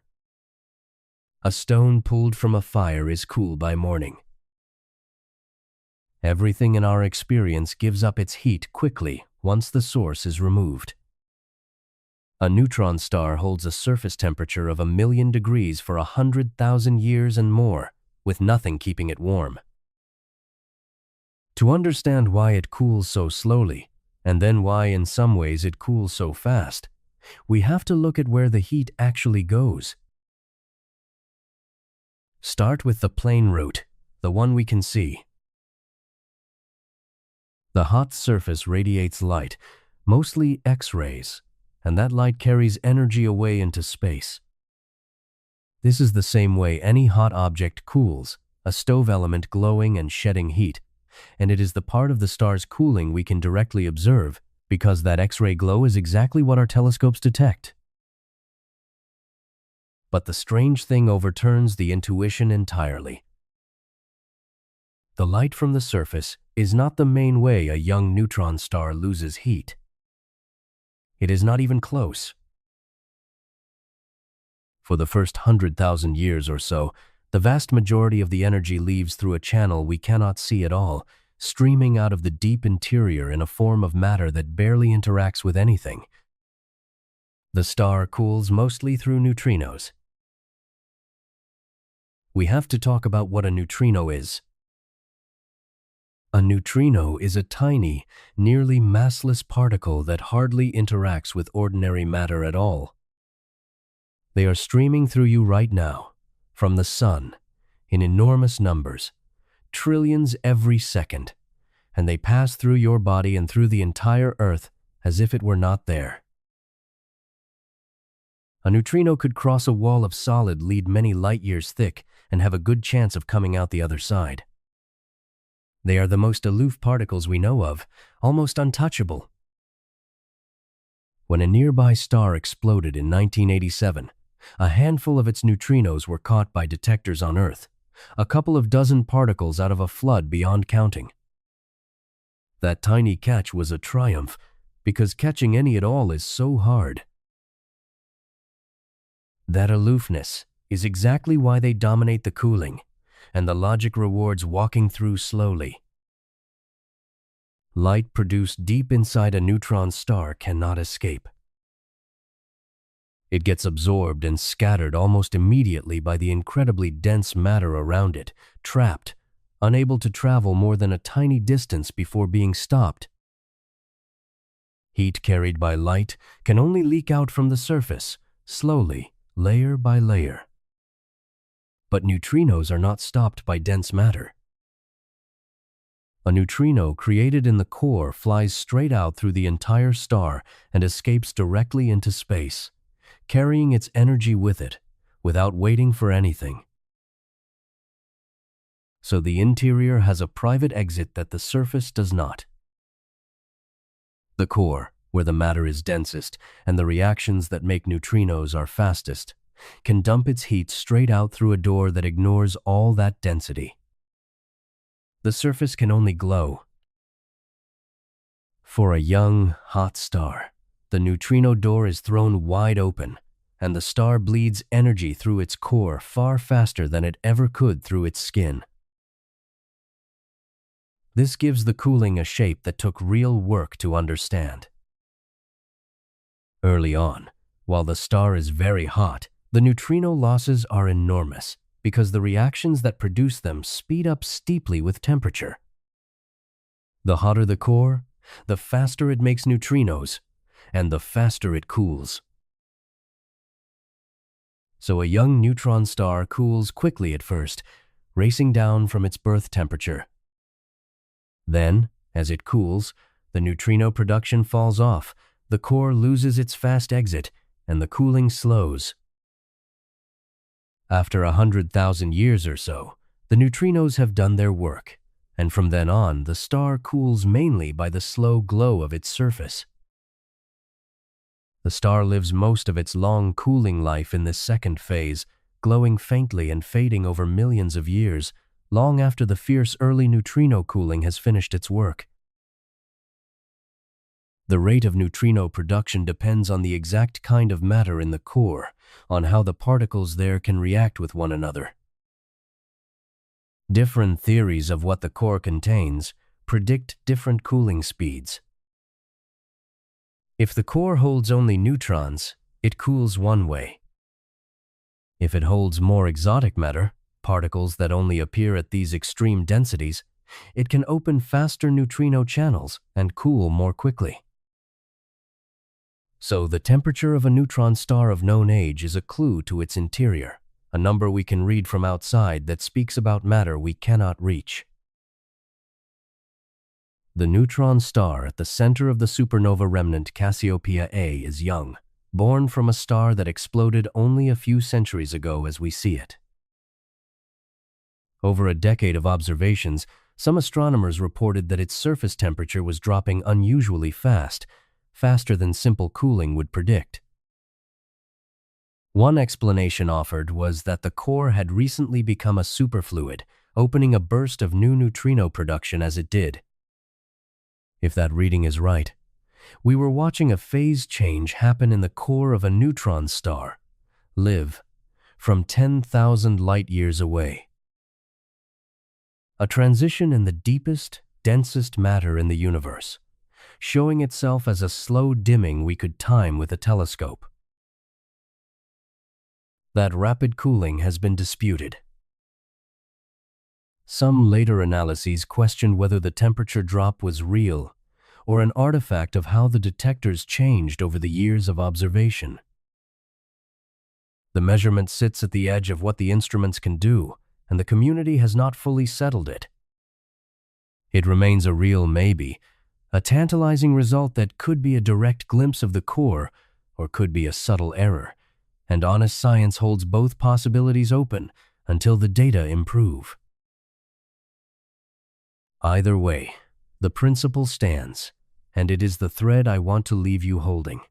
A stone pulled from a fire is cool by morning. Everything in our experience gives up its heat quickly once the source is removed. A neutron star holds a surface temperature of 1,000,000 degrees for 100,000 years and more, with nothing keeping it warm. To understand why it cools so slowly, and then why in some ways it cools so fast, we have to look at where the heat actually goes. Start with the plain route, the one we can see. The hot surface radiates light, mostly X-rays, and that light carries energy away into space. This is the same way any hot object cools, a stove element glowing and shedding heat, and it is the part of the star's cooling we can directly observe because that X-ray glow is exactly what our telescopes detect. But the strange thing overturns the intuition entirely. The light from the surface is not the main way a young neutron star loses heat. It is not even close. For the first 100,000 years or so, the vast majority of the energy leaves through a channel we cannot see at all, streaming out of the deep interior in a form of matter that barely interacts with anything. The star cools mostly through neutrinos. We have to talk about what a neutrino is. A neutrino is a tiny, nearly massless particle that hardly interacts with ordinary matter at all. They are streaming through you right now, from the sun, in enormous numbers, trillions every second, and they pass through your body and through the entire Earth as if it were not there. A neutrino could cross a wall of solid lead many light years thick and have a good chance of coming out the other side. They are the most aloof particles we know of, almost untouchable. When a nearby star exploded in 1987, a handful of its neutrinos were caught by detectors on Earth, a couple of dozen particles out of a flood beyond counting. That tiny catch was a triumph, because catching any at all is so hard. That aloofness is exactly why they dominate the cooling, and the logic rewards walking through slowly. Light produced deep inside a neutron star cannot escape. It gets absorbed and scattered almost immediately by the incredibly dense matter around it, trapped, unable to travel more than a tiny distance before being stopped. Heat carried by light can only leak out from the surface, slowly, layer by layer. But neutrinos are not stopped by dense matter. A neutrino created in the core flies straight out through the entire star and escapes directly into space, carrying its energy with it, without waiting for anything. So the interior has a private exit that the surface does not. The core, where the matter is densest and the reactions that make neutrinos are fastest, can dump its heat straight out through a door that ignores all that density. The surface can only glow. For a young, hot star, the neutrino door is thrown wide open, and the star bleeds energy through its core far faster than it ever could through its skin. This gives the cooling a shape that took real work to understand. Early on, while the star is very hot, the neutrino losses are enormous because the reactions that produce them speed up steeply with temperature. The hotter the core, the faster it makes neutrinos, and the faster it cools. So a young neutron star cools quickly at first, racing down from its birth temperature. Then, as it cools, The neutrino production falls off, the core loses its fast exit, and the cooling slows. After 100,000 years or so, the neutrinos have done their work, and from then on, the star cools mainly by the slow glow of its surface. The star lives most of its long cooling life in this second phase, glowing faintly and fading over millions of years, long after the fierce early neutrino cooling has finished its work. The rate of neutrino production depends on the exact kind of matter in the core, on how the particles there can react with one another. Different theories of what the core contains predict different cooling speeds. If the core holds only neutrons, it cools one way. If it holds more exotic matter, particles that only appear at these extreme densities, it can open faster neutrino channels and cool more quickly. So the temperature of a neutron star of known age is a clue to its interior, a number we can read from outside that speaks about matter we cannot reach. The neutron star at the center of the supernova remnant Cassiopeia A is young, born from a star that exploded only a few centuries ago as we see it. Over a decade of observations, some astronomers reported that its surface temperature was dropping unusually fast, faster than simple cooling would predict. One explanation offered was that the core had recently become a superfluid, opening a burst of new neutrino production as it did. If that reading is right, we were watching a phase change happen in the core of a neutron star, LIV, from 10,000 light-years away. A transition in the deepest, densest matter in the universe, showing itself as a slow dimming we could time with a telescope. That rapid cooling has been disputed. Some later analyses questioned whether the temperature drop was real or an artifact of how the detectors changed over the years of observation. The measurement sits at the edge of what the instruments can do, and the community has not fully settled it. It remains a real maybe, a tantalizing result that could be a direct glimpse of the core or could be a subtle error, and honest science holds both possibilities open until the data improve. Either way, the principle stands, and it is the thread I want to leave you holding.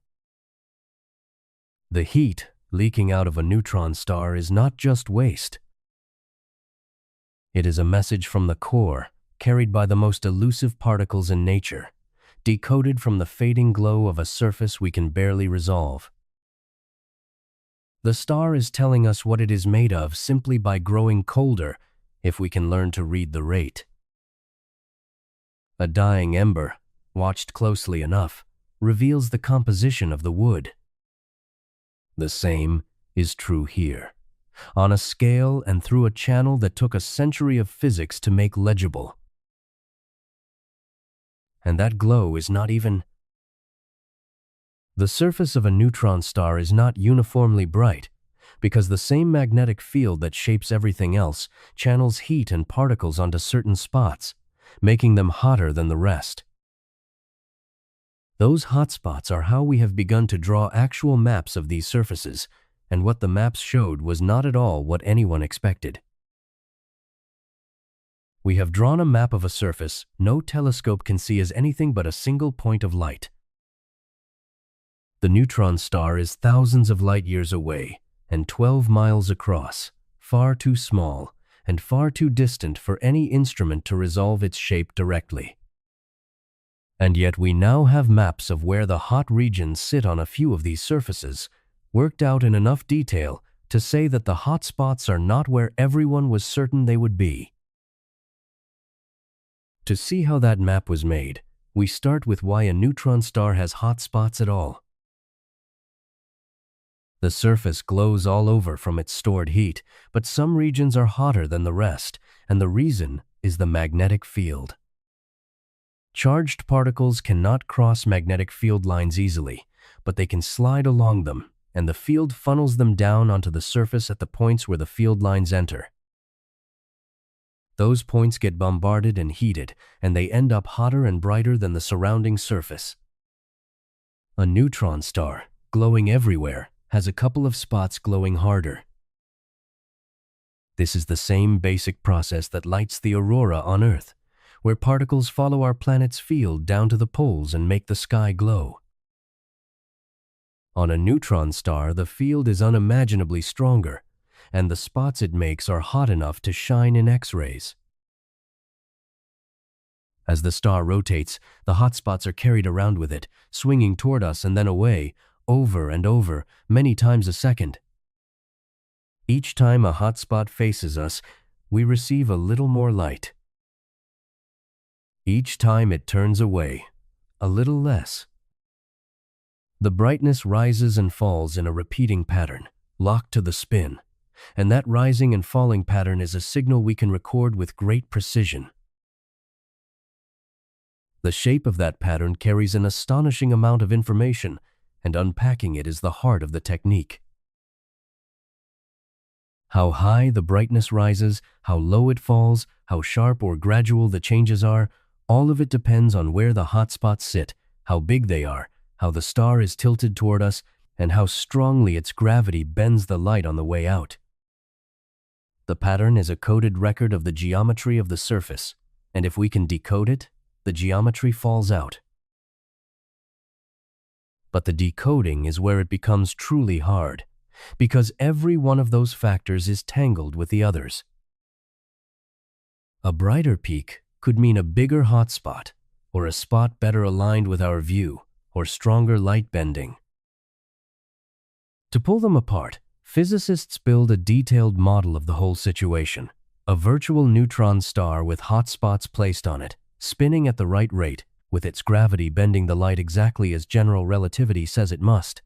The heat leaking out of a neutron star is not just waste. It is a message from the core, carried by the most elusive particles in nature, decoded from the fading glow of a surface we can barely resolve. The star is telling us what it is made of simply by growing colder if we can learn to read the rate. A dying ember, watched closely enough, reveals the composition of the wood. The same is true here, on a scale and through a channel that took a century of physics to make legible. And that glow is not even... The surface of a neutron star is not uniformly bright, because the same magnetic field that shapes everything else channels heat and particles onto certain spots, making them hotter than the rest. Those hot spots are how we have begun to draw actual maps of these surfaces, and what the maps showed was not at all what anyone expected. We have drawn a map of a surface no telescope can see as anything but a single point of light. The neutron star is thousands of light-years away and 12 miles across, far too small and far too distant for any instrument to resolve its shape directly. And yet we now have maps of where the hot regions sit on a few of these surfaces, worked out in enough detail to say that the hot spots are not where everyone was certain they would be. To see how that map was made, we start with why a neutron star has hot spots at all. The surface glows all over from its stored heat, but some regions are hotter than the rest, and the reason is the magnetic field. Charged particles cannot cross magnetic field lines easily, but they can slide along them, and the field funnels them down onto the surface at the points where the field lines enter. Those points get bombarded and heated, and they end up hotter and brighter than the surrounding surface. A neutron star, glowing everywhere, has a couple of spots glowing harder. This is the same basic process that lights the aurora on Earth, where particles follow our planet's field down to the poles and make the sky glow. On a neutron star, the field is unimaginably stronger, and the spots it makes are hot enough to shine in X-rays. As the star rotates, the hot spots are carried around with it, swinging toward us and then away, over and over, many times a second. Each time a hot spot faces us, we receive a little more light. Each time it turns away, a little less. The brightness rises and falls in a repeating pattern, locked to the spin, and that rising and falling pattern is a signal we can record with great precision. The shape of that pattern carries an astonishing amount of information, and unpacking it is the heart of the technique. How high the brightness rises, how low it falls, how sharp or gradual the changes are, all of it depends on where the hot spots sit, how big they are, how the star is tilted toward us, and how strongly its gravity bends the light on the way out. The pattern is a coded record of the geometry of the surface, and if we can decode it, the geometry falls out. But the decoding is where it becomes truly hard, because every one of those factors is tangled with the others. A brighter peak could mean a bigger hotspot, or a spot better aligned with our view, or stronger light bending. To pull them apart, physicists build a detailed model of the whole situation, a virtual neutron star with hot spots placed on it, spinning at the right rate, with its gravity bending the light exactly as general relativity says it must.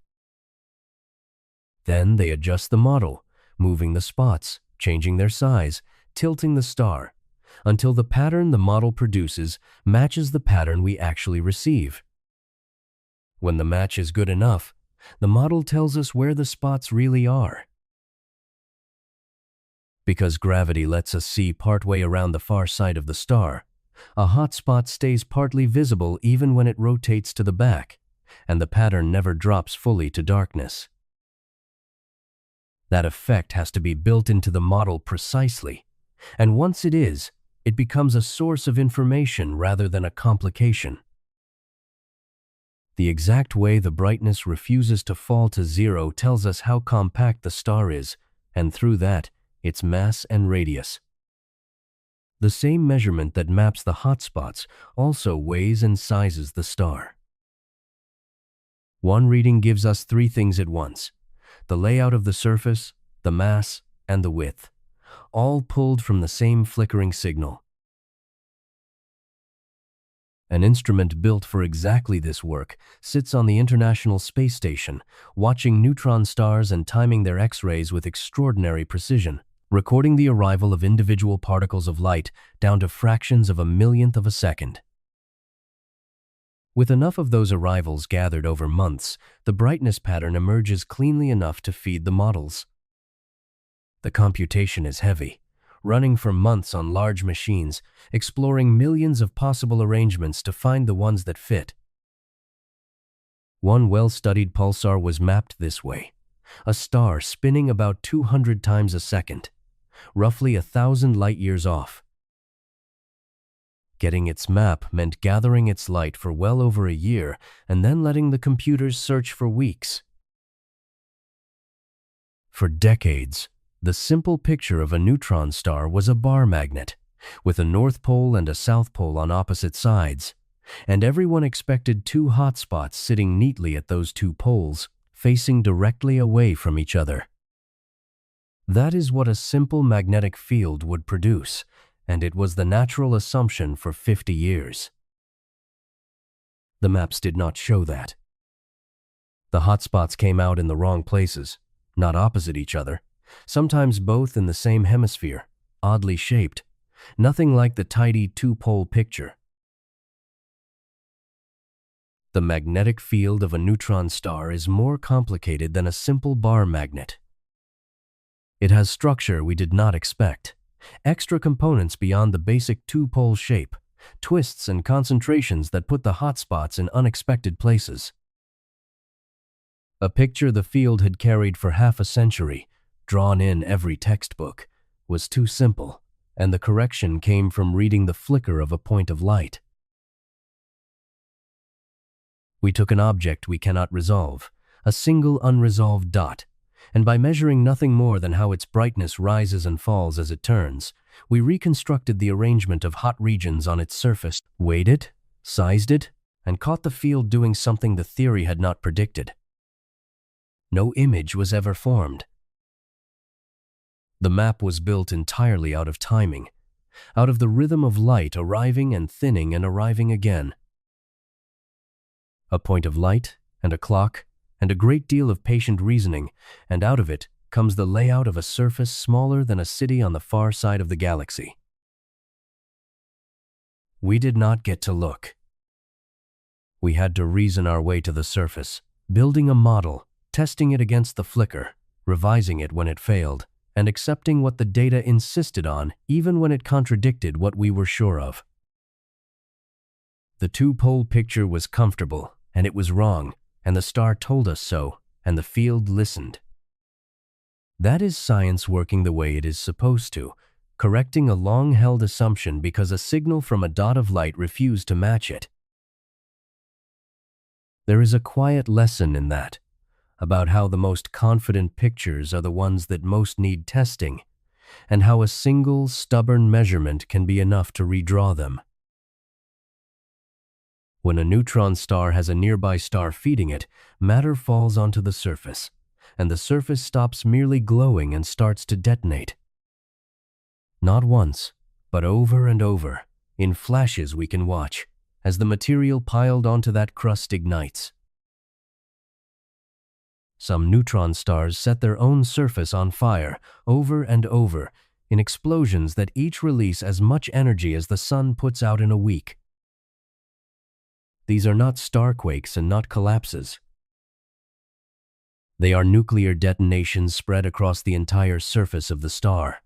Then they adjust the model, moving the spots, changing their size, tilting the star, until the pattern the model produces matches the pattern we actually receive. When the match is good enough, the model tells us where the spots really are. Because gravity lets us see partway around the far side of the star, a hot spot stays partly visible even when it rotates to the back, and the pattern never drops fully to darkness. That effect has to be built into the model precisely, and once it is, it becomes a source of information rather than a complication. The exact way the brightness refuses to fall to zero tells us how compact the star is, and through that, its mass and radius. The same measurement that maps the hotspots also weighs and sizes the star. One reading gives us three things at once: the layout of the surface, the mass, and the width, all pulled from the same flickering signal. An instrument built for exactly this work sits on the International Space Station, watching neutron stars and timing their X-rays with extraordinary precision, recording the arrival of individual particles of light down to fractions of a millionth of a second. With enough of those arrivals gathered over months, the brightness pattern emerges cleanly enough to feed the models. The computation is heavy, running for months on large machines, exploring millions of possible arrangements to find the ones that fit. One well-studied pulsar was mapped this way: a star spinning about 200 times a second, roughly 1,000 light-years off. Getting its map meant gathering its light for well over a year and then letting the computers search for weeks. For decades, the simple picture of a neutron star was a bar magnet, with a north pole and a south pole on opposite sides, and everyone expected two hotspots sitting neatly at those two poles, facing directly away from each other. That is what a simple magnetic field would produce, and it was the natural assumption for 50 years. The maps did not show that. The hotspots came out in the wrong places, not opposite each other, sometimes both in the same hemisphere, oddly shaped, nothing like the tidy two-pole picture. The magnetic field of a neutron star is more complicated than a simple bar magnet. It has structure we did not expect, extra components beyond the basic two-pole shape, twists and concentrations that put the hotspots in unexpected places. A picture the field had carried for half a century, drawn in every textbook, was too simple, and the correction came from reading the flicker of a point of light. We took an object we cannot resolve, a single unresolved dot, and by measuring nothing more than how its brightness rises and falls as it turns, we reconstructed the arrangement of hot regions on its surface, weighed it, sized it, and caught the field doing something the theory had not predicted. No image was ever formed. The map was built entirely out of timing, out of the rhythm of light arriving and thinning and arriving again. A point of light and a clock and a great deal of patient reasoning, and out of it comes the layout of a surface smaller than a city on the far side of the galaxy. We did not get to look. We had to reason our way to the surface, building a model, testing it against the flicker, revising it when it failed, and accepting what the data insisted on even when it contradicted what we were sure of. The two-pole picture was comfortable, and it was wrong, and the star told us so, and the field listened. That is science working the way it is supposed to, correcting a long-held assumption because a signal from a dot of light refused to match it. There is a quiet lesson in that, about how the most confident pictures are the ones that most need testing, and how a single, stubborn measurement can be enough to redraw them. When a neutron star has a nearby star feeding it, matter falls onto the surface, and the surface stops merely glowing and starts to detonate. Not once, but over and over, in flashes we can watch, as the material piled onto that crust ignites. Some neutron stars set their own surface on fire over and over in explosions that each release as much energy as the sun puts out in a week. These are not starquakes and not collapses. They are nuclear detonations spread across the entire surface of the star,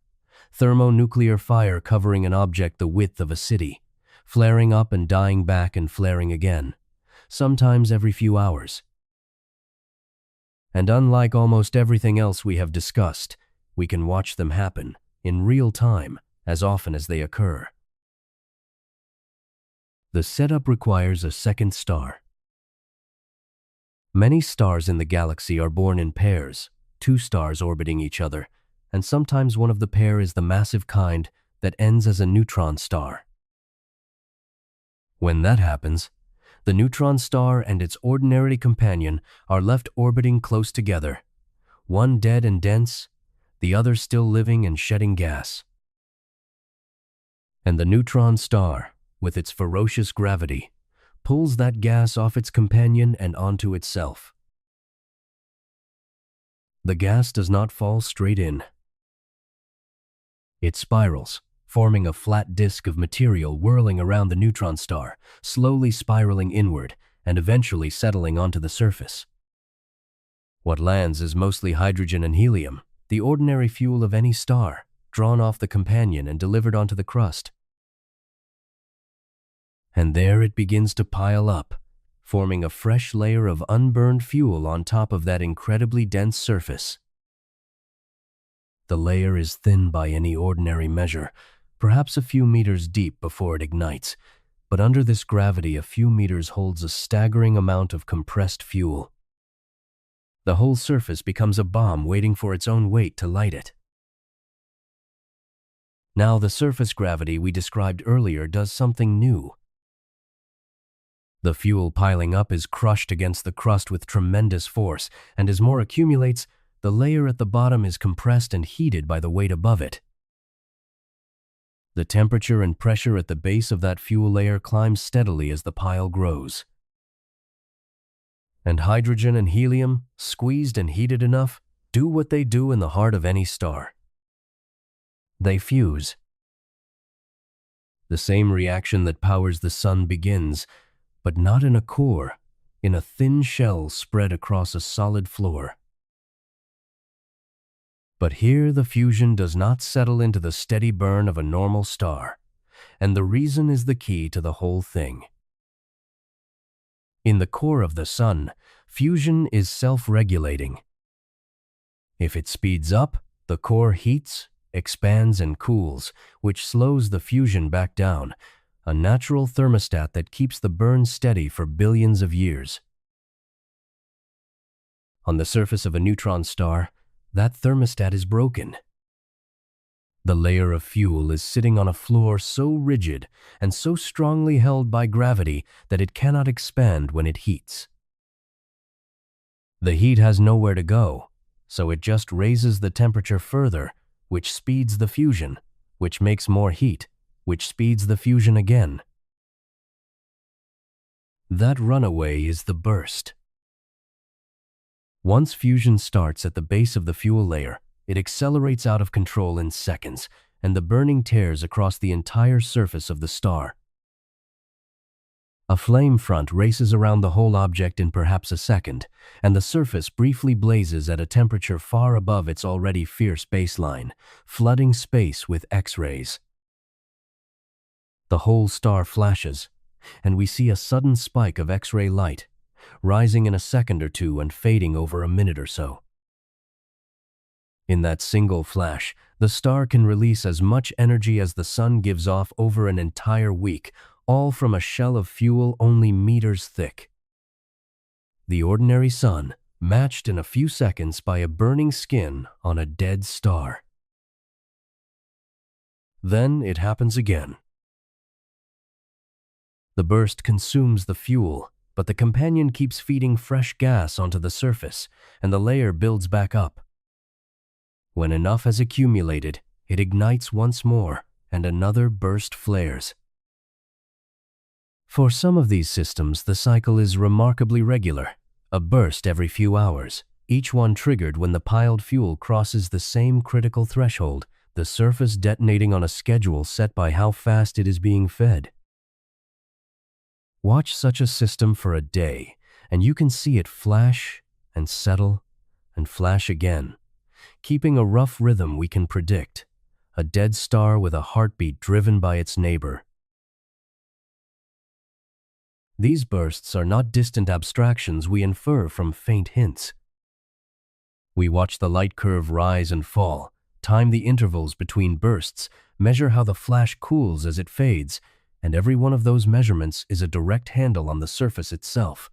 thermonuclear fire covering an object the width of a city, flaring up and dying back and flaring again, sometimes every few hours. And unlike almost everything else we have discussed, we can watch them happen in real time as often as they occur. The setup requires a second star. Many stars in the galaxy are born in pairs, two stars orbiting each other, and sometimes one of the pair is the massive kind that ends as a neutron star. When that happens, the neutron star and its ordinary companion are left orbiting close together, one dead and dense, the other still living and shedding gas. And the neutron star, with its ferocious gravity, pulls that gas off its companion and onto itself. The gas does not fall straight in. It spirals, forming a flat disk of material whirling around the neutron star, slowly spiraling inward and eventually settling onto the surface. What lands is mostly hydrogen and helium, the ordinary fuel of any star, drawn off the companion and delivered onto the crust. And there it begins to pile up, forming a fresh layer of unburned fuel on top of that incredibly dense surface. The layer is thin by any ordinary measure, perhaps a few meters deep before it ignites, but under this gravity a few meters holds a staggering amount of compressed fuel. The whole surface becomes a bomb waiting for its own weight to light it. Now the surface gravity we described earlier does something new. The fuel piling up is crushed against the crust with tremendous force, and as more accumulates, the layer at the bottom is compressed and heated by the weight above it. The temperature and pressure at the base of that fuel layer climbs steadily as the pile grows. And hydrogen and helium, squeezed and heated enough, do what they do in the heart of any star. They fuse. The same reaction that powers the sun begins, but not in a core, in a thin shell spread across a solid floor. But here the fusion does not settle into the steady burn of a normal star, and the reason is the key to the whole thing. In the core of the Sun, fusion is self-regulating. If it speeds up, the core heats, expands, and cools, which slows the fusion back down, a natural thermostat that keeps the burn steady for billions of years. On the surface of a neutron star, that thermostat is broken. The layer of fuel is sitting on a floor so rigid and so strongly held by gravity that it cannot expand when it heats. The heat has nowhere to go, so it just raises the temperature further, which speeds the fusion, which makes more heat, which speeds the fusion again. That runaway is the burst. Once fusion starts at the base of the fuel layer, it accelerates out of control in seconds, and the burning tears across the entire surface of the star. A flame front races around the whole object in perhaps a second, and the surface briefly blazes at a temperature far above its already fierce baseline, flooding space with X-rays. The whole star flashes, and we see a sudden spike of X-ray light, rising in a second or two and fading over a minute or so. In that single flash, the star can release as much energy as the Sun gives off over an entire week, all from a shell of fuel only meters thick. The ordinary Sun, matched in a few seconds by a burning skin on a dead star. Then it happens again. The burst consumes the fuel, but the companion keeps feeding fresh gas onto the surface, and the layer builds back up. When enough has accumulated, it ignites once more, and another burst flares. For some of these systems, the cycle is remarkably regular, a burst every few hours, each one triggered when the piled fuel crosses the same critical threshold, the surface detonating on a schedule set by how fast it is being fed. Watch such a system for a day, and you can see it flash and settle and flash again, keeping a rough rhythm we can predict, a dead star with a heartbeat driven by its neighbor. These bursts are not distant abstractions we infer from faint hints. We watch the light curve rise and fall, time the intervals between bursts, measure how the flash cools as it fades, and every one of those measurements is a direct handle on the surface itself.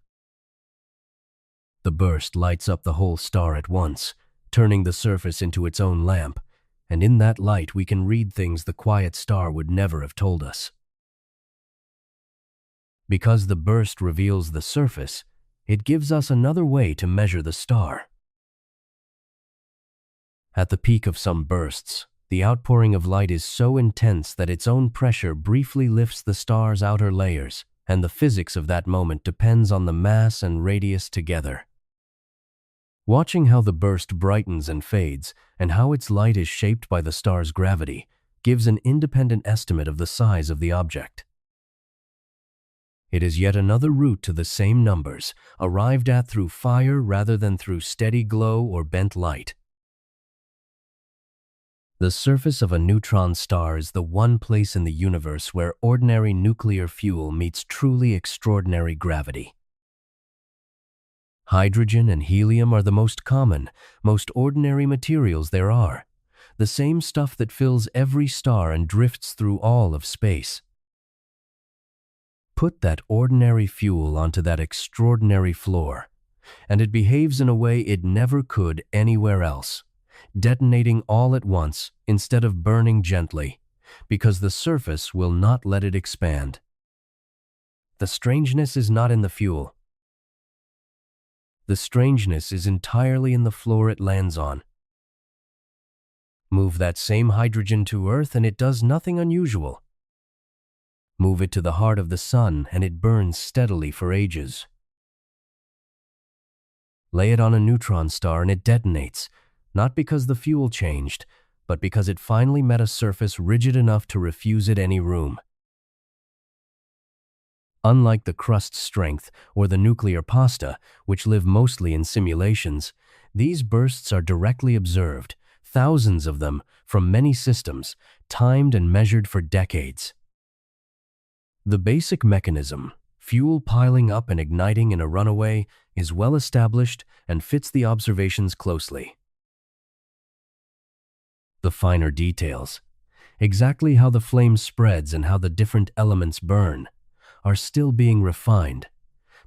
The burst lights up the whole star at once, turning the surface into its own lamp, and in that light we can read things the quiet star would never have told us. Because the burst reveals the surface, it gives us another way to measure the star. At the peak of some bursts, the outpouring of light is so intense that its own pressure briefly lifts the star's outer layers, and the physics of that moment depends on the mass and radius together. Watching how the burst brightens and fades, and how its light is shaped by the star's gravity, gives an independent estimate of the size of the object. It is yet another route to the same numbers, arrived at through fire rather than through steady glow or bent light. The surface of a neutron star is the one place in the universe where ordinary nuclear fuel meets truly extraordinary gravity. Hydrogen and helium are the most common, most ordinary materials there are, the same stuff that fills every star and drifts through all of space. Put that ordinary fuel onto that extraordinary floor, and it behaves in a way it never could anywhere else, detonating all at once instead of burning gently, because the surface will not let it expand. The strangeness is not in the fuel. The strangeness is entirely in the floor it lands on. Move that same hydrogen to Earth and it does nothing unusual. Move it to the heart of the Sun and it burns steadily for ages. Lay it on a neutron star and it detonates, not because the fuel changed, but because it finally met a surface rigid enough to refuse it any room. Unlike the crust strength or the nuclear pasta, which live mostly in simulations, these bursts are directly observed, thousands of them from many systems, timed and measured for decades. The basic mechanism, fuel piling up and igniting in a runaway, is well established and fits the observations closely. The finer details, exactly how the flame spreads and how the different elements burn, are still being refined,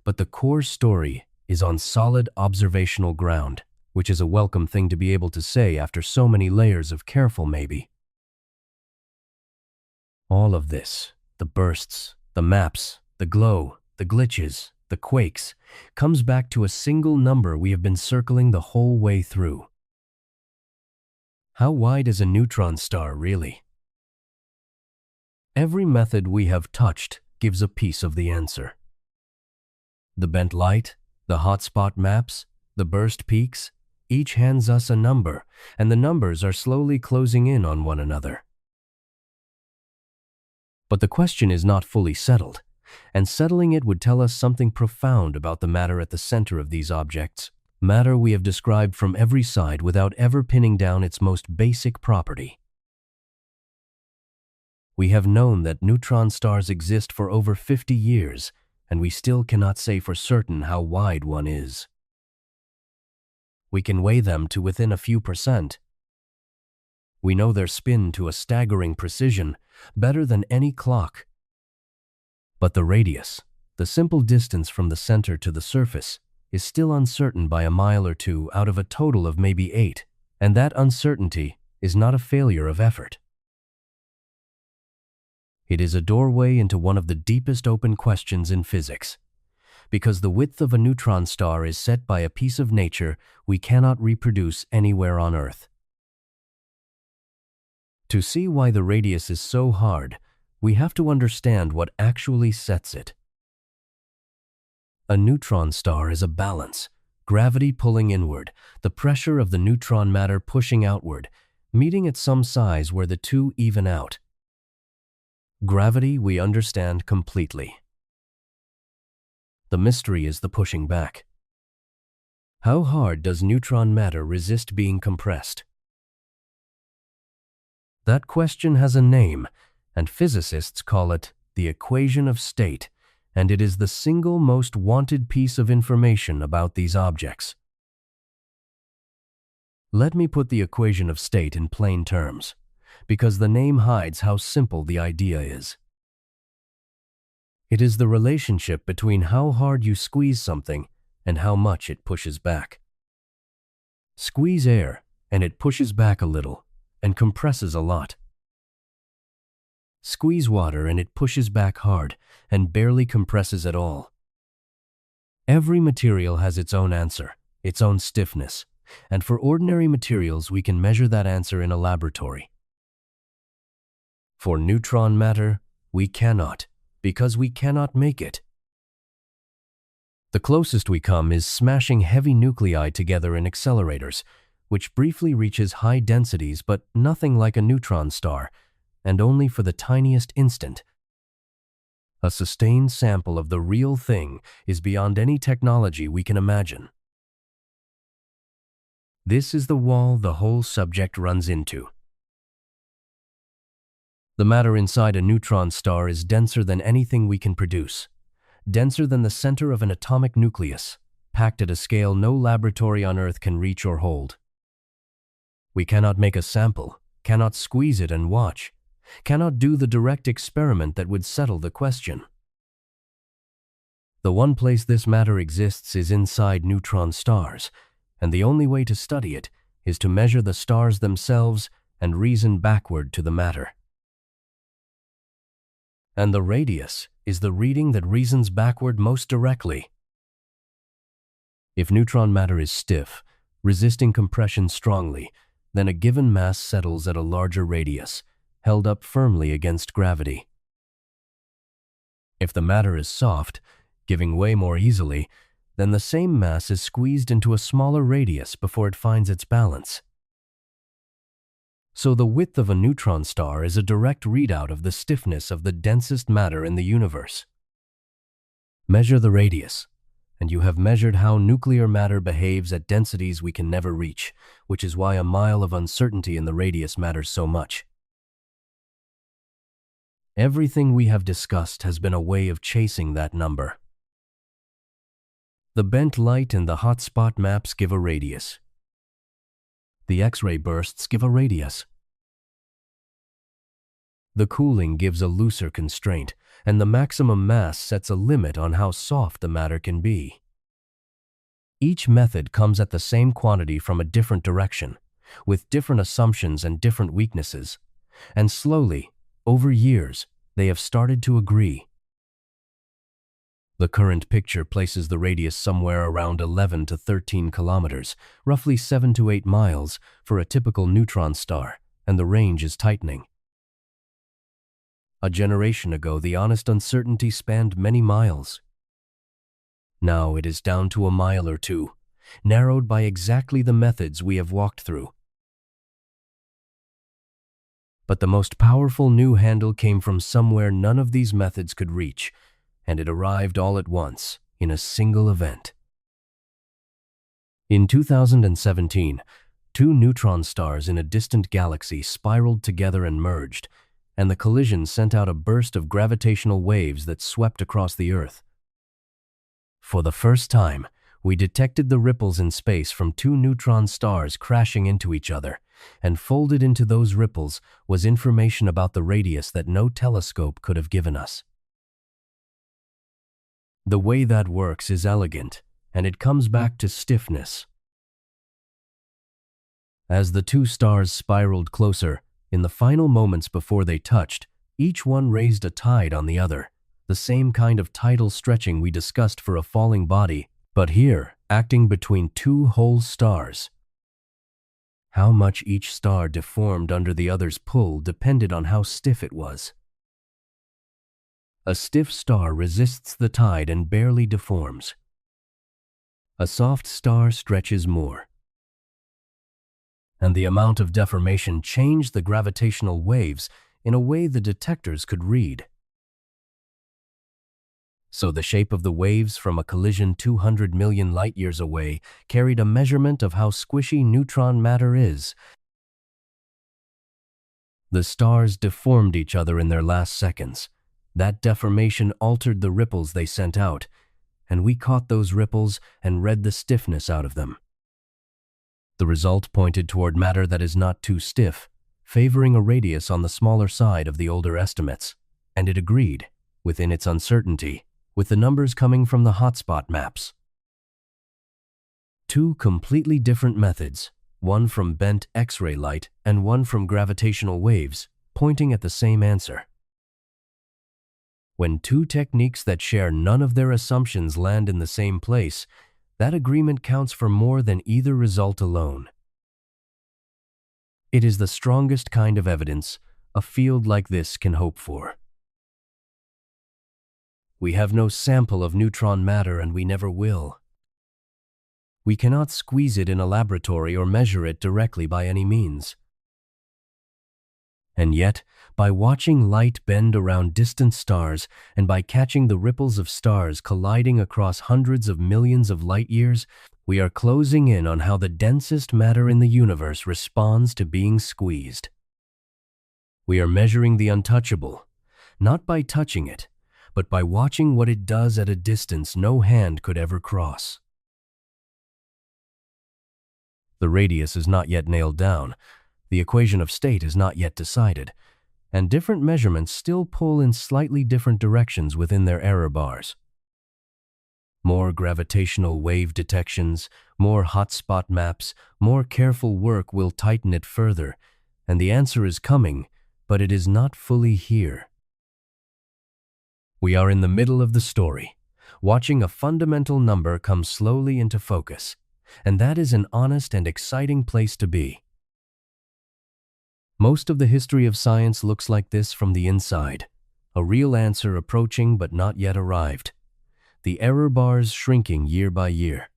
but the core story is on solid observational ground, which is a welcome thing to be able to say after so many layers of careful maybe. All of this, the bursts, the maps, the glow, the glitches, the quakes, comes back to a single number we have been circling the whole way through. How wide is a neutron star really? Every method we have touched gives a piece of the answer. The bent light, the hotspot maps, the burst peaks, each hands us a number, and the numbers are slowly closing in on one another. But the question is not fully settled, and settling it would tell us something profound about the matter at the center of these objects, matter we have described from every side without ever pinning down its most basic property. We have known that neutron stars exist for over 50 years, and we still cannot say for certain how wide one is. We can weigh them to within a few percent. We know their spin to a staggering precision, better than any clock. But the radius, the simple distance from the center to the surface, is still uncertain by a mile or two out of a total of maybe 8, and that uncertainty is not a failure of effort. It is a doorway into one of the deepest open questions in physics, because the width of a neutron star is set by a piece of nature we cannot reproduce anywhere on Earth. To see why the radius is so hard, we have to understand what actually sets it. A neutron star is a balance, gravity pulling inward, the pressure of the neutron matter pushing outward, meeting at some size where the two even out. Gravity we understand completely. The mystery is the pushing back. How hard does neutron matter resist being compressed? That question has a name, and physicists call it the equation of state, and it is the single most wanted piece of information about these objects. Let me put the equation of state in plain terms, because the name hides how simple the idea is. It is the relationship between how hard you squeeze something and how much it pushes back. Squeeze air, and it pushes back a little and compresses a lot. Squeeze water and it pushes back hard and barely compresses at all. Every material has its own answer, its own stiffness, and for ordinary materials we can measure that answer in a laboratory. For neutron matter, we cannot, because we cannot make it. The closest we come is smashing heavy nuclei together in accelerators, which briefly reaches high densities but nothing like a neutron star, and only for the tiniest instant. A sustained sample of the real thing is beyond any technology we can imagine. This is the wall the whole subject runs into. The matter inside a neutron star is denser than anything we can produce, denser than the center of an atomic nucleus, packed at a scale no laboratory on Earth can reach or hold. We cannot make a sample, cannot squeeze it and watch, cannot do the direct experiment that would settle the question. The one place this matter exists is inside neutron stars, and the only way to study it is to measure the stars themselves and reason backward to the matter. And the radius is the reading that reasons backward most directly. If neutron matter is stiff, resisting compression strongly, then a given mass settles at a larger radius, held up firmly against gravity. If the matter is soft, giving way more easily, then the same mass is squeezed into a smaller radius before it finds its balance. So the width of a neutron star is a direct readout of the stiffness of the densest matter in the universe. Measure the radius, and you have measured how nuclear matter behaves at densities we can never reach, which is why a mile of uncertainty in the radius matters so much. Everything we have discussed has been a way of chasing that number. The bent light and the hotspot maps give a radius. The X-ray bursts give a radius. The cooling gives a looser constraint, and the maximum mass sets a limit on how soft the matter can be. Each method comes at the same quantity from a different direction, with different assumptions and different weaknesses, and slowly, over years, they have started to agree. The current picture places the radius somewhere around 11 to 13 kilometers, roughly 7 to 8 miles, for a typical neutron star, and the range is tightening. A generation ago, the honest uncertainty spanned many miles. Now it is down to a mile or two, narrowed by exactly the methods we have walked through. But the most powerful new handle came from somewhere none of these methods could reach, and it arrived all at once, in a single event. In 2017, two neutron stars in a distant galaxy spiraled together and merged, and the collision sent out a burst of gravitational waves that swept across the Earth. For the first time, we detected the ripples in space from two neutron stars crashing into each other, and folded into those ripples was information about the radius that no telescope could have given us. The way that works is elegant, and it comes back to stiffness. As the two stars spiraled closer, in the final moments before they touched, each one raised a tide on the other, the same kind of tidal stretching we discussed for a falling body, but here, acting between two whole stars. How much each star deformed under the other's pull depended on how stiff it was. A stiff star resists the tide and barely deforms. A soft star stretches more. And the amount of deformation changed the gravitational waves in a way the detectors could read. So the shape of the waves from a collision 200 million light-years away carried a measurement of how squishy neutron matter is. The stars deformed each other in their last seconds. That deformation altered the ripples they sent out, and we caught those ripples and read the stiffness out of them. The result pointed toward matter that is not too stiff, favoring a radius on the smaller side of the older estimates, and it agreed, within its uncertainty, with the numbers coming from the hotspot maps. Two completely different methods, one from bent X-ray light and one from gravitational waves, pointing at the same answer. When two techniques that share none of their assumptions land in the same place, that agreement counts for more than either result alone. It is the strongest kind of evidence a field like this can hope for. We have no sample of neutron matter, and we never will. We cannot squeeze it in a laboratory or measure it directly by any means. And yet, by watching light bend around distant stars and by catching the ripples of stars colliding across hundreds of millions of light-years, we are closing in on how the densest matter in the universe responds to being squeezed. We are measuring the untouchable, not by touching it, but by watching what it does at a distance no hand could ever cross. The radius is not yet nailed down, the equation of state is not yet decided, and different measurements still pull in slightly different directions within their error bars. More gravitational wave detections, more hotspot maps, more careful work will tighten it further, and the answer is coming, but it is not fully here. We are in the middle of the story, watching a fundamental number come slowly into focus, and that is an honest and exciting place to be. Most of the history of science looks like this from the inside, a real answer approaching but not yet arrived, the error bars shrinking year by year.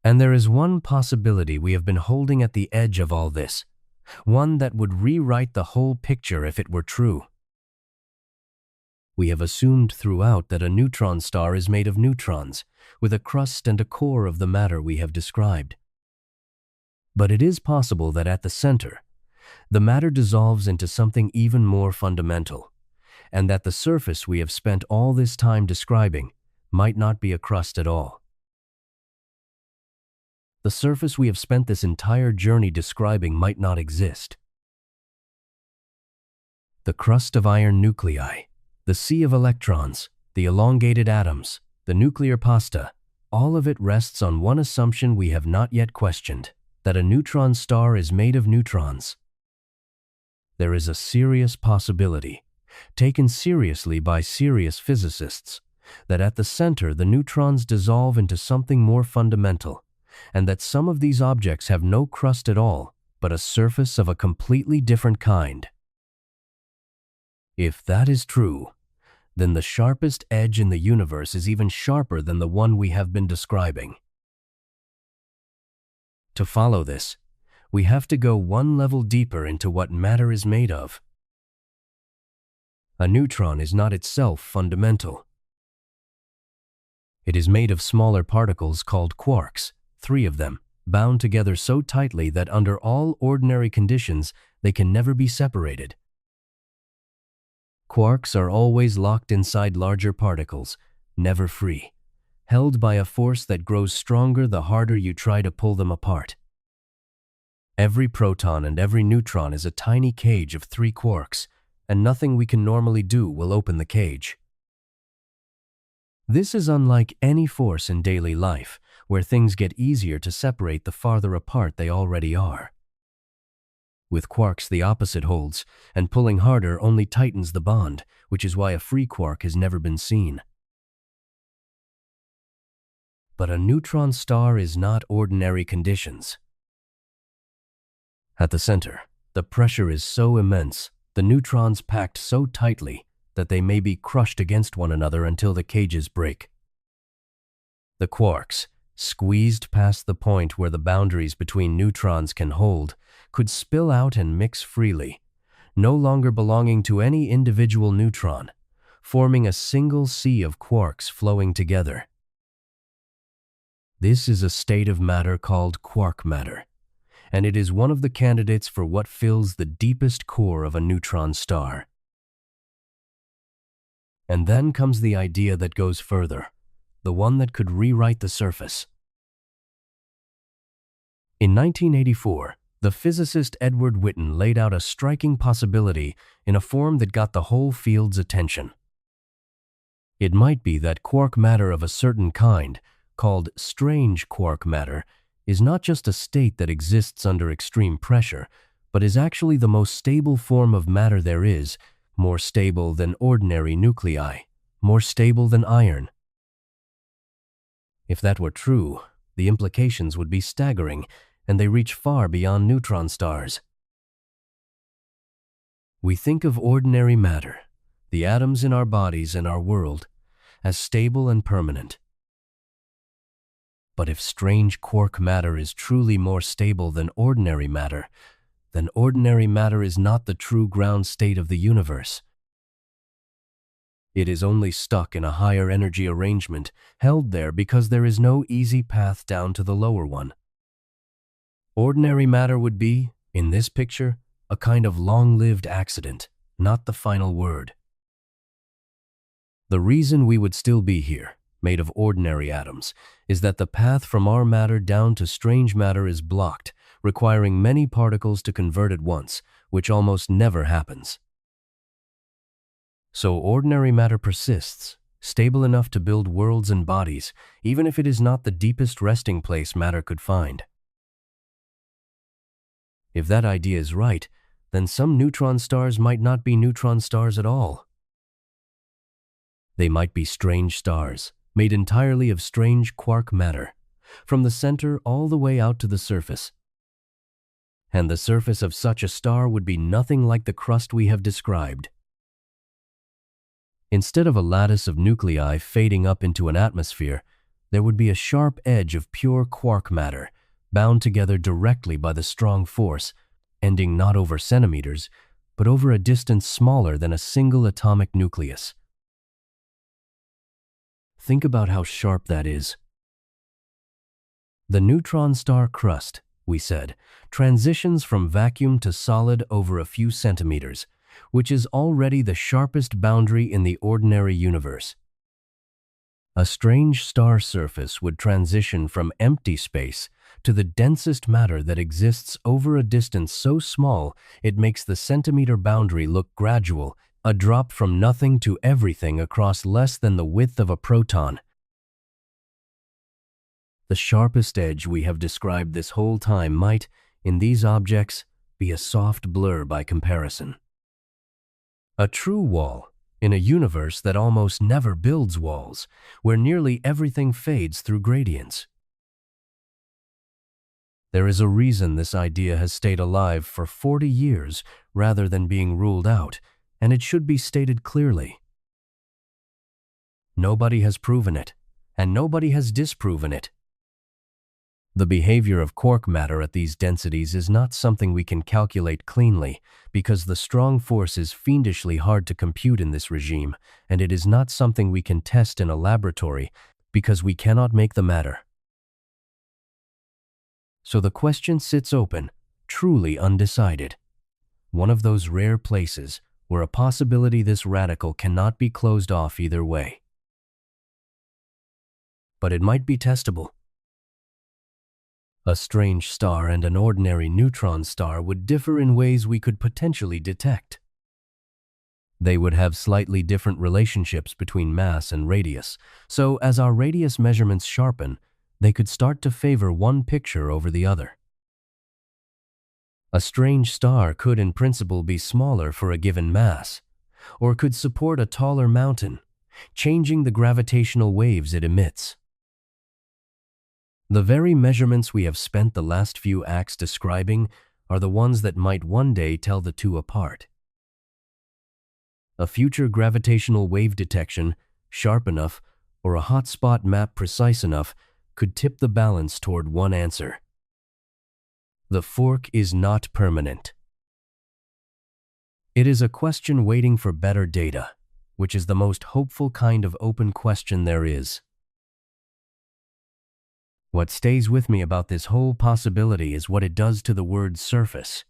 And there is one possibility we have been holding at the edge of all this, one that would rewrite the whole picture if it were true. We have assumed throughout that a neutron star is made of neutrons, with a crust and a core of the matter we have described. But it is possible that at the center, the matter dissolves into something even more fundamental, and that the surface we have spent all this time describing might not be a crust at all. The surface we have spent this entire journey describing might not exist. The crust of iron nuclei, the sea of electrons, the elongated atoms, the nuclear pasta, all of it rests on one assumption we have not yet questioned, that a neutron star is made of neutrons. There is a serious possibility, taken seriously by serious physicists, that at the center the neutrons dissolve into something more fundamental, and that some of these objects have no crust at all, but a surface of a completely different kind. If that is true, then the sharpest edge in the universe is even sharper than the one we have been describing. To follow this, we have to go one level deeper into what matter is made of. A neutron is not itself fundamental. It is made of smaller particles called quarks, 3 of them, bound together so tightly that under all ordinary conditions they can never be separated. Quarks are always locked inside larger particles, never free, held by a force that grows stronger the harder you try to pull them apart. Every proton and every neutron is a tiny cage of 3 quarks, and nothing we can normally do will open the cage. This is unlike any force in daily life, where things get easier to separate the farther apart they already are. With quarks, the opposite holds, and pulling harder only tightens the bond, which is why a free quark has never been seen. But a neutron star is not ordinary conditions. At the center, the pressure is so immense, the neutrons packed so tightly, that they may be crushed against one another until the cages break. The quarks, squeezed past the point where the boundaries between neutrons can hold, could spill out and mix freely, no longer belonging to any individual neutron, forming a single sea of quarks flowing together. This is a state of matter called quark matter, and it is one of the candidates for what fills the deepest core of a neutron star. And then comes the idea that goes further, the one that could rewrite the surface. In 1984, the physicist Edward Witten laid out a striking possibility in a form that got the whole field's attention. It might be that quark matter of a certain kind, called strange quark matter, is not just a state that exists under extreme pressure, but is actually the most stable form of matter there is, more stable than ordinary nuclei, more stable than iron. If that were true, the implications would be staggering, and they reach far beyond neutron stars. We think of ordinary matter, the atoms in our bodies and our world, as stable and permanent. But if strange quark matter is truly more stable than ordinary matter, then ordinary matter is not the true ground state of the universe. It is only stuck in a higher energy arrangement, held there because there is no easy path down to the lower one. Ordinary matter would be, in this picture, a kind of long-lived accident, not the final word. The reason we would still be here, made of ordinary atoms, is that the path from our matter down to strange matter is blocked, requiring many particles to convert at once, which almost never happens. So ordinary matter persists, stable enough to build worlds and bodies, even if it is not the deepest resting place matter could find. If that idea is right, then some neutron stars might not be neutron stars at all. They might be strange stars, made entirely of strange quark matter, from the center all the way out to the surface. And the surface of such a star would be nothing like the crust we have described. Instead of a lattice of nuclei fading up into an atmosphere, there would be a sharp edge of pure quark matter, bound together directly by the strong force, ending not over centimeters, but over a distance smaller than a single atomic nucleus. Think about how sharp that is. The neutron star crust, we said, transitions from vacuum to solid over a few centimeters, which is already the sharpest boundary in the ordinary universe. A strange star surface would transition from empty space to the densest matter that exists over a distance so small it makes the centimeter boundary look gradual, a drop from nothing to everything across less than the width of a proton. The sharpest edge we have described this whole time might, in these objects, be a soft blur by comparison. A true wall, in a universe that almost never builds walls, where nearly everything fades through gradients. There is a reason this idea has stayed alive for 40 years rather than being ruled out, and it should be stated clearly. Nobody has proven it, and nobody has disproven it. The behavior of quark matter at these densities is not something we can calculate cleanly, because the strong force is fiendishly hard to compute in this regime, and it is not something we can test in a laboratory, because we cannot make the matter. So the question sits open, truly undecided. One of those rare places where a possibility this radical cannot be closed off either way. But it might be testable. A strange star and an ordinary neutron star would differ in ways we could potentially detect. They would have slightly different relationships between mass and radius, so as our radius measurements sharpen, they could start to favor one picture over the other. A strange star could in principle be smaller for a given mass, or could support a taller mountain, changing the gravitational waves it emits. The very measurements we have spent the last few acts describing are the ones that might one day tell the two apart. A future gravitational wave detection, sharp enough, or a hotspot map precise enough, could tip the balance toward one answer. The fork is not permanent. It is a question waiting for better data, which is the most hopeful kind of open question there is. What stays with me about this whole possibility is what it does to the word surface.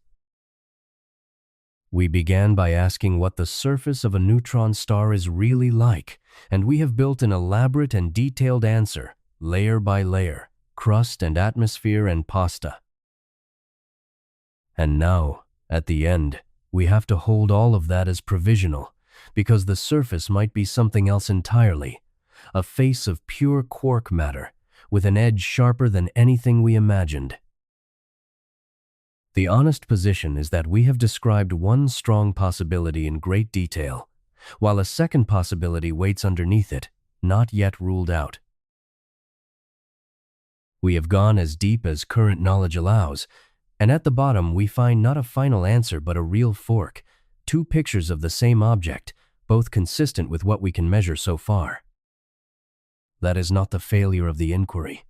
We began by asking what the surface of a neutron star is really like, and we have built an elaborate and detailed answer, layer by layer, crust and atmosphere and pasta. And now, at the end, we have to hold all of that as provisional, because the surface might be something else entirely, a face of pure quark matter, with an edge sharper than anything we imagined. The honest position is that we have described one strong possibility in great detail, while a second possibility waits underneath it, not yet ruled out. We have gone as deep as current knowledge allows, and at the bottom we find not a final answer but a real fork, two pictures of the same object, both consistent with what we can measure so far. That is not the failure of the inquiry.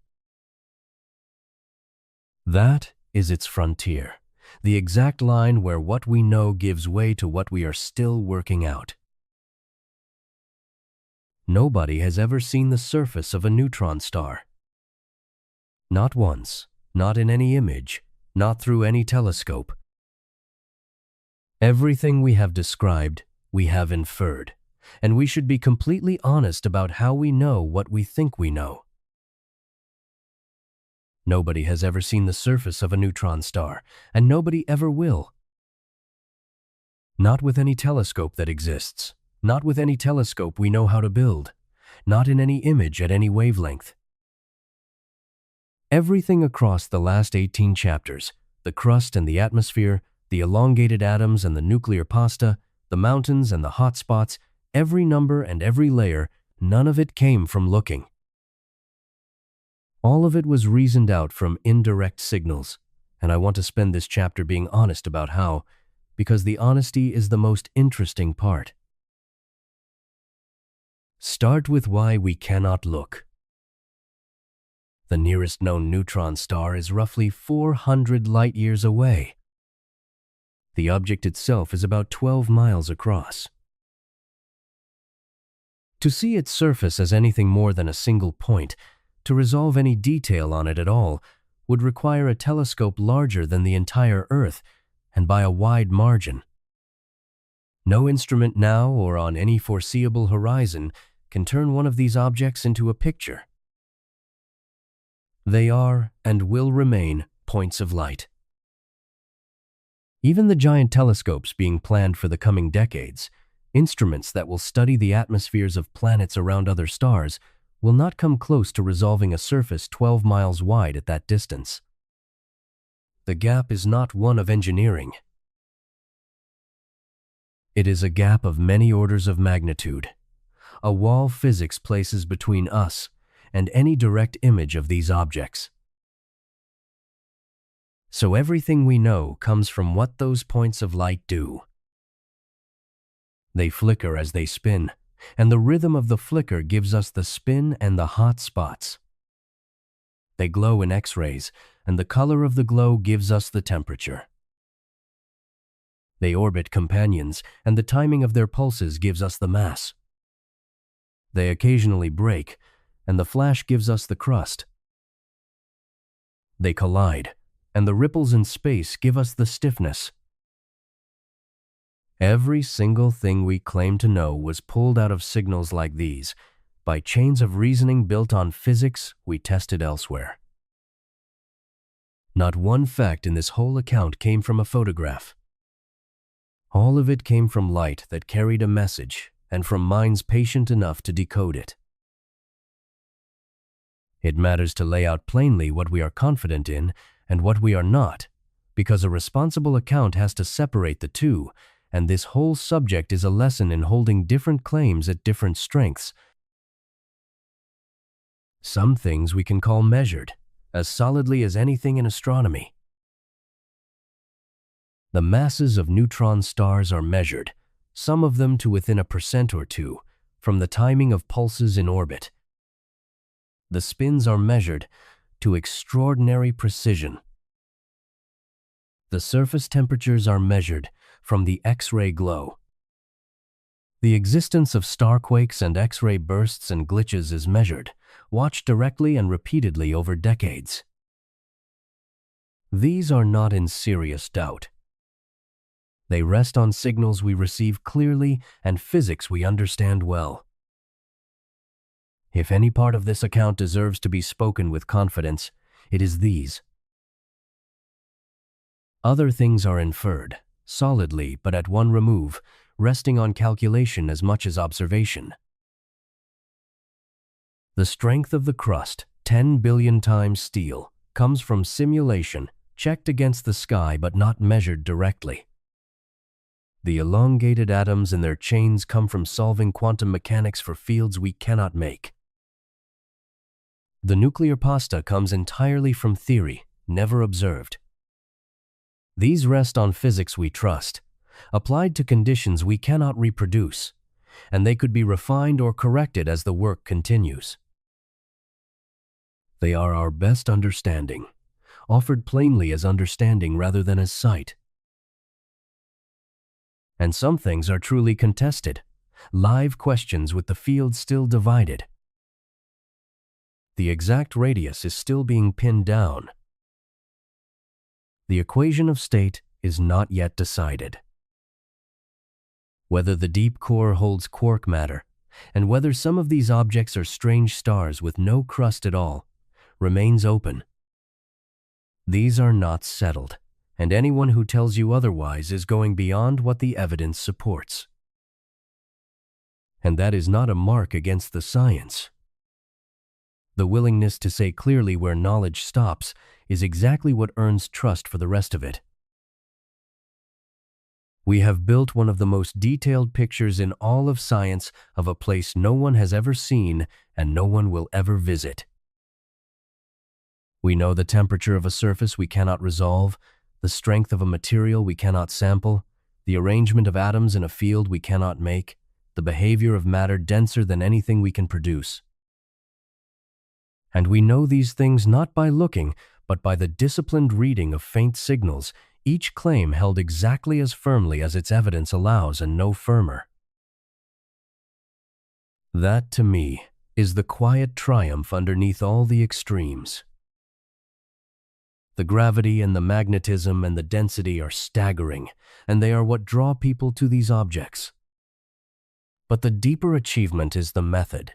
That is its frontier, the exact line where what we know gives way to what we are still working out. Nobody has ever seen the surface of a neutron star. Not once, not in any image, not through any telescope. Everything we have described, we have inferred, and we should be completely honest about how we know what we think we know. Nobody has ever seen the surface of a neutron star, and nobody ever will. Not with any telescope that exists, not with any telescope we know how to build, not in any image at any wavelength. Everything across the last 18 chapters, the crust and the atmosphere, the elongated atoms and the nuclear pasta, the mountains and the hot spots, every number and every layer, none of it came from looking. All of it was reasoned out from indirect signals, and I want to spend this chapter being honest about how, because the honesty is the most interesting part. Start with why we cannot look. The nearest known neutron star is roughly 400 light-years away. The object itself is about 12 miles across. To see its surface as anything more than a single point, to resolve any detail on it at all, would require a telescope larger than the entire Earth, and by a wide margin. No instrument now or on any foreseeable horizon can turn one of these objects into a picture. They are and will remain points of light. Even the giant telescopes being planned for the coming decades, instruments that will study the atmospheres of planets around other stars, will not come close to resolving a surface 12 miles wide at that distance. The gap is not one of engineering. It is a gap of many orders of magnitude, a wall physics places between us and any direct image of these objects. So everything we know comes from what those points of light do. They flicker as they spin, and the rhythm of the flicker gives us the spin and the hot spots. They glow in X-rays, and the color of the glow gives us the temperature. They orbit companions, and the timing of their pulses gives us the mass. They occasionally break, and the flash gives us the crust. They collide, and the ripples in space give us the stiffness. Every single thing we claim to know was pulled out of signals like these, by chains of reasoning built on physics we tested elsewhere. Not one fact in this whole account came from a photograph. All of it came from light that carried a message, and from minds patient enough to decode it. It matters to lay out plainly what we are confident in and what we are not, because a responsible account has to separate the two, and this whole subject is a lesson in holding different claims at different strengths. Some things we can call measured, as solidly as anything in astronomy. The masses of neutron stars are measured, some of them to within 1% or 2, from the timing of pulses in orbit. The spins are measured to extraordinary precision. The surface temperatures are measured from the X-ray glow. The existence of starquakes and X-ray bursts and glitches is measured, watched directly and repeatedly over decades. These are not in serious doubt. They rest on signals we receive clearly and physics we understand well. If any part of this account deserves to be spoken with confidence, it is these. Other things are inferred, solidly but at one remove, resting on calculation as much as observation. The strength of the crust, 10 billion times steel, comes from simulation, checked against the sky but not measured directly. The elongated atoms in their chains come from solving quantum mechanics for fields we cannot make. The nuclear pasta comes entirely from theory, never observed. These rest on physics we trust, applied to conditions we cannot reproduce, and they could be refined or corrected as the work continues. They are our best understanding, offered plainly as understanding rather than as sight. And some things are truly contested, live questions with the field still divided. The exact radius is still being pinned down. The equation of state is not yet decided. Whether the deep core holds quark matter, and whether some of these objects are strange stars with no crust at all, remains open. These are not settled, and anyone who tells you otherwise is going beyond what the evidence supports. And that is not a mark against the science. The willingness to say clearly where knowledge stops is exactly what earns trust for the rest of it. We have built one of the most detailed pictures in all of science of a place no one has ever seen and no one will ever visit. We know the temperature of a surface we cannot resolve, the strength of a material we cannot sample, the arrangement of atoms in a field we cannot make, the behavior of matter denser than anything we can produce. And we know these things not by looking, but by the disciplined reading of faint signals, each claim held exactly as firmly as its evidence allows and no firmer. That, to me, is the quiet triumph underneath all the extremes. The gravity and the magnetism and the density are staggering, and they are what draw people to these objects. But the deeper achievement is the method.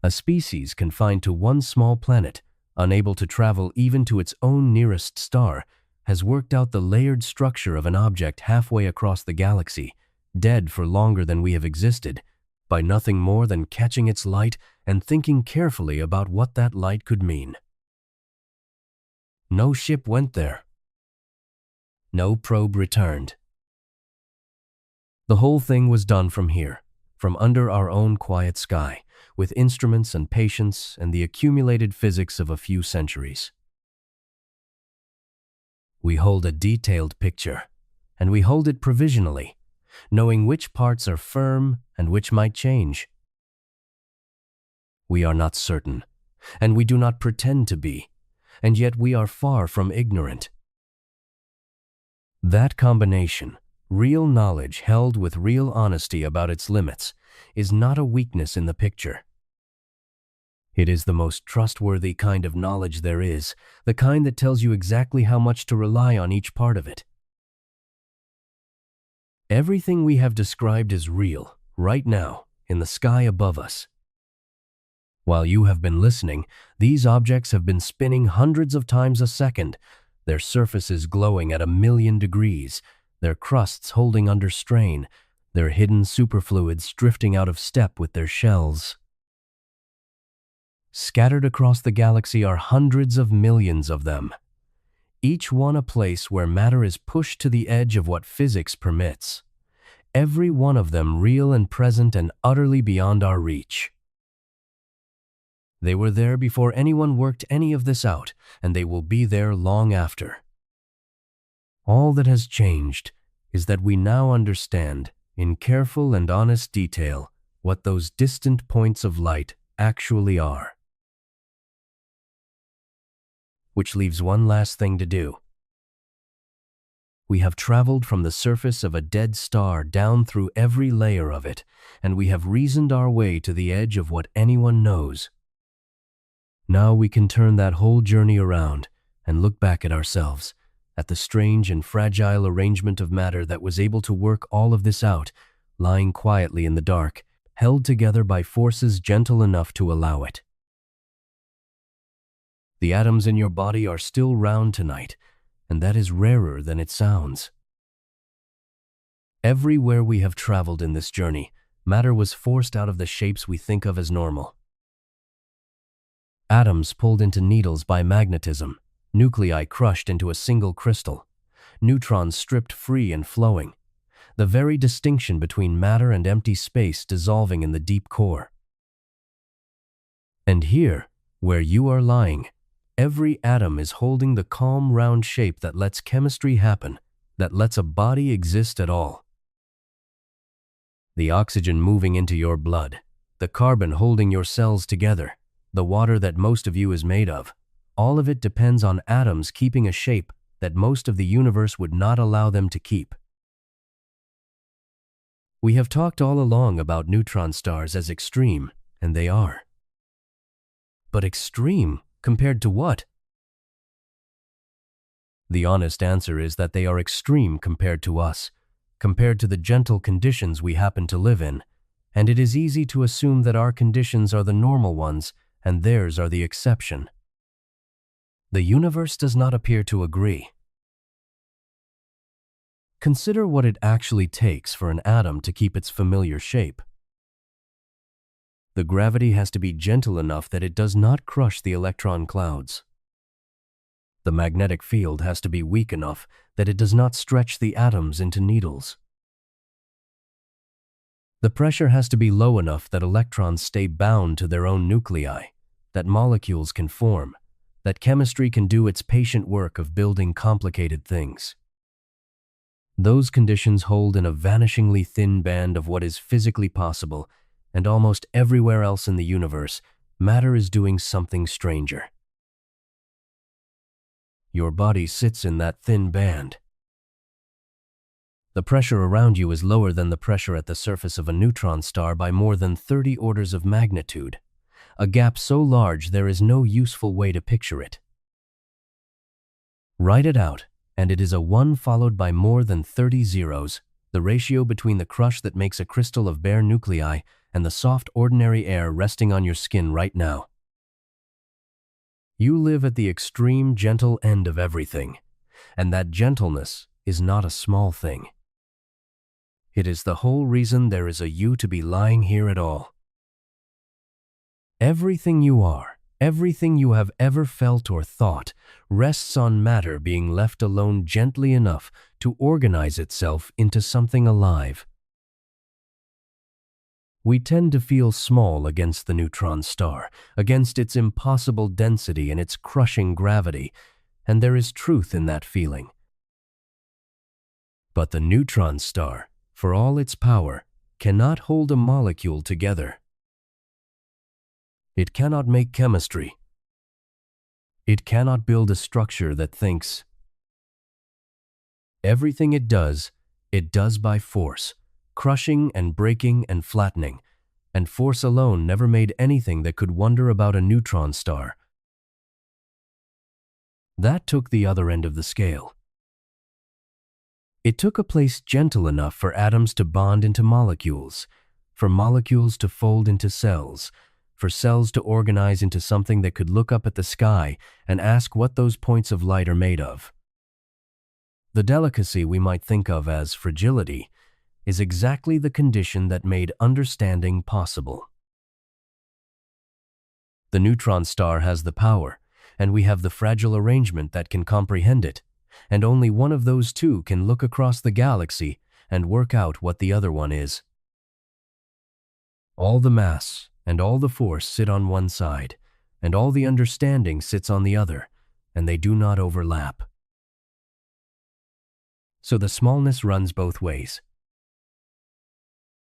A species confined to one small planet, unable to travel even to its own nearest star, has worked out the layered structure of an object halfway across the galaxy, dead for longer than we have existed, by nothing more than catching its light and thinking carefully about what that light could mean. No ship went there. No probe returned. The whole thing was done from here, from under our own quiet sky, with instruments and patience and the accumulated physics of a few centuries. We hold a detailed picture, and we hold it provisionally, knowing which parts are firm and which might change. We are not certain, and we do not pretend to be, and yet we are far from ignorant. That combination, real knowledge held with real honesty about its limits, is not a weakness in the picture. It is the most trustworthy kind of knowledge there is, the kind that tells you exactly how much to rely on each part of it. Everything we have described is real, right now, in the sky above us. While you have been listening, these objects have been spinning hundreds of times a second, their surfaces glowing at 1,000,000 degrees, their crusts holding under strain, their hidden superfluids drifting out of step with their shells. Scattered across the galaxy are hundreds of millions of them, each one a place where matter is pushed to the edge of what physics permits, every one of them real and present and utterly beyond our reach. They were there before anyone worked any of this out, and they will be there long after. All that has changed is that we now understand, in careful and honest detail, what those distant points of light actually are. Which leaves one last thing to do. We have traveled from the surface of a dead star down through every layer of it, and we have reasoned our way to the edge of what anyone knows. Now we can turn that whole journey around and look back at ourselves, at the strange and fragile arrangement of matter that was able to work all of this out, lying quietly in the dark, held together by forces gentle enough to allow it. The atoms in your body are still round tonight, and that is rarer than it sounds. Everywhere we have traveled in this journey, matter was forced out of the shapes we think of as normal. Atoms pulled into needles by magnetism, nuclei crushed into a single crystal, neutrons stripped free and flowing, the very distinction between matter and empty space dissolving in the deep core. And here, where you are lying, every atom is holding the calm round shape that lets chemistry happen, that lets a body exist at all. The oxygen moving into your blood, the carbon holding your cells together, the water that most of you is made of, all of it depends on atoms keeping a shape that most of the universe would not allow them to keep. We have talked all along about neutron stars as extreme, and they are. But extreme compared to what? The honest answer is that they are extreme compared to us, compared to the gentle conditions we happen to live in, and it is easy to assume that our conditions are the normal ones and theirs are the exception. The universe does not appear to agree. Consider what it actually takes for an atom to keep its familiar shape. The gravity has to be gentle enough that it does not crush the electron clouds. The magnetic field has to be weak enough that it does not stretch the atoms into needles. The pressure has to be low enough that electrons stay bound to their own nuclei, that molecules can form, that chemistry can do its patient work of building complicated things. Those conditions hold in a vanishingly thin band of what is physically possible, and almost everywhere else in the universe, matter is doing something stranger. Your body sits in that thin band. The pressure around you is lower than the pressure at the surface of a neutron star by more than 30 orders of magnitude, a gap so large there is no useful way to picture it. Write it out, and it is a 1 followed by more than 30 zeros, the ratio between the crush that makes a crystal of bare nuclei and the soft ordinary air resting on your skin right now. You live at the extreme gentle end of everything, and that gentleness is not a small thing. It is the whole reason there is a you to be lying here at all. Everything you are, everything you have ever felt or thought, rests on matter being left alone gently enough to organize itself into something alive. We tend to feel small against the neutron star, against its impossible density and its crushing gravity, and there is truth in that feeling. But the neutron star, for all its power, cannot hold a molecule together. It cannot make chemistry. It cannot build a structure that thinks. Everything it does by force, crushing and breaking and flattening, and force alone never made anything that could wonder about a neutron star. That took the other end of the scale. It took a place gentle enough for atoms to bond into molecules, for molecules to fold into cells, for cells to organize into something that could look up at the sky and ask what those points of light are made of. The delicacy we might think of as fragility is exactly the condition that made understanding possible. The neutron star has the power, and we have the fragile arrangement that can comprehend it, and only one of those two can look across the galaxy and work out what the other one is. All the mass and all the force sit on one side, and all the understanding sits on the other, and they do not overlap. So the smallness runs both ways.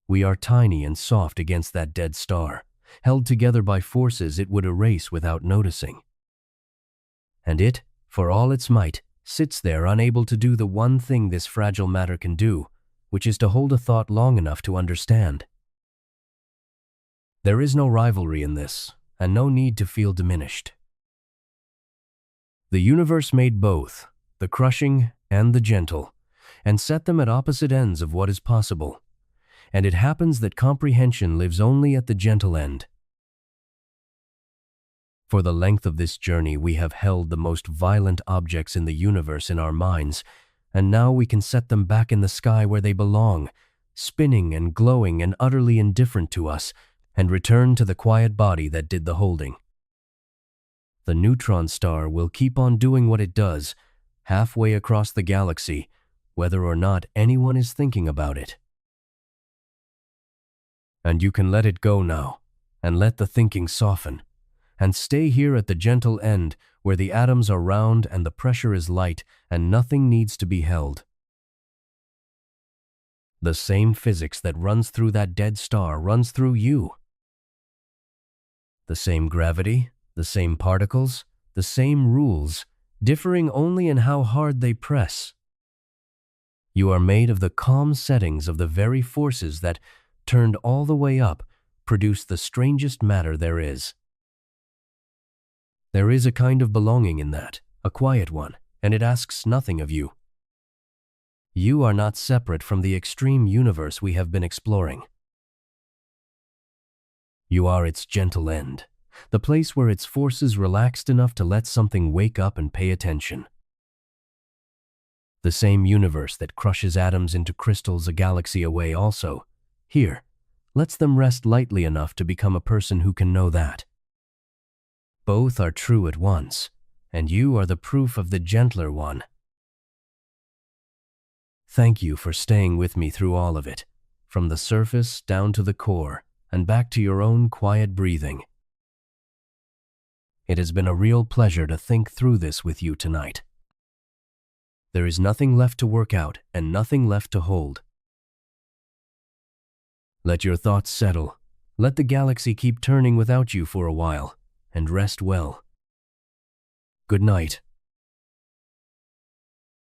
We are tiny and soft against that dead star, held together by forces it would erase without noticing. And it, for all its might, sits there unable to do the one thing this fragile matter can do, which is to hold a thought long enough to understand. There is no rivalry in this, and no need to feel diminished. The universe made both, the crushing and the gentle, and set them at opposite ends of what is possible, and it happens that comprehension lives only at the gentle end. For the length of this journey we have held the most violent objects in the universe in our minds, and now we can set them back in the sky where they belong, spinning and glowing and utterly indifferent to us, and return to the quiet body that did the holding. The neutron star will keep on doing what it does, halfway across the galaxy, whether or not anyone is thinking about it. And you can let it go now, and let the thinking soften, and stay here at the gentle end where the atoms are round and the pressure is light and nothing needs to be held. The same physics that runs through that dead star runs through you. The same gravity, the same particles, the same rules, differing only in how hard they press. You are made of the calm settings of the very forces that, turned all the way up, produce the strangest matter there is. There is a kind of belonging in that, a quiet one, and it asks nothing of you. You are not separate from the extreme universe we have been exploring. You are its gentle end, the place where its forces relaxed enough to let something wake up and pay attention. The same universe that crushes atoms into crystals a galaxy away also, here, lets them rest lightly enough to become a person who can know that. Both are true at once, and you are the proof of the gentler one. Thank you for staying with me through all of it, from the surface down to the core and back to your own quiet breathing. It has been a real pleasure to think through this with you tonight. There is nothing left to work out and nothing left to hold. Let your thoughts settle. Let the galaxy keep turning without you for a while, and rest well. Good night.